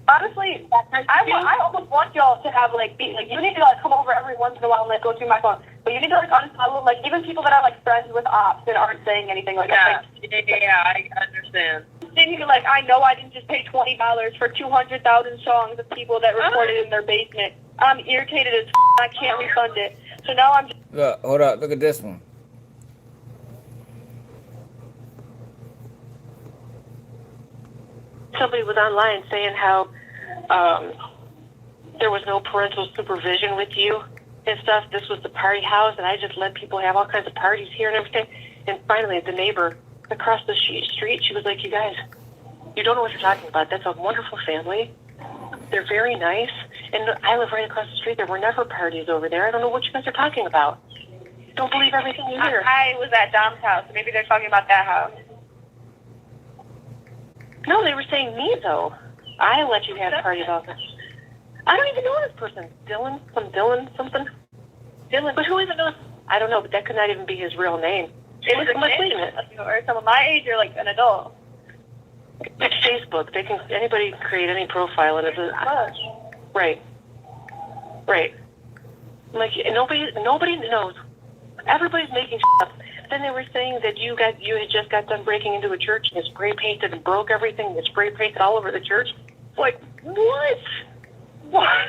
Honestly, I almost want y'all to have like, you need to like come over every once in a while and like go through my phone. But you need to like unfollow like even people that are like friends with ops and aren't saying anything like that. Yeah, I understand. They need to like, I know I didn't just pay $20 for 200,000 songs of people that recorded in their basement. I'm irritated as I can't refund it. So now I'm just... Look, hold up, look at this one. Somebody was online saying how there was no parental supervision with you and stuff. This was the party house, and I just let people have all kinds of parties here and everything. And finally, the neighbor across the street, she was like, you guys, you don't know what you're talking about. That's a wonderful family. They're very nice. And I live right across the street. There were never parties over there. I don't know what you guys are talking about. Don't believe everything you hear. I was at Dom's house. Maybe they're talking about that house. No, they were saying me, though. I let you have parties off. I don't even know this person. Dylan? Something? Dylan. But who even knows? I don't know, but that could not even be his real name. It was like, wait a minute. Or someone my age or like an adult. It's Facebook. Anybody can create any profile and it's right. Like nobody knows. Everybody's making up. Then they were saying that you had just got done breaking into a church and you spray painted and broke everything. You spray painted all over the church. Like what? What?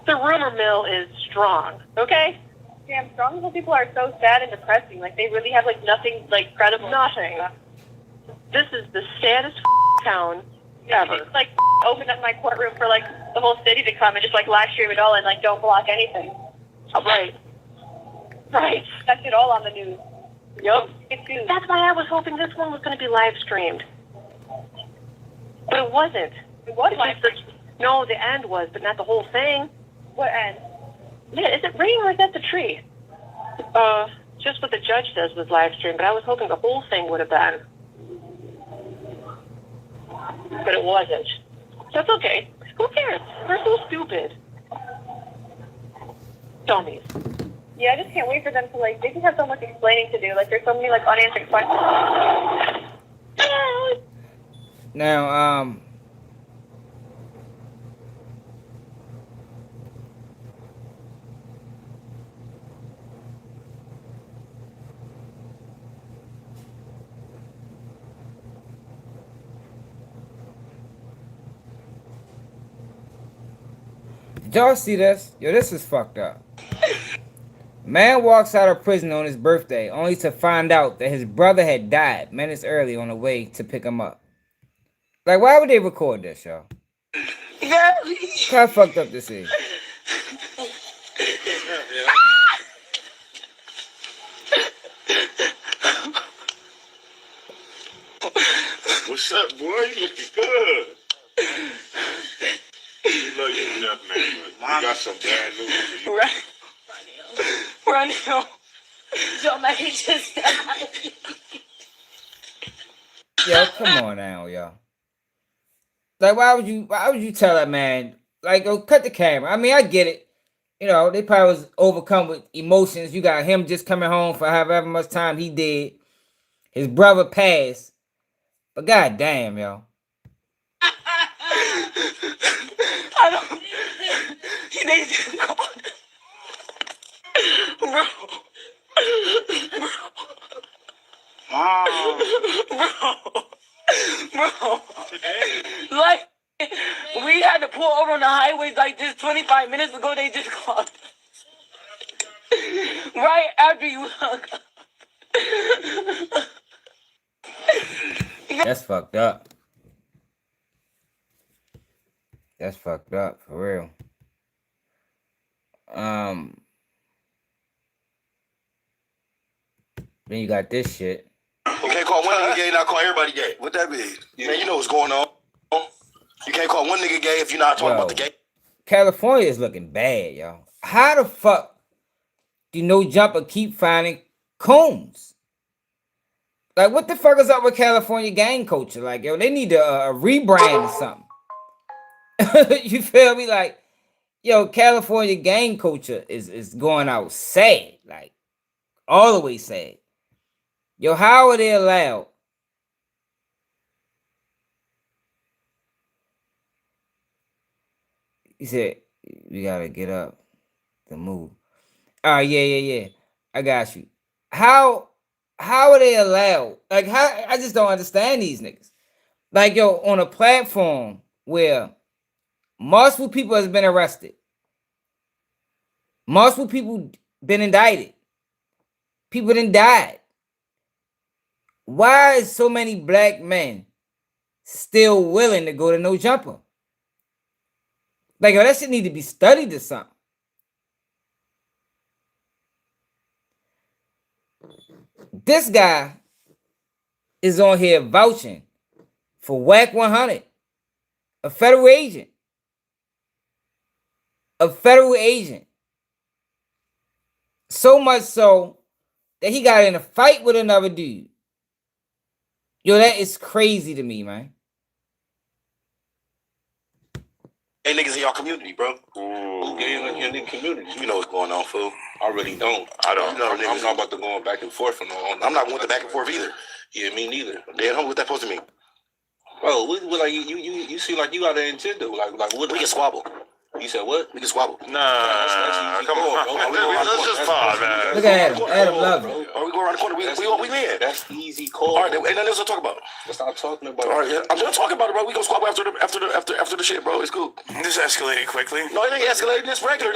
The rumor mill is strong. Okay. Damn, strong little people are so sad and depressing. Like, they really have, like, nothing, like, credible. Nothing. This is the saddest town ever. It's, like, open up my courtroom for, like, the whole city to come and just, like, live stream it all and, like, don't block anything. Right. That's it all on the news. Yup. That's why I was hoping this one was going to be live streamed. But it wasn't. It was live streamed. No, the end was, but not the whole thing. What end? Yeah, is it raining or is that the tree? Just what the judge says was live streamed, but I was hoping the whole thing would have been. But it wasn't. That's okay. Who cares? We're so stupid. Dummies. Yeah, I just can't wait for them to, like, they just have so much explaining to do. Like, there's so many, like, unanswered questions. Now, did y'all see this? Yo, this is fucked up. Man walks out of prison on his birthday only to find out that his brother had died minutes early on the way to pick him up. Like, why would they record this, y'all? How fucked up this is. What's up, boy? You looking good. We love you enough, man. We got some bad news for you. Run, don't let me just die. Yo, come on now, y'all. Like, why would you tell that man, like, go cut the camera? I mean, I get it. You know, they probably was overcome with emotions. You got him just coming home for however much time he did. His brother passed. But goddamn, yo. I don't. He needs to go. Bro. Bro. Like, we had to pull over on the highways like this 25 minutes ago. They just called. Right after you hung up. That's fucked up. That's fucked up, for real. Then you got this shit. You can't call one nigga gay, not call everybody gay. What that mean? Man, you know what's going on. You can't call one nigga gay if you're not talking about the gay. California is looking bad, y'all. How the fuck do No Jumper keep finding combs? Like, what the fuck is up with California gang culture? Like, yo, they need a rebrand or something. You feel me? Like, yo, California gang culture is going out sad. Like, all the way sad. Yo, how are they allowed? He said, we gotta get up to move. Oh, yeah. I got you. How are they allowed? Like, how? I just don't understand these niggas. Like, yo, on a platform where multiple people has been arrested, multiple people been indicted, people done died. Why is so many black men still willing to go to No Jumper? Like, yo, that shit need to be studied or something. This guy is on here vouching for WAC 100, a federal agent. A federal agent. So much so that he got in a fight with another dude. Yo, that is crazy to me, man. Hey, niggas in y'all community, bro. Who gay in the community? You know what's going on, fool. I really don't. I don't. You know, I'm not about to go back and forth and all. I'm not going to back and forth either. Yeah, me neither. Damn, what's that supposed to mean? Bro, like you seem like you got an agenda. Like what? We can squabble. You said what? We can squabble. Nah, come on, bro. Let's just pause, man. Look at Adam. Adam love it. Or we go around the corner. We win. That's easy call. All right, ain't nothing else to talk about. Let's stop talking about it. All right, yeah. I'm gonna talk about it, bro. We gonna squabble after the shit, bro. It's cool. This escalated quickly. No, it ain't escalated. This regular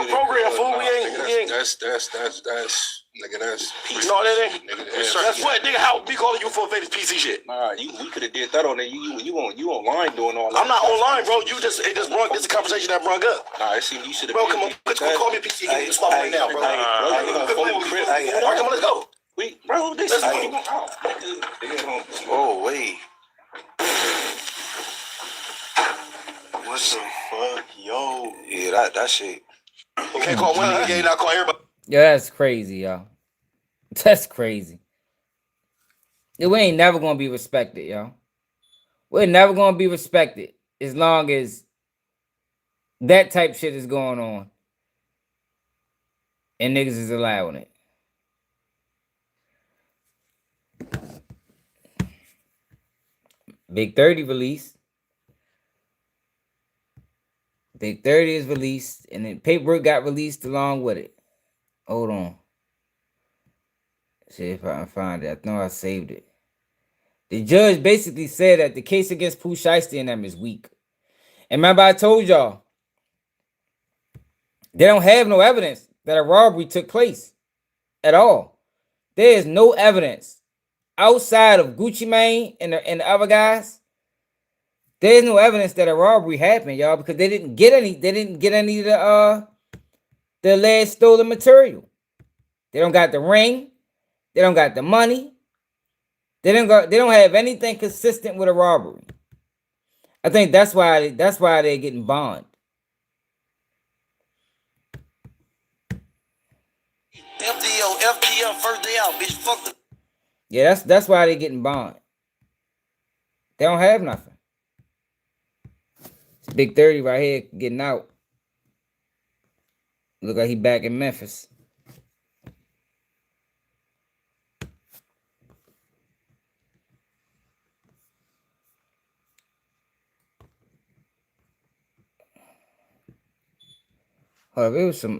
program, fool. We ain't. That's nigga. That's PC. No, that ain't. That's what, nigga. How we calling you for this PC shit? Nah, we could have did that on there. You online doing all that. I'm not online, bro. This is a conversation that brung up. Nah, it seemed you should have. Bro, come on, call me a PC. Get this right now, bro. All right, come on, let's go. Bro, this is. Oh wait. What the fuck, yo? Yeah, that shit. You can't call one nigga gay, not call everybody. Yo, that's crazy, y'all. That's crazy. Yo, we ain't never gonna be respected, y'all. We're never gonna be respected as long as that type shit is going on and niggas is allowing it. Big 30 released. Big 30 is released, and then paperwork got released along with it. Hold on. See if I can find it. I know I saved it. The judge basically said that the case against Pooh Shiesty and them is weak. And remember, I told y'all, they don't have no evidence that a robbery took place at all. There is no evidence outside of Gucci Mane and the other guys. There's no evidence that a robbery happened, y'all, because they didn't get any. They didn't get any of the alleged stolen material. They don't got the ring. They don't got the money. They don't have anything consistent with a robbery. I think that's why they're getting bond. FDL, first day out, bitch. Fuck the. Yeah, that's why they're getting bond. They don't have nothing. It's Big 30 right here getting out. Look like he back in Memphis. Oh, it was some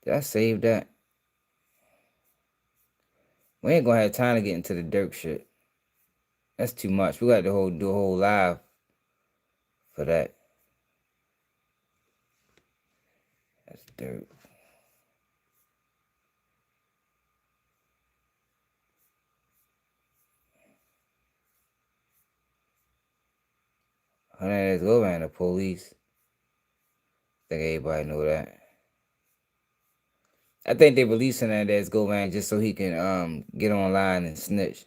did I save that? We ain't gonna have time to get into the Dirk shit. That's too much. We got to do a whole live for that. That's Dirk. Her name is Govan, the police. I think everybody know that. I think they releasing that as Govan just so he can get online and snitch.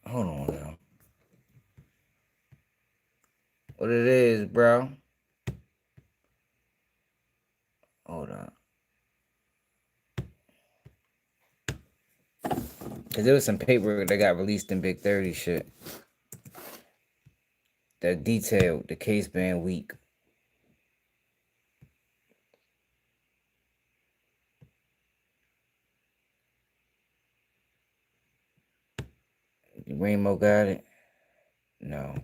Hold on, yo. What it is, bro? Hold on. Cause there was some paper that got released in Big 30 shit that detailed the case being weak. Rainbow got it? No.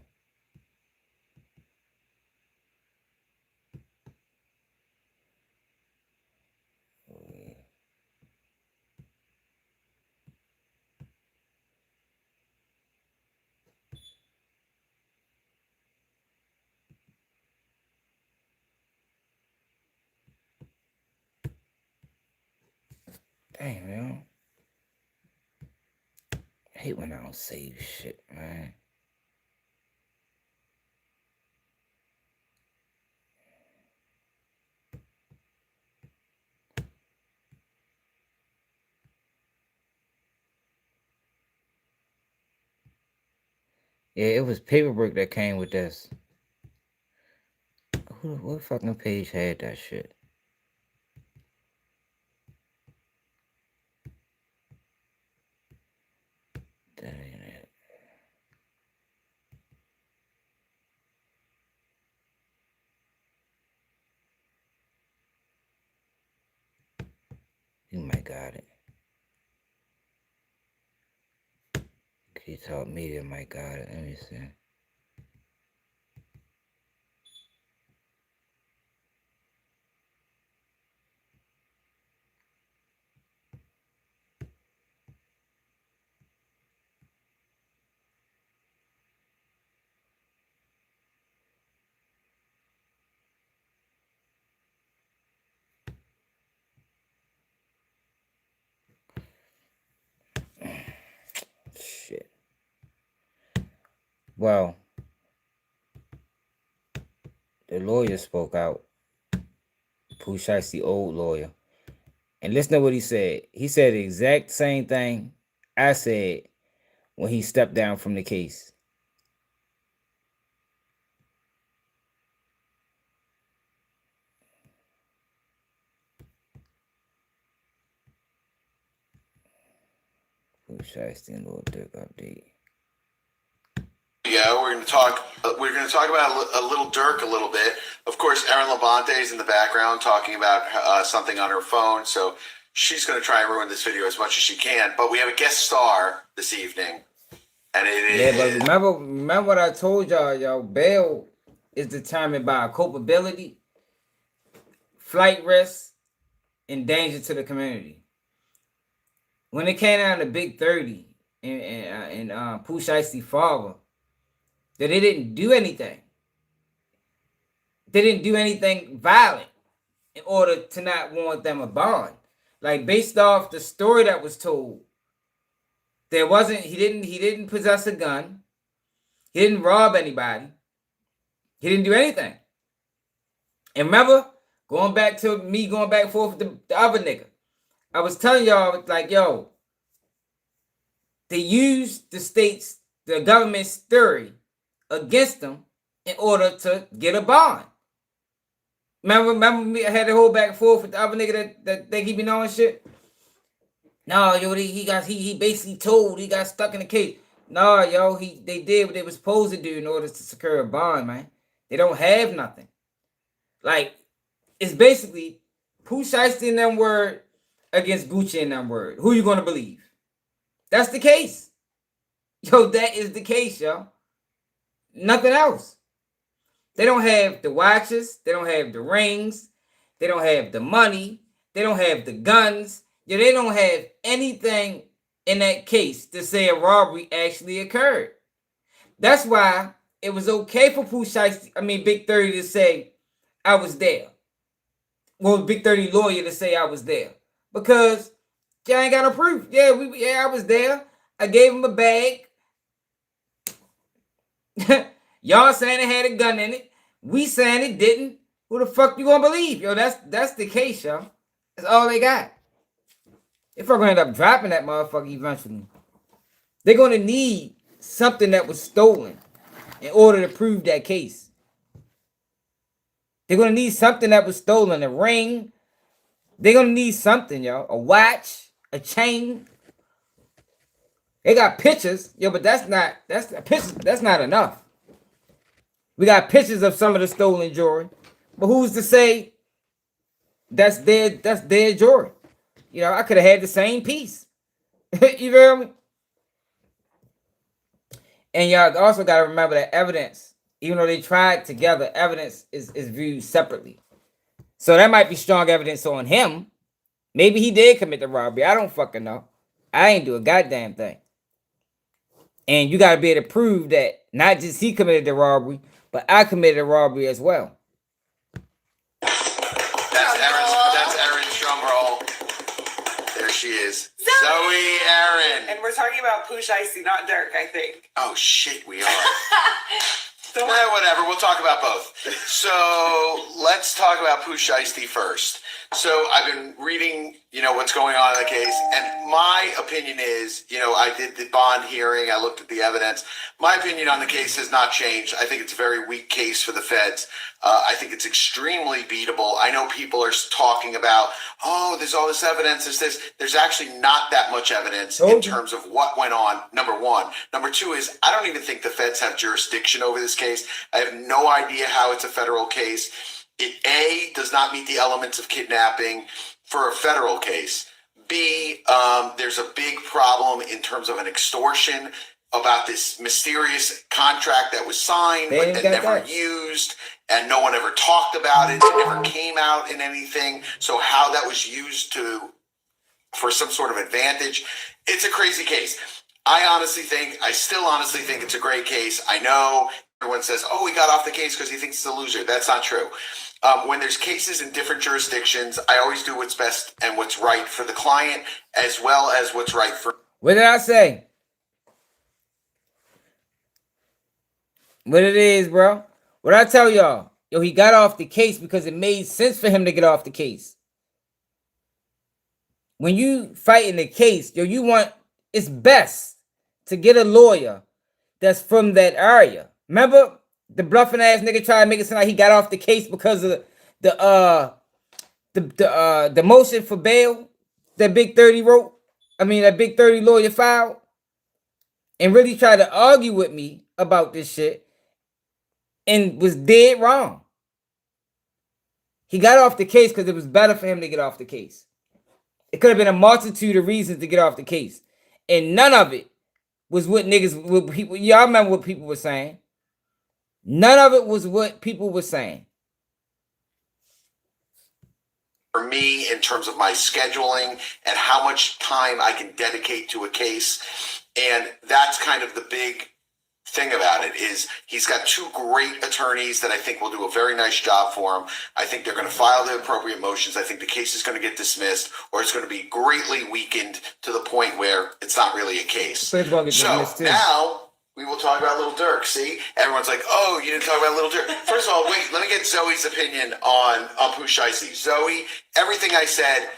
Damn, yo. I hate when I don't save shit, man. Yeah, it was Paperwork that came with this. What fucking page had that shit? That ain't it. You might got it. He taught me that might got it. Let me see. Shit. Well, the lawyer spoke out. Pusha's the old lawyer. And listen to what he said. He said the exact same thing I said when he stepped down from the case. Pusha's the little Dirk update. Yeah, we're going to talk. We're going to talk about a little Dirk a little bit. Of course, Erin Labonte is in the background talking about something on her phone, so she's going to try and ruin this video as much as she can. But we have a guest star this evening, and it is. Yeah, but remember what I told y'all. Y'all, bail is determined by culpability, flight risk, and danger to the community. When it came down to Big 30 and Pooh Shiesty father, that they didn't do anything. They didn't do anything violent in order to not warrant them a bond. Like based off the story that was told, there wasn't. He didn't possess a gun. He didn't rob anybody. He didn't do anything. And remember, going back and forth with the other nigga, I was telling y'all like, yo, they used the government's theory against them in order to get a bond. Remember me? I had the whole back and forth with the other nigga that think he be knowing shit. No, yo, he basically told he got stuck in the case. No, yo, they did what they were supposed to do in order to secure a bond, man. They don't have nothing. Like, it's basically Pooh Shiesty in them word against Gucci in them word. Who you gonna believe? That's the case. Yo, that is the case, yo. Nothing else. They don't have the watches. They don't have the rings. They don't have the money. They don't have the guns. Yeah, they don't have anything in that case to say a robbery actually occurred. That's why it was okay for Big 30 to say I was there. Well, Big 30 lawyer to say I was there. Because y'all ain't got no proof. Yeah, I was there. I gave him a bag. Y'all saying it had a gun in it. We saying it didn't. Who the fuck you gonna believe? Yo, that's the case, yo. That's all they got. If we're gonna end up dropping that motherfucker eventually, they're gonna need something that was stolen in order to prove that case. They're gonna need something that was stolen, a ring. They're gonna need something, yo. A watch, a chain. They got pictures, yo, but that's not enough. We got pictures of some of the stolen jewelry, but who's to say that's their jewelry? You know, I could have had the same piece. You feel me? And y'all also got to remember that evidence, even though they tried together, evidence is viewed separately. So that might be strong evidence on him. Maybe he did commit the robbery. I don't fucking know. I ain't do a goddamn thing. And you got to be able to prove that not just he committed the robbery, but I committed a robbery as well. That's Erin's drum roll. There she is. Zoe Erin. And we're talking about Pooh Shiesty, not Dirk, I think. Oh, shit, we are. Whatever, we'll talk about both. So let's talk about Pooh Shiesty first. So I've been reading, what's going on in the case, and my opinion is, I did the bond hearing, I looked at the evidence. My opinion on the case has not changed. I think it's a very weak case for the feds. I think it's extremely beatable. I know people are talking about, there's all this evidence, there's actually not that much evidence in terms of what went on, number one. Number two is, I don't even think the feds have jurisdiction over this case. I have no idea how it's a federal case. It, A, does not meet the elements of kidnapping for a federal case. B, there's a big problem in terms of an extortion about this mysterious contract that was signed but then never used, and no one ever talked about it. It never came out in anything. So how that was used for some sort of advantage, it's a crazy case. I still honestly think it's a great case. I know everyone says, he got off the case because he thinks it's a loser. That's not true. When there's cases in different jurisdictions, I always do what's best and what's right for the client as well as what's right for... What did I say? What it is, bro? What I tell y'all? Yo, he got off the case because it made sense for him to get off the case. When you fight in the case, it's best to get a lawyer that's from that area. Remember? The bluffing ass nigga tried to make it sound like he got off the case because of the motion for bail that Big 30 that Big 30 lawyer filed, and really tried to argue with me about this shit and was dead wrong. He got off the case because it was better for him to get off the case. It could have been a multitude of reasons to get off the case, and none of it was what people. Y'all remember what people were saying. None of it was what people were saying. For me, in terms of my scheduling and how much time I can dedicate to a case. And that's kind of the big thing about it is he's got two great attorneys that I think will do a very nice job for him. I think they're going to file the appropriate motions. I think the case is going to get dismissed, or it's going to be greatly weakened to the point where it's not really a case. So now we will talk about Little Dirk. See, everyone's like, "Oh, you didn't talk about Little Dirk." First of all, wait. Let me get Zoe's opinion on Pooh Shiesty. Zoe, everything I said.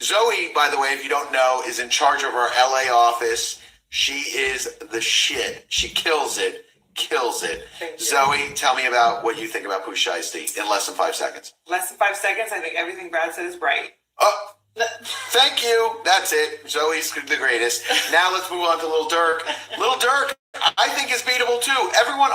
Zoe, by the way, if you don't know, is in charge of our LA office. She is the shit. She kills it. kills it. Zoe, tell me about what you think about Pooh Shiesty in less than 5 seconds. Less than 5 seconds. I think everything Brad said is right. Oh, thank you. That's it. Zoe's the greatest. Now let's move on to Lil Durk. Lil Durk, I think is beatable too. Everyone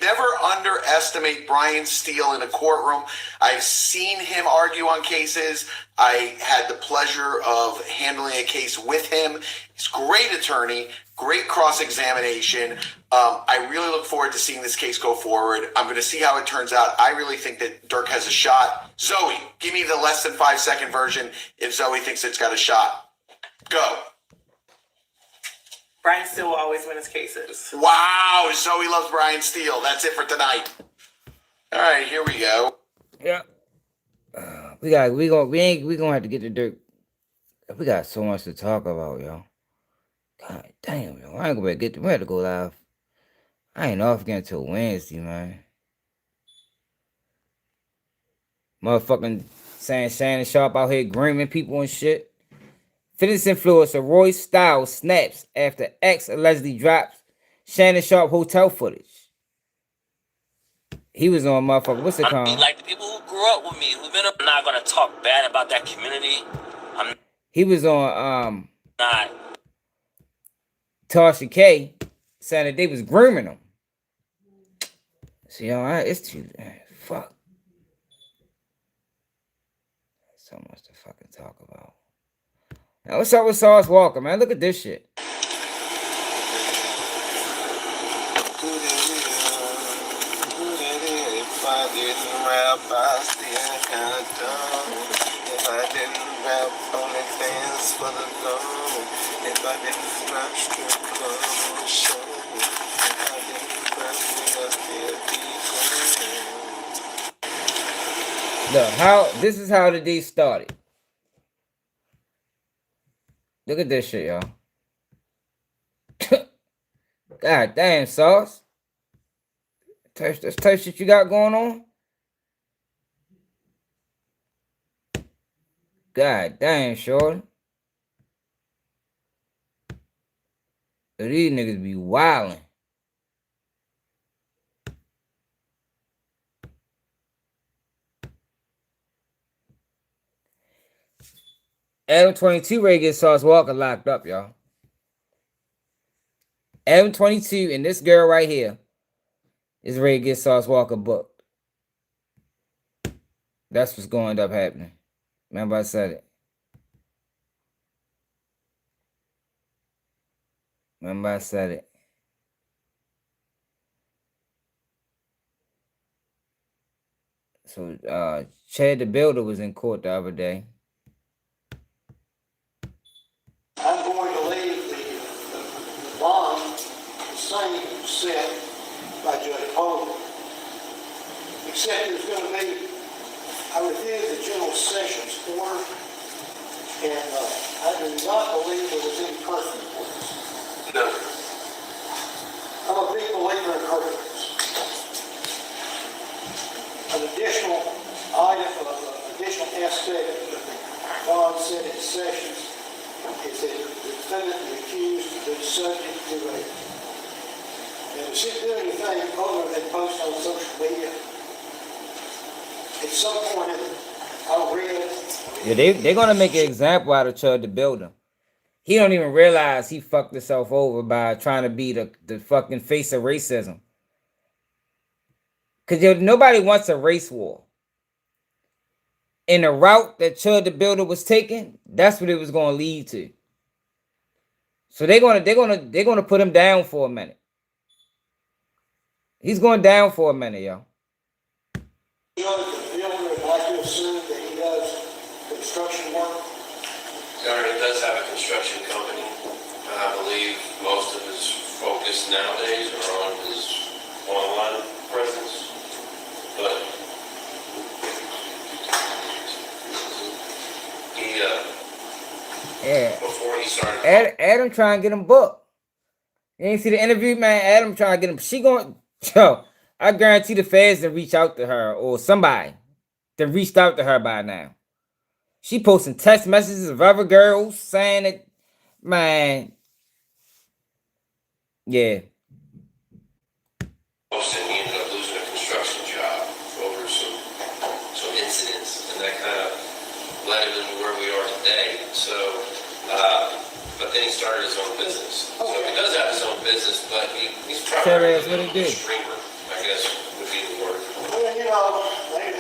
never underestimate Brian Steele in a courtroom. I've seen him argue on cases. I had the pleasure of handling a case with him. He's a great attorney, great cross-examination. I really look forward to seeing this case go forward. I'm going to see how it turns out. I really think that Durk has a shot. Zoe, give me the less than 5 second version if Zoe thinks it's got a shot. Go. Brian Steele will always win his cases. Wow, Zoe loves Brian Steele. That's it for tonight. All right, here we go. Yeah. We gonna have to get to Durk. We got so much to talk about, yo. God damn, yo. I ain't gonna get to. We have to go live. I ain't off again until Wednesday, man. Motherfucking saying Shannon Sharp out here grooming people and shit. Fitness influencer Roy Styles snaps after ex allegedly drops Shannon Sharp hotel footage. He was on motherfucker. What's it called? Like the people who grew up with me, who've been up. I'm not gonna talk bad about that community. He was on Not. Tasha K saying that they was grooming him. See, it's too fuck. So much to fucking talk about. Now, what's up with Sauce Walker, man? Look at this shit. If I didn't rap, I still kinda dumb. If I didn't rap, only fans for the gun. If I didn't rap, strip club on the show. If I didn't rap, nigga, still be gone. Look, this is how the day started. Look at this shit, y'all. God damn, Sauce. That's type shit you got going on. God damn, shorty. These niggas be wildin'. Adam 22 ready to get Sauce Walker locked up, y'all. Adam 22 and this girl right here is ready to get Sauce Walker booked. That's what's going to end up happening. Remember I said it. Remember I said it. So Chad the Builder was in court the other day. I'm going to leave the bond the same set by Judge Poland. Except there's going to be, I reviewed the General Sessions order, and I do not believe there was any curfew orders. No. I'm a big believer in curfews. An additional item, additional aspect of the bond set in sessions is that the defendant, the accused, is subject to a, and if she do anything other than post on social media, at some point I read. Yeah, they're gonna make an example out of Chud the Builder. He don't even realize he fucked himself over by trying to be the fucking face of racism. Cause nobody wants a race war. And the route that Chud the Builder was taking, that's what it was gonna lead to. So they're gonna put him down for a minute. He's going down for a minute, y'all. The builder would like to assume that he does construction work. He does have a construction company. I believe most of his focus nowadays are on his online presence. But before he started, Adam trying to get him booked. You ain't see the interview, man? Adam trying to get him. I guarantee the feds done reach out to her or somebody that reached out to her by now. She posting text messages of other girls saying that, man, yeah. But then he started his own business. So he does have his own business, but he's Tell primarily us what he did. a streamer, I guess would be the word. Well, you know, maybe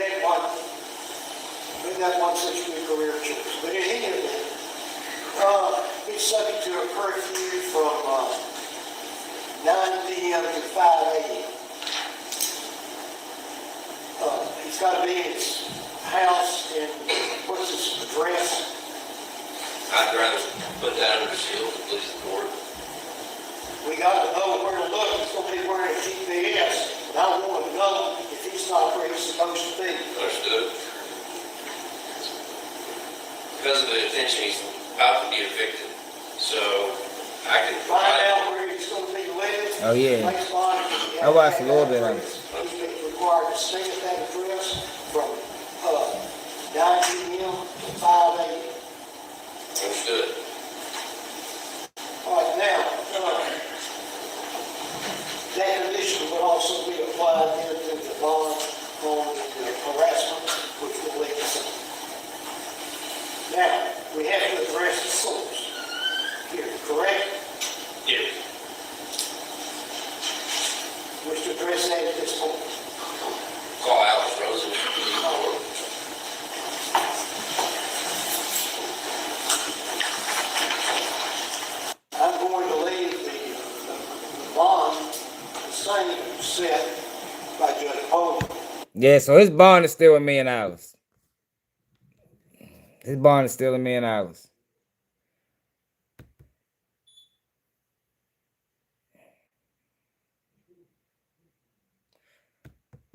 that one such a good career choice. But in any event, he's subject to a curfew from 9 p.m. to 5 a.m. He's got to be in his house and what's his address? I'd rather put that under seal to please the board. We got to know where to look. He's going to be wearing a GPS. And I want to know if he's not where he's supposed to be. Understood. Because of the attention, he's about to be evicted. So I can find out where he's going to be living. Oh, yeah. I watched a little bit of it. He's required to stay at that address from 9 p.m. to 5 a.m. Understood. All right, now, that condition would also be applied here to the bond on the harassment, which will lead to something. Now, we have to address the source here, correct? Yes. Wish to address that at this point. Call Alex Rosen. I'm going to leave the bond the same set by Judge Bolton. Yeah, so his bond is still $1 million. His bond is still $1 million.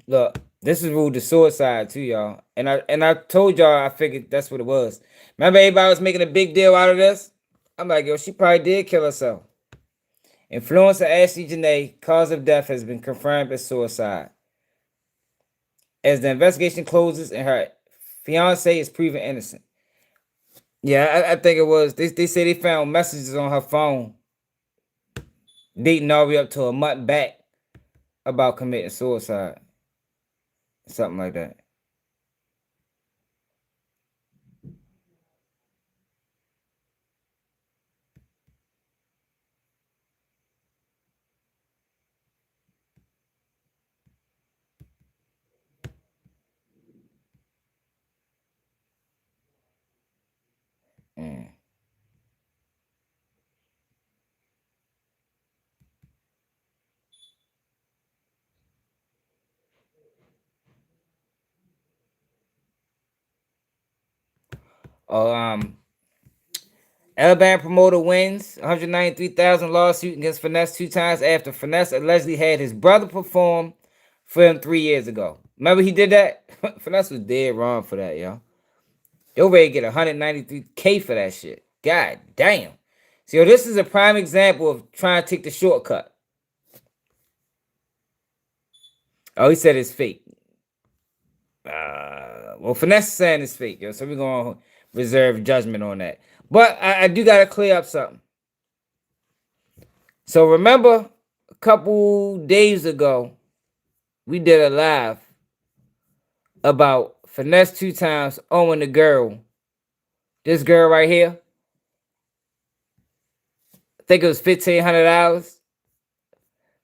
Look, this is ruled to suicide too, y'all. And I told y'all I figured that's what it was. Remember everybody was making a big deal out of this? I'm like, yo, she probably did kill herself. Influencer Ashley Janae, cause of death has been confirmed as suicide. As the investigation closes and her fiance is proven innocent. Yeah, I think it was. They say they found messages on her phone dating all the way up to a month back about committing suicide. Something like that. Alabama promoter wins $193,000 lawsuit against Finesse2tymes after Finesse allegedly had his brother perform for him 3 years ago. Remember he did that? Finesse was dead wrong for that, yo. Yo ready to get $193K for that shit. God damn. So yo, this is a prime example of trying to take the shortcut. Oh, he said it's fake. Well, Finesse is saying it's fake, yo. So we're going to reserve judgment on that. But I do got to clear up something. So remember a couple days ago, we did a live about Finesse2tymes owing the girl. This girl right here. I think it was $1,500.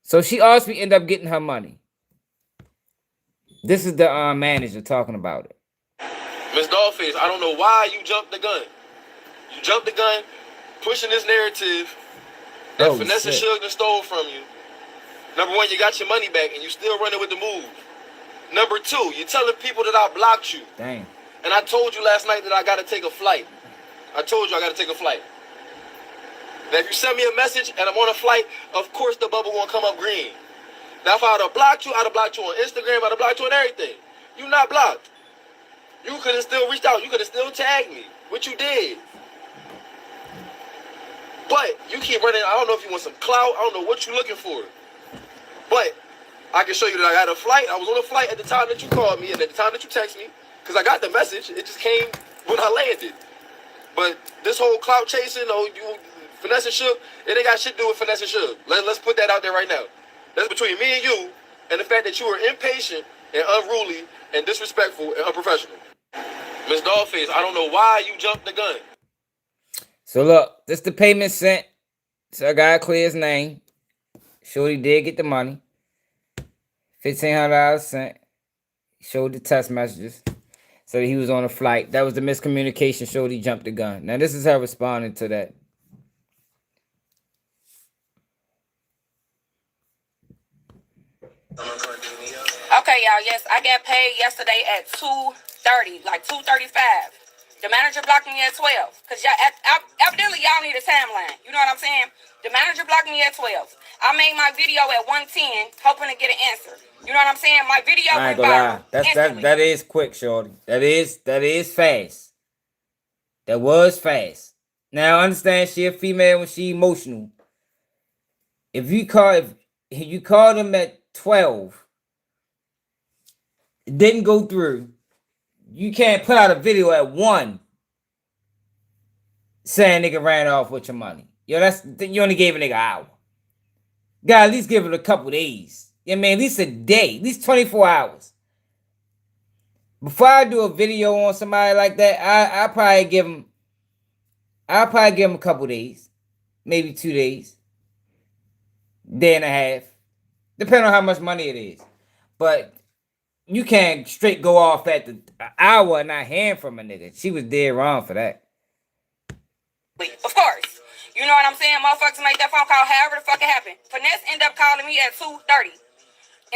So she also ended up getting her money. This is the manager talking about it. Miss Dollface, I don't know why you jumped the gun. You jumped the gun, pushing this narrative that Finesse and Shugg done stole from you. Number one, you got your money back and you still running with the move. Number two, you're telling people that I blocked you. Dang. And I told you last night that I got to take a flight. I told you I got to take a flight. Now, if you send me a message and I'm on a flight, of course the bubble won't come up green. Now, if I would have blocked you, I'd have blocked you on Instagram, I'd have blocked you on everything. You not blocked. You could have still reached out. You could have still tagged me, which you did. But you keep running. I don't know if you want some clout. I don't know what you're looking for. But I can show you that I had a flight. I was on a flight at the time that you called me and at the time that you texted me. Because I got the message. It just came when I landed. But this whole clout chasing, you Finesse and Shugg, it ain't got shit to do with Finesse and Shugg. Let's put that out there right now. That's between me and you and the fact that you were impatient and unruly and disrespectful and unprofessional. Miss Dollface, I don't know why you jumped the gun. So look, this the payment sent. So I gotta clear his name. Shorty did get the money. $1,500 sent. Showed the text messages. So he was on a flight. That was the miscommunication. Shorty jumped the gun. Now this is her responding to that. Okay, y'all. Yes, I got paid yesterday at 2:30, like 2:35. The manager blocked me at 12. Because evidently y'all need a timeline. You know what I'm saying? The manager blocked me at 12. I made my video at 1:10, hoping to get an answer. You know what I'm saying? My video I ain't went gonna lie. viral. That is quick, shorty. That is fast. That was fast. Now I understand she a female when she emotional. If you called him at 12, it didn't go through. You can't put out a video at 1 saying nigga ran off with your money. Yo, you only gave a nigga an hour. Gotta at least give it a couple days. Yeah, man, at least a day, at least 24 hours. Before I do a video on somebody like that, I'll probably give him a couple days, maybe 2 days, day and a half, depending on how much money it is. But you can't straight go off at the hour and not hearing from a nigga. She was dead wrong for that. Of course. You know what I'm saying? Motherfuckers make that phone call however the fuck it happened. Finesse ended up calling me at 2:30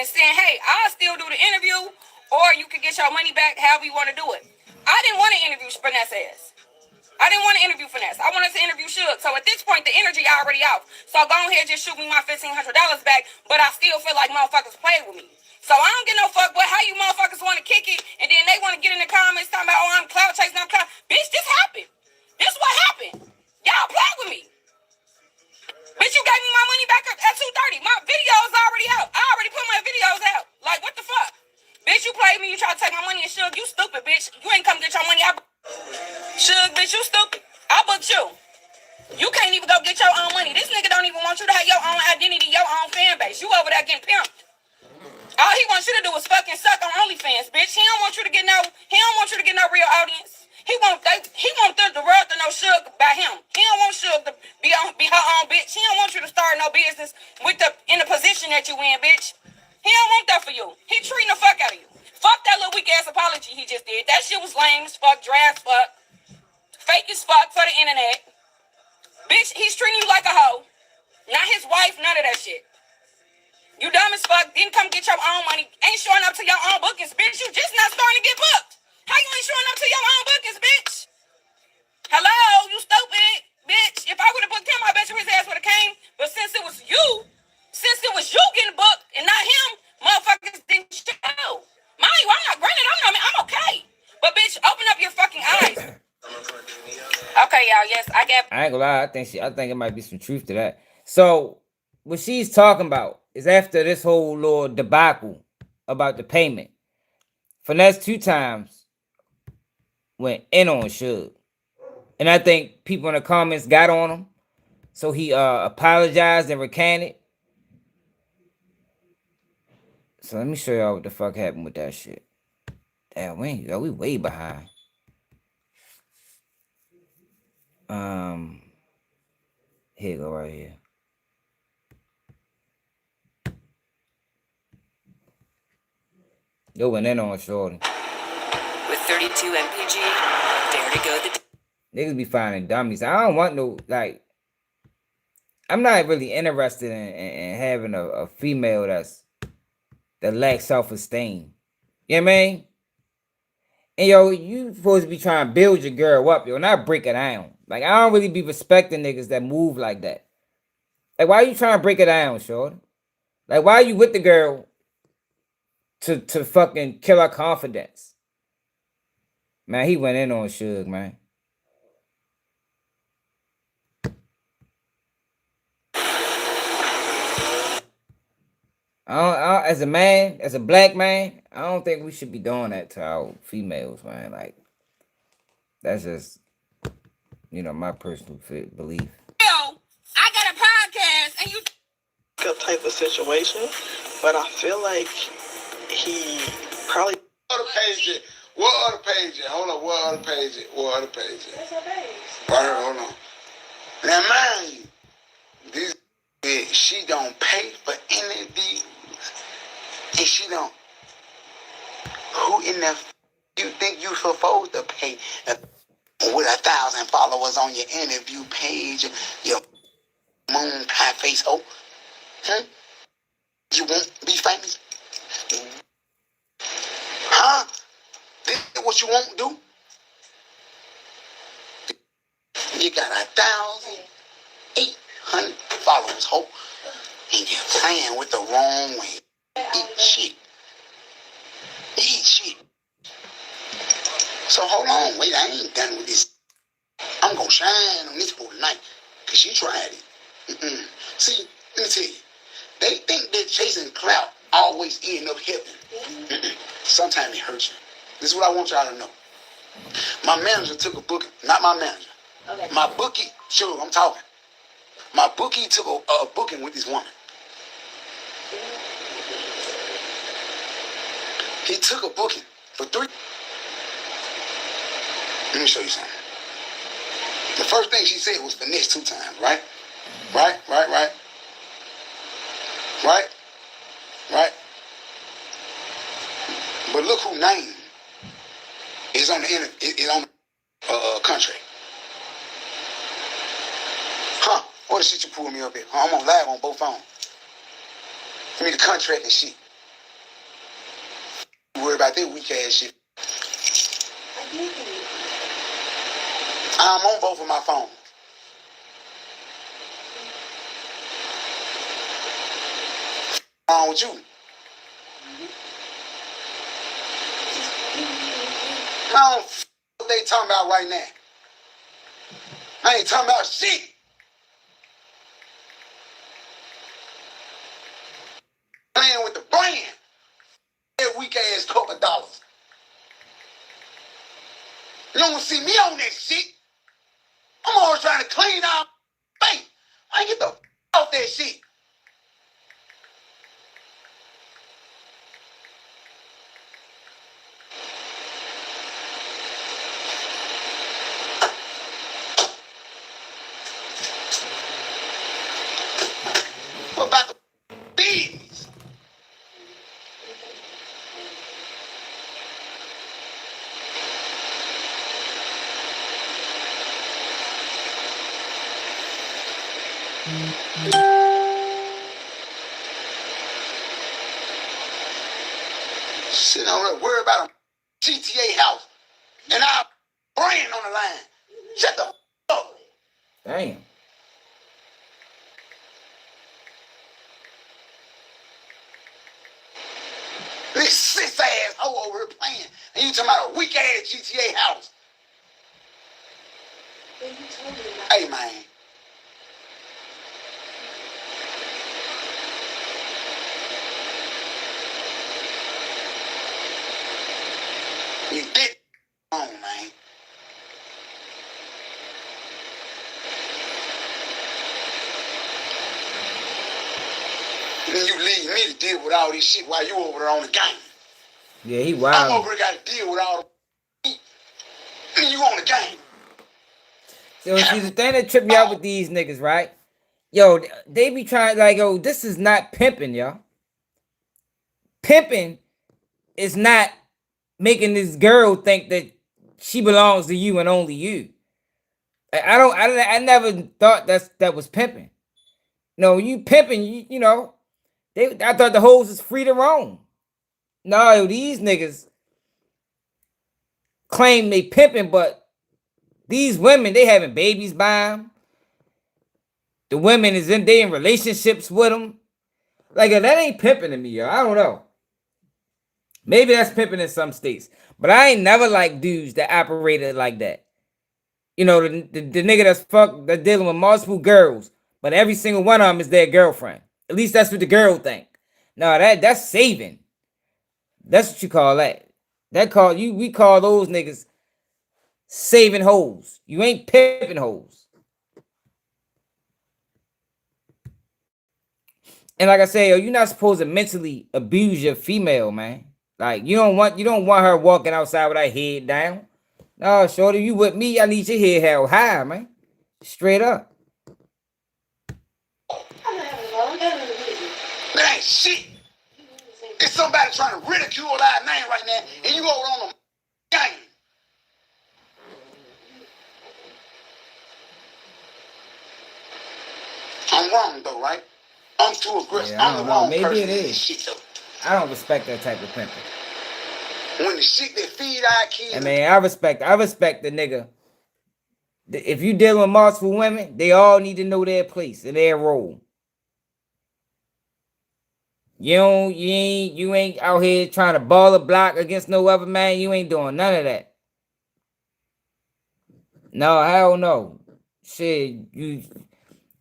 and saying, hey, I'll still do the interview or you can get your money back however you want to do it. I didn't want to interview Finesse ass. I didn't want to interview Finesse. I wanted to interview Shugg. So at this point, the energy already out. So go ahead and just shoot me my $1,500 back, but I still feel like motherfuckers play with me. So I don't get no fuck, but how you motherfuckers want to kick it and then they want to get in the comments talking about, oh, I'm cloud chasing, I'm cloud. Bitch, this happened. This what happened. Y'all play with me. Bitch, you gave me my money back at 2:30. My video's already out. I already put my videos out. Like, what the fuck? Bitch, you played me. You try to take my money and Shugg. You stupid, bitch. You ain't come get your money. Shugg, bitch, you stupid. I booked you. You can't even go get your own money. This nigga don't even want you to have your own identity, your own fan base. You over there getting pimped. All he wants you to do is fucking suck on OnlyFans, bitch. He don't want you to get no real audience. He want the world to know Shugg by him. He don't want Shugg to be her own bitch. He don't want you to start no business in the position that you in, bitch. He don't want that for you. He treating the fuck out of you. Fuck that little weak ass apology he just did. That shit was lame as fuck, dry as fuck, fake as fuck for the internet. Bitch, he's treating you like a hoe. Not his wife, none of that shit. You dumb as fuck, didn't come get your own money, ain't showing up to your own bookings, bitch. You just not starting to get booked. How you ain't showing up to your own bookings, bitch? Hello, you stupid, bitch. If I would have booked him, I bet you his ass would have came. But since it was you getting booked and not him, motherfuckers didn't show. Mind you, I'm okay. But bitch, open up your fucking eyes. Okay, y'all, yes, I ain't gonna lie, I think it might be some truth to that. So what she's talking about is after this whole little debacle about the payment, Finesse2tymes went in on Shugg. And I think people in the comments got on him. So he apologized and recanted. So let me show y'all what the fuck happened with that shit. Damn, we way behind. Here you go right here. Yo went in on Shorty. With 32 MPG, dare to go the... Niggas be finding dummies. I don't want no, like, I'm not really interested in having a female that lacks self-esteem. You know what I mean? And yo, you supposed to be trying to build your girl up, yo, not break it down. Like, I don't really be respecting niggas that move like that. Like, why are you trying to break it down, shorty? Like, why are you with the girl to fucking kill her confidence? Man, he went in on Shugg, man. As a man, as a black man, I don't think we should be doing that to our females, man. Like, that's just, my personal belief. Yo, I got a podcast and you... Type of situation, but I feel like he probably... What other page? Hold on, what other page? Right here, hold on. on your interview page, your moon pie face hoe. You won't be famous? Huh? This is what you won't do? You got 1,800 followers, ho. And you're playing with the wrong way. Eat shit. Eat shit. So hold on, wait, I ain't done with this. I'm gonna shine on this boy tonight. Cause she tried it. See, let me tell you. They think that chasing clout always end up helping. Sometimes it hurts you. This is what I want y'all to know. My manager took a booking, not my manager. Okay. My bookie, sure, I'm talking. My bookie took a booking with this woman. He took a booking for 3. Let me show you something. The first thing she said was Finesse2tymes, right? Right. But look who name is on the contract. Huh? What the shit you pulled me up here? I'm on live on both phones. Give me the contract and shit. You worry about that weak ass shit. I'm on both of my phones. What's wrong with you? I don't what they talking about right now. I ain't talking about shit. Playing with the brand. That weak ass couple dollars. You don't see me on that shit. I'm always trying to clean out face. I get the off that shit. What about the business? Shit, I don't worry about a GTA house and our brand on the line. Shut the up. Damn. This sis ass hoe over here playing, and you talking about a weak ass GTA house. Hey man. You did wrong, man. And then you leave me to deal with all this shit while you over there on the game. Yeah, he wild. I'm over here got to deal with all the and you on the game. So see, the thing that tripped me out with these niggas, right? Yo, they be trying like, yo, this is not pimping, y'all. Pimping is not making this girl think that she belongs to you and only you. I never thought that was pimping. No, you pimping, you know. I thought the hoes is free to roam. No, these niggas claim they pimping, but these women, they having babies by them. The women they in relationships with them. Like, that ain't pimping to me, yo. I don't know. Maybe that's pimping in some states. But I ain't never liked dudes that operated like that. You know, the nigga that's dealing with multiple girls, but every single one of them is their girlfriend. At least that's what the girl think. No, that's saving. That's what you call that. We call those niggas saving hoes. You ain't pimping hoes. And like I say, yo, you're not supposed to mentally abuse your female, man. Like, you don't want her walking outside with her head down. No, shorty, you with me, I need your head held high, man. Straight up. That ain't shit. It's somebody trying to ridicule our name right now, and you over on the game. I'm wrong though, right? I'm too aggressive. Yeah, I I'm don't the know. wrong Maybe person it in this is. shit though. I don't respect that type of pimping. When the shit that feed our kids. I mean, I respect the nigga. If you dealing with multiple women, they all need to know their place and their role. You ain't out here trying to ball a block against no other man. You ain't doing none of that. No, hell no. Shit,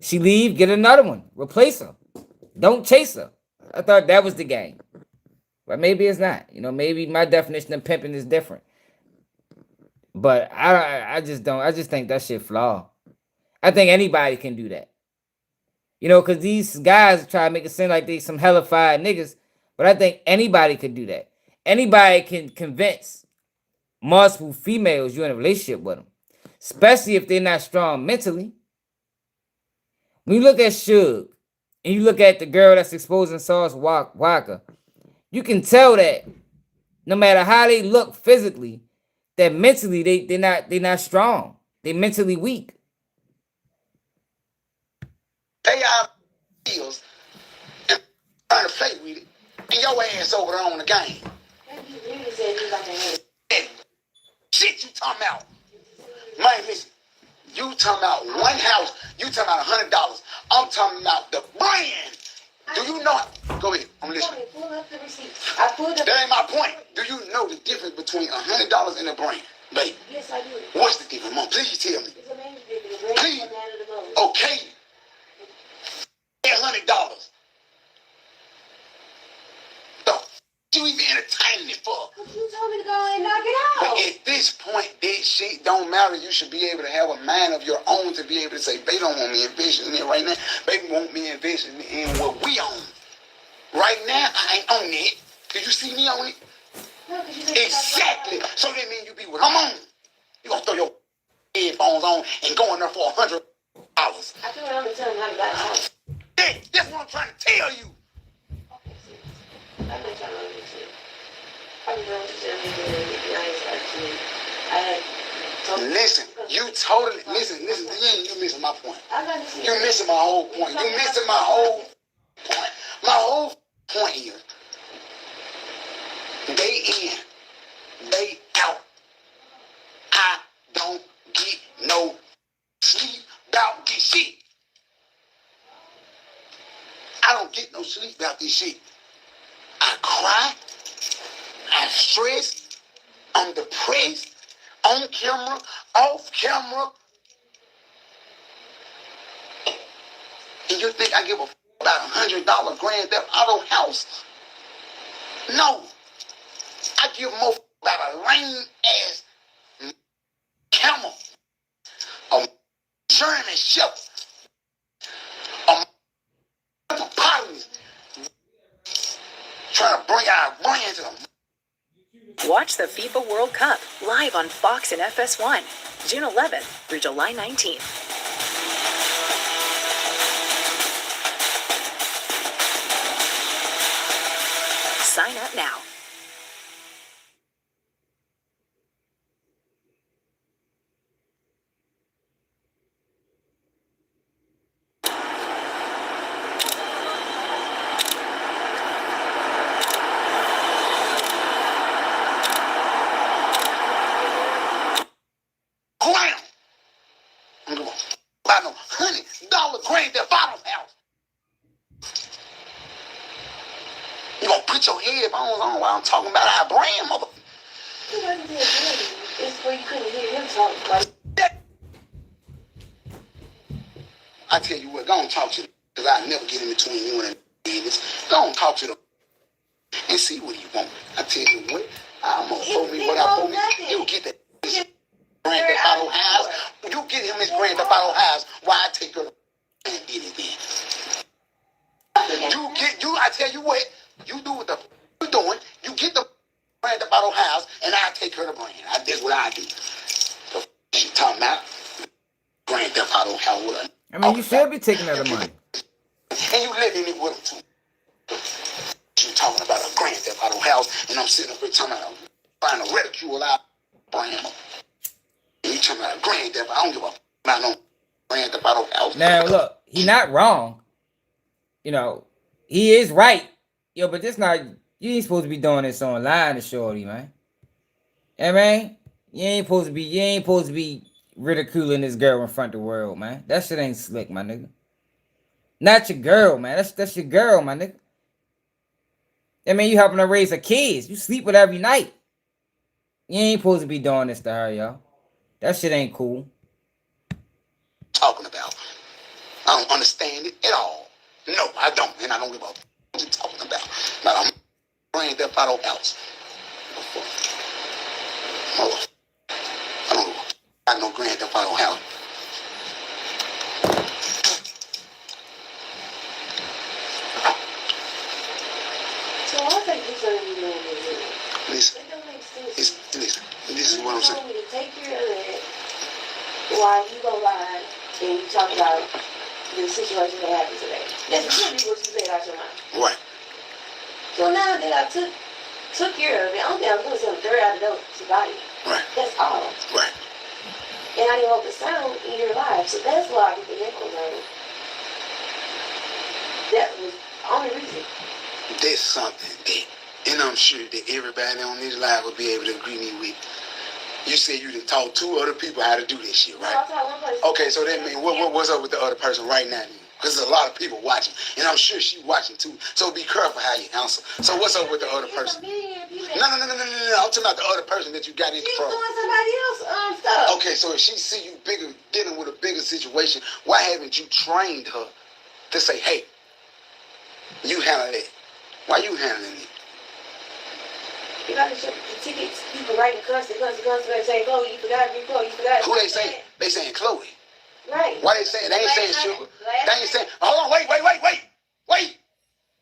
she leave, get another one. Replace her. Don't chase her. I thought that was the game. But maybe it's not. You know, maybe my definition of pimping is different. But I just don't. I just think that shit flawed. I think anybody can do that. You know, because these guys try to make it seem like they some hellified niggas. But I think anybody could do that. Anybody can convince multiple females you're in a relationship with them. Especially if they're not strong mentally. When you look at Shugg, and you look at the girl that's exposing Sauce Walker, you can tell that no matter how they look physically, that mentally they're not strong. They're mentally weak. They are deals and trying to play with it. And your ass over there on the game. Shit you talking about. Man, listen. You talking about one house. You talking about $100. I'm talking about the brand. Do you know it? Go ahead. I'm listening. That ain't my point. Do you know the difference between $100 and a brand? Baby. Yes, I do. What's the difference, Mom? Please tell me. Please. Okay. $100. You even entertaining it for? You told me to go and knock it out. But at this point, that shit don't matter. You should be able to have a mind of your own to be able to say, they don't want me investing in it right now. Baby want me investing in what we own. Right now, I ain't on it. Did you see me on it? No, exactly. So that means you be what I'm on. You gonna throw your headphones on and go in there for $100. I feel like I'm gonna tell him how to buy a house. That's what I'm trying to tell you. Listen, you totally listen. You missing my point. You missing my whole point. You missing my whole point. My whole point here. Day in, day out. I don't get no sleep about this shit. I don't get no sleep about this shit. I cry. I'm stressed. I'm depressed. On camera, off camera. And you think I give a f about $100 Grand Theft Auto house? No. I give more f about a lame ass camel, a German Shepherd, a hippopotamus trying to bring our brand to them. Watch the FIFA World Cup live on Fox and FS1, June 11th through July 19th. Sign up now. Buy no $100 Grand Theft Auto house. You gonna put your headphones on while I'm talking about our brand, mother? It wasn't it's where you couldn't hear him talk like that. I tell you what, go on talk to them, because I never get in between you and business. Go on talk to them and see what you want. I tell you what, I'm gonna show me what I told me. You get that Grand Theft Auto house. You get him his Grand Theft Auto house. Why I take her and did it then? I tell you what, you do what the you doing. You get the Grand Theft Auto house, and I take her to brand. That's what I do. The she talking about Grand Theft Auto house with her. I mean, you should be taking out the money. And you live in it with them too. You talking about a Grand Theft Auto house, and I'm sitting up here talking about trying to ridicule our brand. And you talking about a Grand Theft? I don't give a f about no Grand Theft Auto house. Now look, he not wrong. You know, he is right. Yo, but this not, you ain't supposed to be doing this online to shorty, man. Yeah, man. You ain't supposed to be ridiculing this girl in front of the world, man. That shit ain't slick, my nigga. Not your girl, man. That's your girl, my nigga. I mean, you helping her raise her kids. You sleep with her every night. You ain't supposed to be doing this to her, yo. That shit ain't cool. Talking about. I don't understand it at all. No, I don't, and I don't give a what you talking about. But I'm Grand Theft Auto house. I don't got no Grand Theft Auto house. So I think this ain't even know Listen, that don't make sense. listen. This is what I'm saying. You told me to take care of that while you go live and you talk about the situation that happened today. That's really what you said out your mouth. Right. So now that I took care of it, only thing I was doing is something throw out the door to body. Right. That's all. Right. And I didn't want the sound in your live, so that's why I get the echoes on it. That was the only reason. There's something that, and I'm sure that everybody on this live will be able to agree me with. You said you done taught 2 other people how to do this shit, right? Okay, so that means what's up with the other person right now? Because there's a lot of people watching, and I'm sure she's watching too. So be careful how you answer. So what's up with the other person? No. I'm talking about the other person that you got in control. She's doing somebody else stuff. Okay, so if she see you bigger, dealing with a bigger situation, why haven't you trained her to say, hey, you handle it? Why you handling it? You gotta show the tickets. People writing cussing, saying, Chloe, you forgot me, Chloe, you forgot. Who they saying? They saying Chloe. Right. Why they saying? They ain't saying Shugg. They ain't saying, hold on, wait.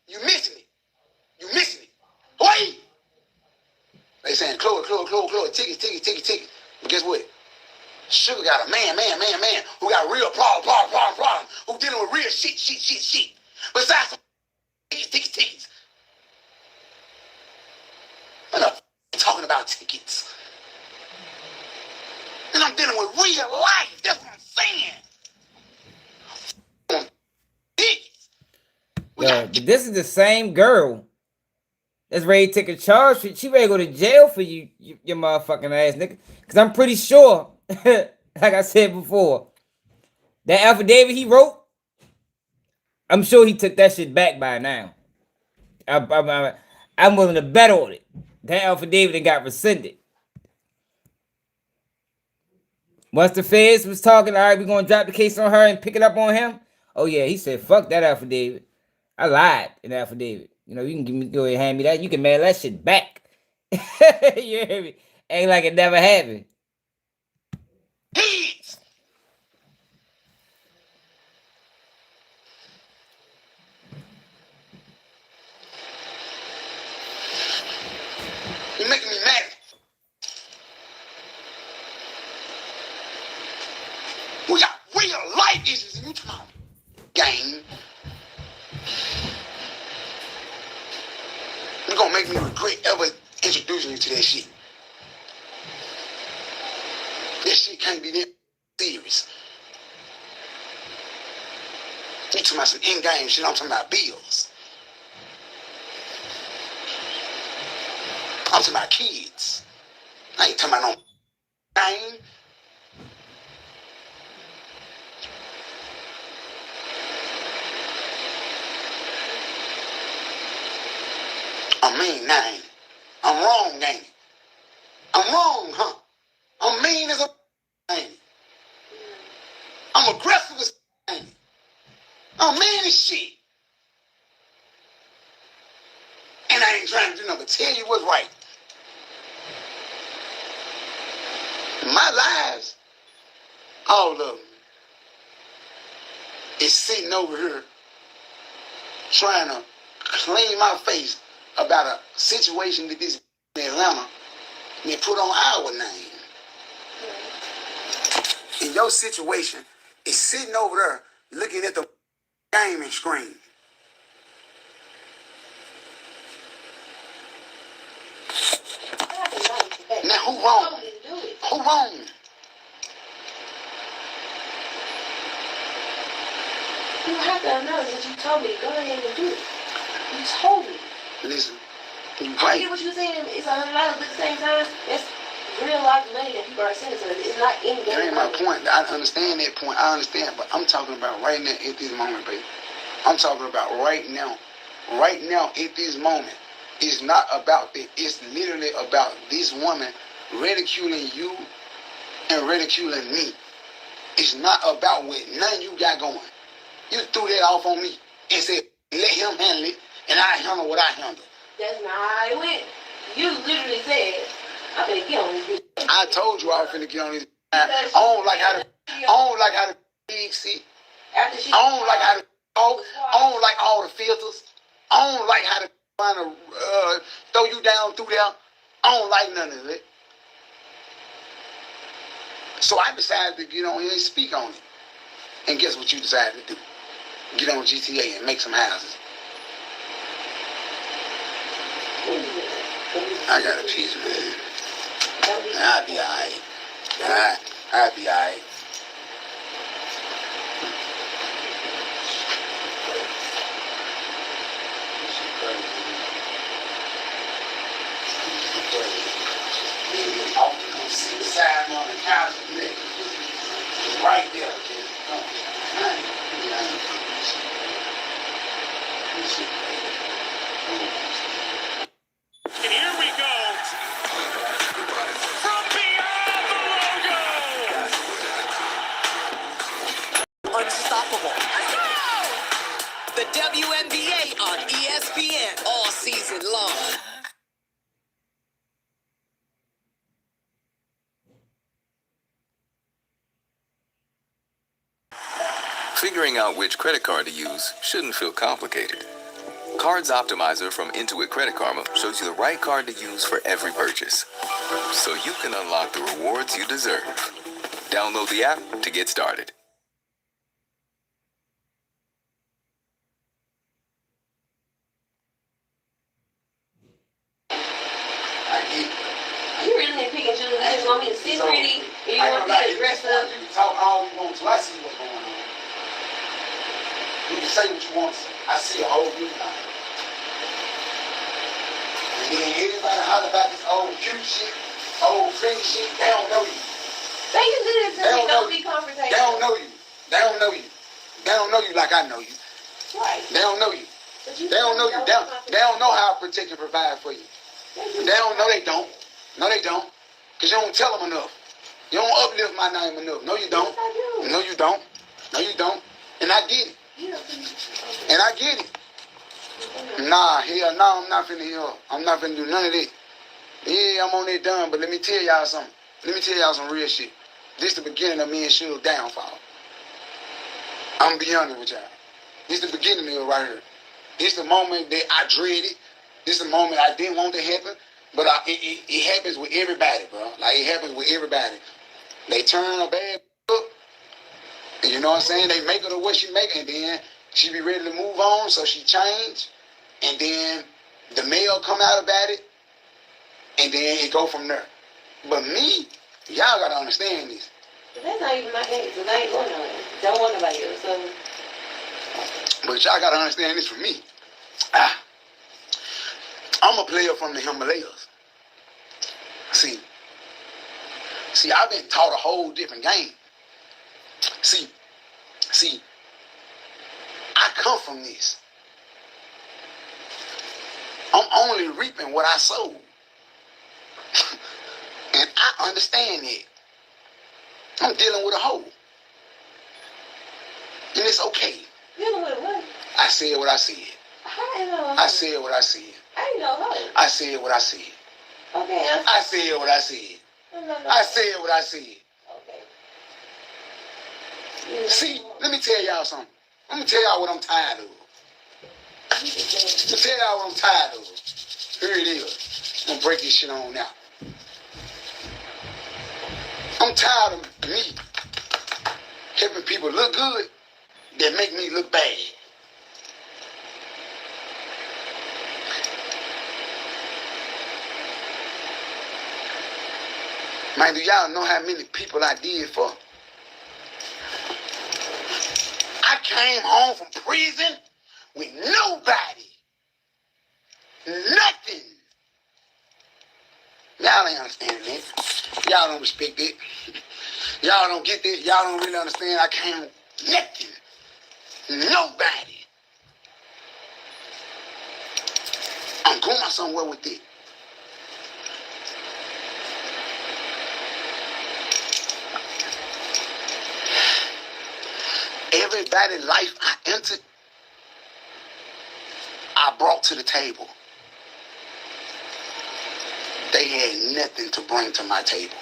You missing it. Wait. They saying Chloe, tickets. But guess what? Shugg got a man who got real problem, who dealing with real shit. Besides some tickets. I'm not talking about tickets. And I'm dealing with real life. That's what I'm saying. Tickets. Yo, but this is the same girl that's ready to take a charge. She ready to go to jail for you your motherfucking ass, nigga. Because I'm pretty sure, like I said before, that affidavit he wrote, I'm sure he took that shit back by now. I'm willing to bet on it. That affidavit that got rescinded. Once the feds was talking, all right, we're going to drop the case on her and pick it up on him. Oh, yeah, he said, fuck that affidavit. I lied in the affidavit. You know, you can go ahead and hand me that. You can mail that shit back. You hear me? Ain't like it never happened. You're making me mad. We got real life issues and you talking about game. You're gonna make me regret ever introducing you to that shit. That shit can't be that serious. You talking about some in-game shit, I'm talking about bills. I'm talking about kids. I ain't talking about no game. I'm mean now, ain't it? I'm wrong, ain't it? I'm wrong, huh? I'm mean as a ain't it? I'm aggressive as ain't it? I'm mean as shit. And I ain't trying to do nothing but tell you what's right. My lives, all of them, is sitting over here trying to clean my face about a situation that this in Atlanta may put on our name. And your situation is sitting over there looking at the gaming screen. Now who wrong? Who wrong? You have to acknowledge that you told me to go ahead and do it. You told me. Listen, you I right. get what you're saying. It's $100, but at the same time, it's real life money that people are sending to us. It's not in That ain't my point. I understand that point. I understand, but I'm talking about right now at this moment, baby. I'm talking about right now. Right now at this moment. It's not about that. It's literally about this woman ridiculing you and ridiculing me. It's not about what none you got going. You threw that off on me and said, let him handle it, and I handle what I handle. That's not how it went. You literally said, I'm finna get on this bitch. I told you I was finna get on this. I don't like how the big sit. I don't like how the talk. I don't like all the filters. I don't like how the trying to throw you down through there. I don't like none of it. So I decided to get on here and speak on it. And guess what you decided to do? Get on GTA and make some houses. I got a piece, man. I'll be alright. I'll be alright. See the side on the couch, right there. And here we go. From beyond the logo. Unstoppable. The WNBA on ESPN all season long. Figuring out which credit card to use shouldn't feel complicated. Cards Optimizer from Intuit Credit Karma shows you the right card to use for every purchase, so you can unlock the rewards you deserve. Download the app to get started. You really didn't pick and choose. You just want me to sit pretty, and you want me to dress up. You can talk all you want to. I see what's going on. You can say what you want to say. I see a whole new line. And then everybody holler about this old cute shit, old pretty shit. They don't know you. They can do this to me. Don't be confrontational. They don't know you. They don't know you. They don't know you like I know you. Right. They don't know you. They don't know you. They don't know how I protect and provide for you. They don't know they don't. No, they don't. Because you don't tell them enough. You don't uplift my name enough. No, you don't. No, you don't. No, you don't. And I get it. And I get it. Nah, hell no, I'm not finna hear. I'm not finna do none of that. Yeah, I'm on that done, but let me tell y'all something. Let me tell y'all some real shit. This the beginning of me and Shug's downfall. I'm be honest with y'all. This the beginning of it right here. This the moment that I dreaded. This the moment I didn't want to happen. But it happens with everybody, bro. Like, it happens with everybody. They turn a bad up. And you know what I'm saying? They make her the way she make her. And then she be ready to move on, so she change. And then the mail come out about it. And then it go from there. But me, y'all got to understand this. But that's not even my case, because I ain't going nowhere. Don't want nobody else, so. But y'all got to understand this for me. I'm a player from the Himalayas. See, I've been taught a whole different game. See, I come from this. I'm only reaping what I sowed. And I understand it. I'm dealing with a hoe. And it's okay. Dealing with what? I said what I said. How ain't no hoe? I said what I said. I ain't no hoe. I said what I said. Okay, I said what I said. I said what I said. Okay. See, let me tell y'all something. Let me tell y'all what I'm tired of. Let me tell y'all what I'm tired of. Here it is. I'm gonna break this shit on now. I'm tired of me helping people look good that make me look bad. Man, do y'all know how many people I did for? I came home from prison with nobody. Nothing. Y'all ain't understanding it. Y'all don't respect it. Y'all don't get this. Y'all don't really understand. I came with nothing. Nobody. I'm going somewhere with it. Everybody's life I entered, I brought to the table. They had nothing to bring to my table.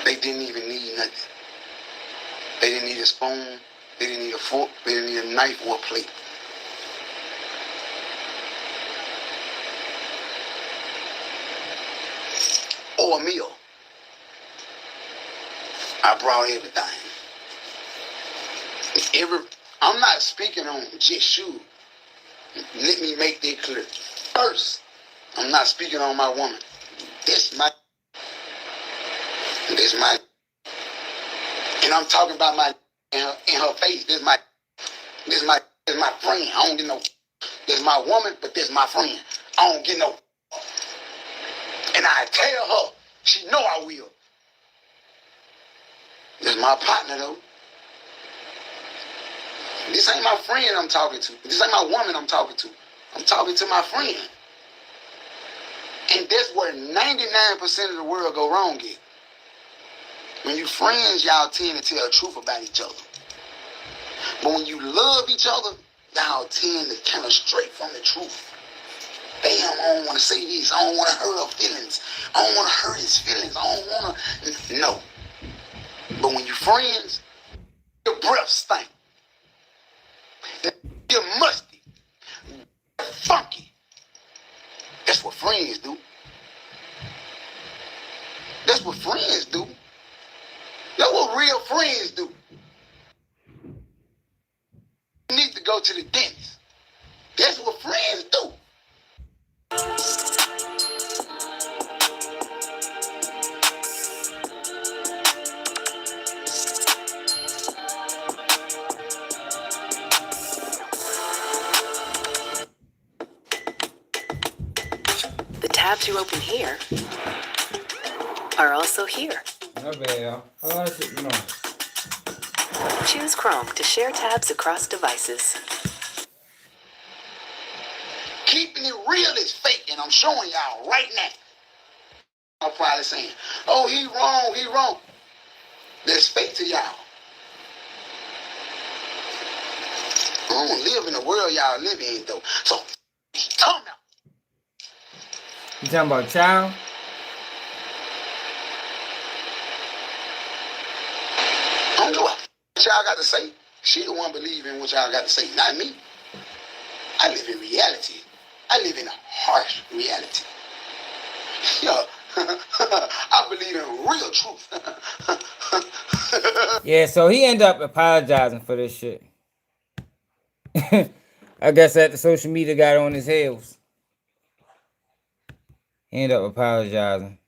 They didn't even need nothing. They didn't need a spoon. They didn't need a fork. They didn't need a knife or a plate. Or a meal. I brought everything. I'm not speaking on just Shugg. Let me make that clear. First, I'm not speaking on my woman. This my. And I'm talking about my in her face. This my friend. I don't get no. This my woman, but this my friend. I don't get no. And I tell her, she know I will. This my partner though. This ain't my friend I'm talking to. This ain't my woman I'm talking to. I'm talking to my friend. And that's where 99% of the world go wrong at. When you friends, y'all tend to tell the truth about each other. But when you love each other, y'all tend to kind of stray from the truth. Damn, I don't want to say this. I don't want to hurt her feelings. I don't want to hurt his feelings. I don't want to. No. But when you friends, your breath stink. You're musty. Funky. That's what friends do. That's what friends do. That's what real friends do. You need to go to the dentist. That's what friends do. The tabs you open here are also here. Not bad, y'all. How long is it? No. Choose Chrome to share tabs across devices. Keeping it real is fake, and I'm showing y'all right now. I'm probably saying, oh, he wrong. That's fake to y'all. I don't live in the world y'all live in, though. So, come out. You talking about child? I don't know what y'all got to say. She the one believing what y'all got to say, not me. I live in reality. I live in a harsh reality. Yeah, I believe in real truth. Yeah, so he ended up apologizing for this shit. I guess that the social media got on his heels. He ended up apologizing.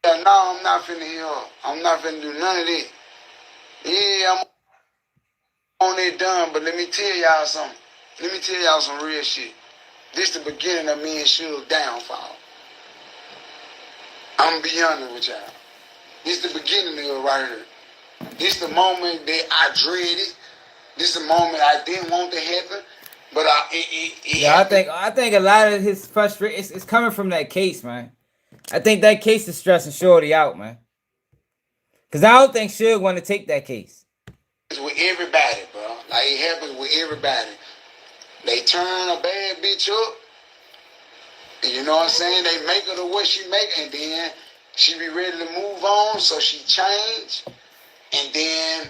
Yeah, no, I'm not finna hear. I'm not finna do none of that. Yeah, I'm on it done, but let me tell y'all something. Let me tell y'all some real shit. This the beginning of me and Shugg downfall. I'm be honest with y'all. This the beginning of it right here. This the moment that I dreaded. This the moment I didn't want to happen, but Yeah, I think a lot of his frustration is coming from that case, man. I think that case is stressing Shorty out, man. Cause I don't think Shugg want to take that case. It's with everybody, bro. Like it happens with everybody. They turn a bad bitch up, and you know what I'm saying? They make her the way she make, and then she be ready to move on, so she change, and then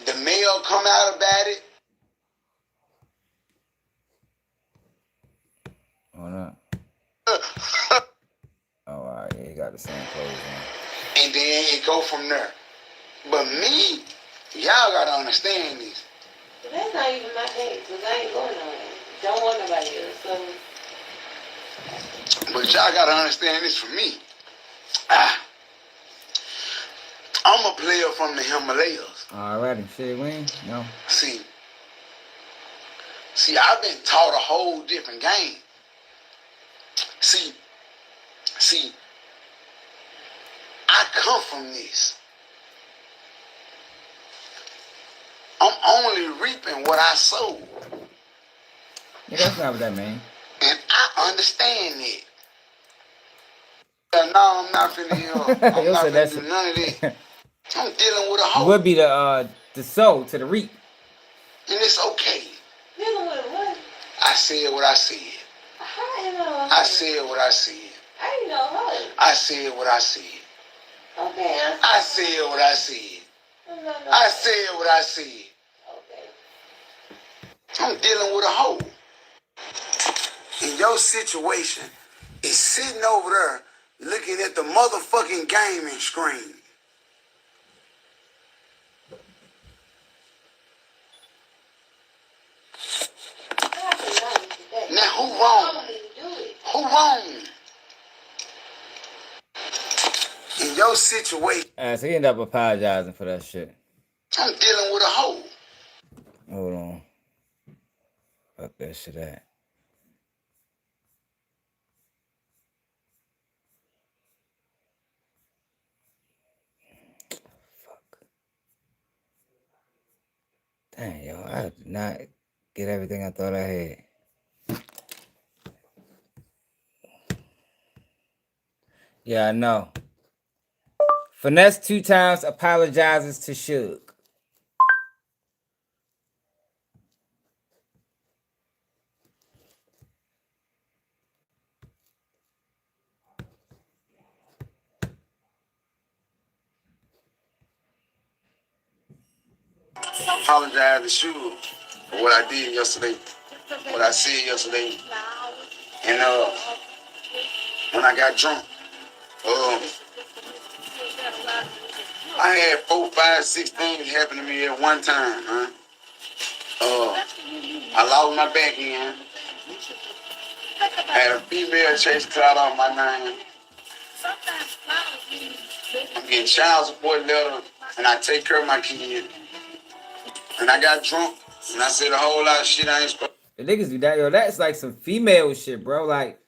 the mail come out about it. Oh no. Oh, all right, yeah, he got the same clothes on. And then it go from there. But me, y'all gotta understand this. But that's not even my case, because I ain't going nowhere. Don't want nobody else, so. But But y'all gotta understand this from me. I'm a player from the Himalayas. Alrighty, shit, Wayne. No. See, I've been taught a whole different game. See, I come from this. I'm only reaping what I sow. Yeah, that's not what that mean. And I understand it. No, I'm not finna I'm not finna do none of that. I'm dealing with a hoe. Would be the soul to the reap. And it's okay. Dealing with what? I said what I said. How you know? I said what I said. How you know her? I said what I said. Okay. I said what I said. No. I said what I said. Okay. I'm dealing with a hoe. And your situation is sitting over there looking at the motherfucking gaming screen. Now who wrong? Who wrong? In your situation. So he ended up apologizing for that shit. I'm dealing with a hoe. Hold on. Fuck that shit at. Fuck. Dang, yo, I did not get everything I thought I had. Yeah, I know. Finesse2tymes apologizes to Shugg. Apologize to Shugg for what I did yesterday. What I said yesterday. And when I got drunk, I had 4, 5, 6 things happen to me at one time, huh? I lost my back end. I had a female chase clout off my name. I'm getting child support letter, and I take care of my kid. And I got drunk, and I said a whole lot of shit I ain't supposed The niggas do that, yo. That's like some female shit, bro. Like,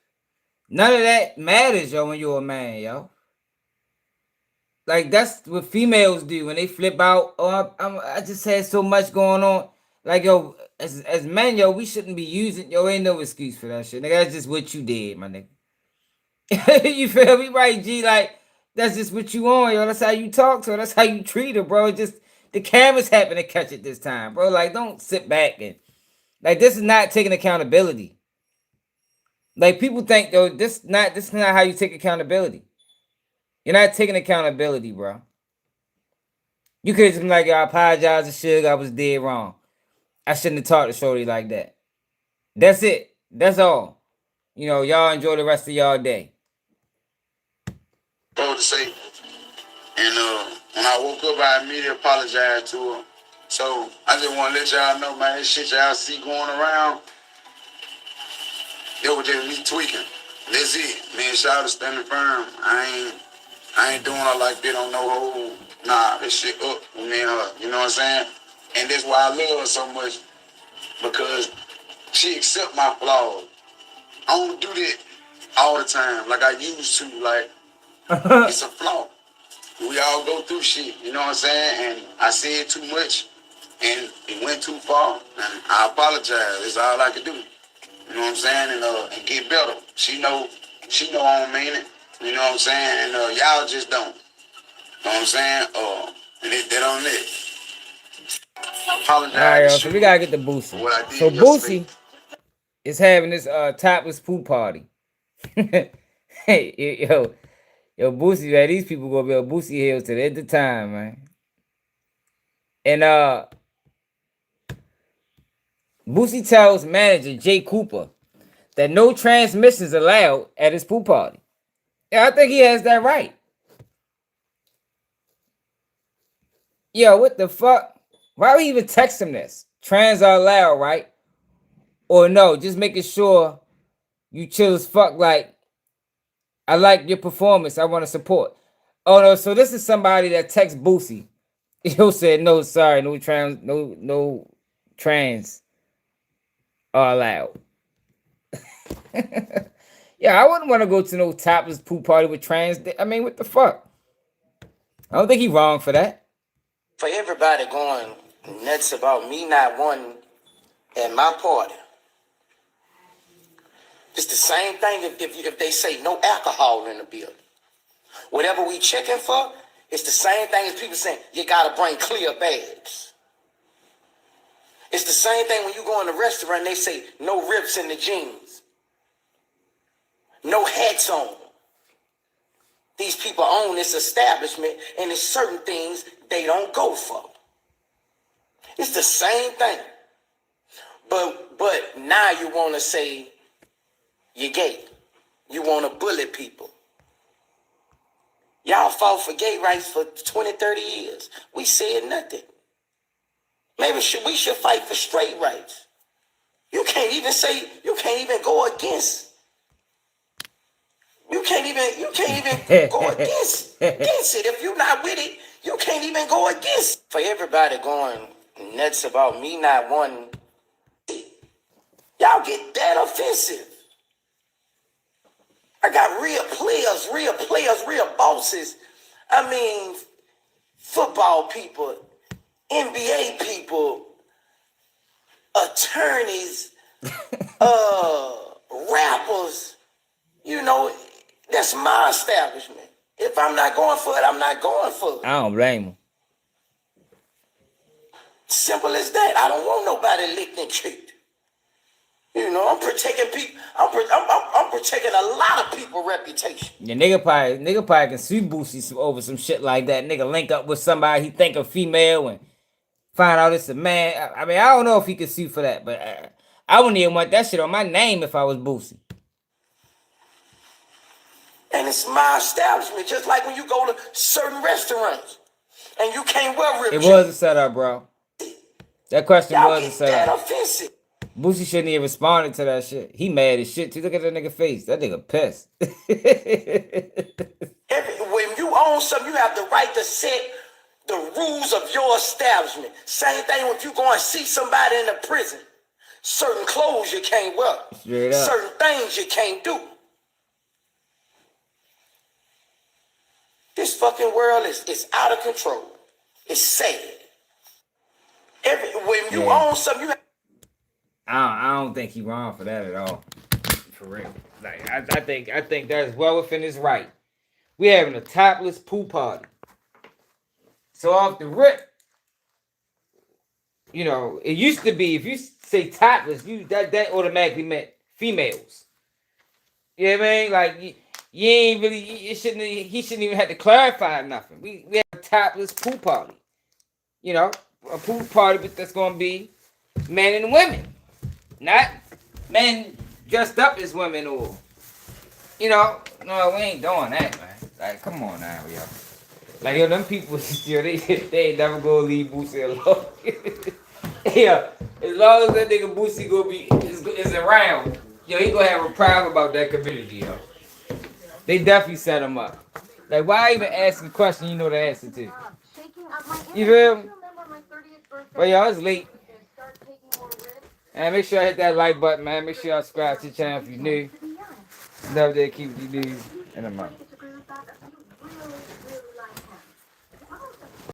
none of that matters, yo, when you're a man, yo. Like, that's what females do when they flip out. Oh, I just had so much going on. Like, yo, as men, yo, we shouldn't be using, yo, ain't no excuse for that shit. Nigga, that's just what you did, my nigga. You feel me? Right, G? Like, that's just what you on, yo. That's how you talk to her. That's how you treat her, bro. Just, the cameras happen to catch it this time, bro. Like, don't sit back and, like, this is not taking accountability. Like, people think, yo, this is not how you take accountability. You're not taking accountability, bro. You could have just been like, I apologize to Shugg. I was dead wrong. I shouldn't have talked to Shorty like that. That's it. That's all. You know, y'all enjoy the rest of y'all day. to say. And when I woke up, I immediately apologized to her. So I just want to let y'all know, man, this shit y'all see going around, it was just me tweaking. That's it. Me and Shawty standing firm. I ain't doing her like that on no whole. Nah, this shit up with me and her. You know what I'm saying? And that's why I love her so much. Because she accept my flaws. I don't do that all the time like I used to. Like, it's a flaw. We all go through shit, you know what I'm saying? And I said too much, and it went too far, and I apologize. That's all I can do. You know what I'm saying? And get better. She know I don't mean it. You know what I'm saying? And y'all just don't. You know what I'm saying? And that on that. Apologize. Alright, yo, so we gotta get the Boosie. So Boosie is having this topless pool party. Hey, yo, Boosie, man, these people gonna be on Boosie Hills till the end of time, man. And Boosie tells manager Jay Cooper that no transmissions allowed at his pool party. Yeah, I think he has that right. Yo, what the fuck? Why would he even text him this? Trans are allowed, right? Or no, just making sure you chill as fuck, like, I like your performance. I want to support. Oh no, so this is somebody that texts Boosie. He'll say no, sorry, no trans are allowed. Yeah, I wouldn't want to go to no topless pool party with trans. I mean, what the fuck? I don't think he's wrong for that. For everybody going nuts about me not wanting at my party, it's the same thing if they say no alcohol in the building. Whatever we checking for, it's the same thing as people saying you gotta bring clear bags. It's the same thing when you go in a restaurant and they say no rips in the jeans, no hats on. These people own this establishment and there's certain things they don't go for. It's the same thing. But now you want to say you're gay. You want to bully people. Y'all fought for gay rights for 20, 30 years. We said nothing. Maybe we should fight for straight rights. You can't even go against. You can't even go against it. If you're not with it, you can't even go against. For everybody going nuts about me not wanting, y'all get that offensive. I got real players, real bosses. I mean, football people, NBA people, attorneys, rappers. You know, that's my establishment. If I'm not going for it, I'm not going for it. I don't blame him. Simple as that. I don't want nobody licked and tricked. You know, I'm protecting people. I'm protecting a lot of people's reputation. Yeah, nigga probably can sue Boosie over some shit like that. Nigga link up with somebody he think a female and find out it's a man. I mean, I don't know if he could sue for that, but I wouldn't even want that shit on my name if I was Boosie. And it's my establishment, just like when you go to certain restaurants and you can't wear rib. It was a setup, bro. That question was a setup. That offensive. Boosie shouldn't even responded to that shit. He mad as shit too. Look at that nigga face. That nigga pissed. When you own something, you have the right to set the rules of your establishment. Same thing if you go and see somebody in a prison. Certain clothes you can't wear. Straight up. Certain things you can't do. This fucking world is out of control. It's sad. When you own something, you have. I don't think he wrong for that at all. For real. Like I think that's well within his right. We having a topless pool party. So off the rip, you know, it used to be if you say topless, that automatically meant females. You know what I mean? Like you ain't really he shouldn't even have to clarify nothing. We have a topless pool party. You know, a pool party but that's gonna be men and women. Not men dressed up as women or, you know, no, we ain't doing that, man. Like, come on now, yo. Like, yo, them people, yo, they ain't never gonna leave Boosie alone. Yeah, as long as that nigga Boosie is around, yo, he gonna have a problem about that community, yo. They definitely set him up. Like, why even ask a question you know the answer to? You feel me? But yo, it's late. And make sure I hit that like button, man. Make sure y'all subscribe to the channel if you're new. Never did keep you news in a month.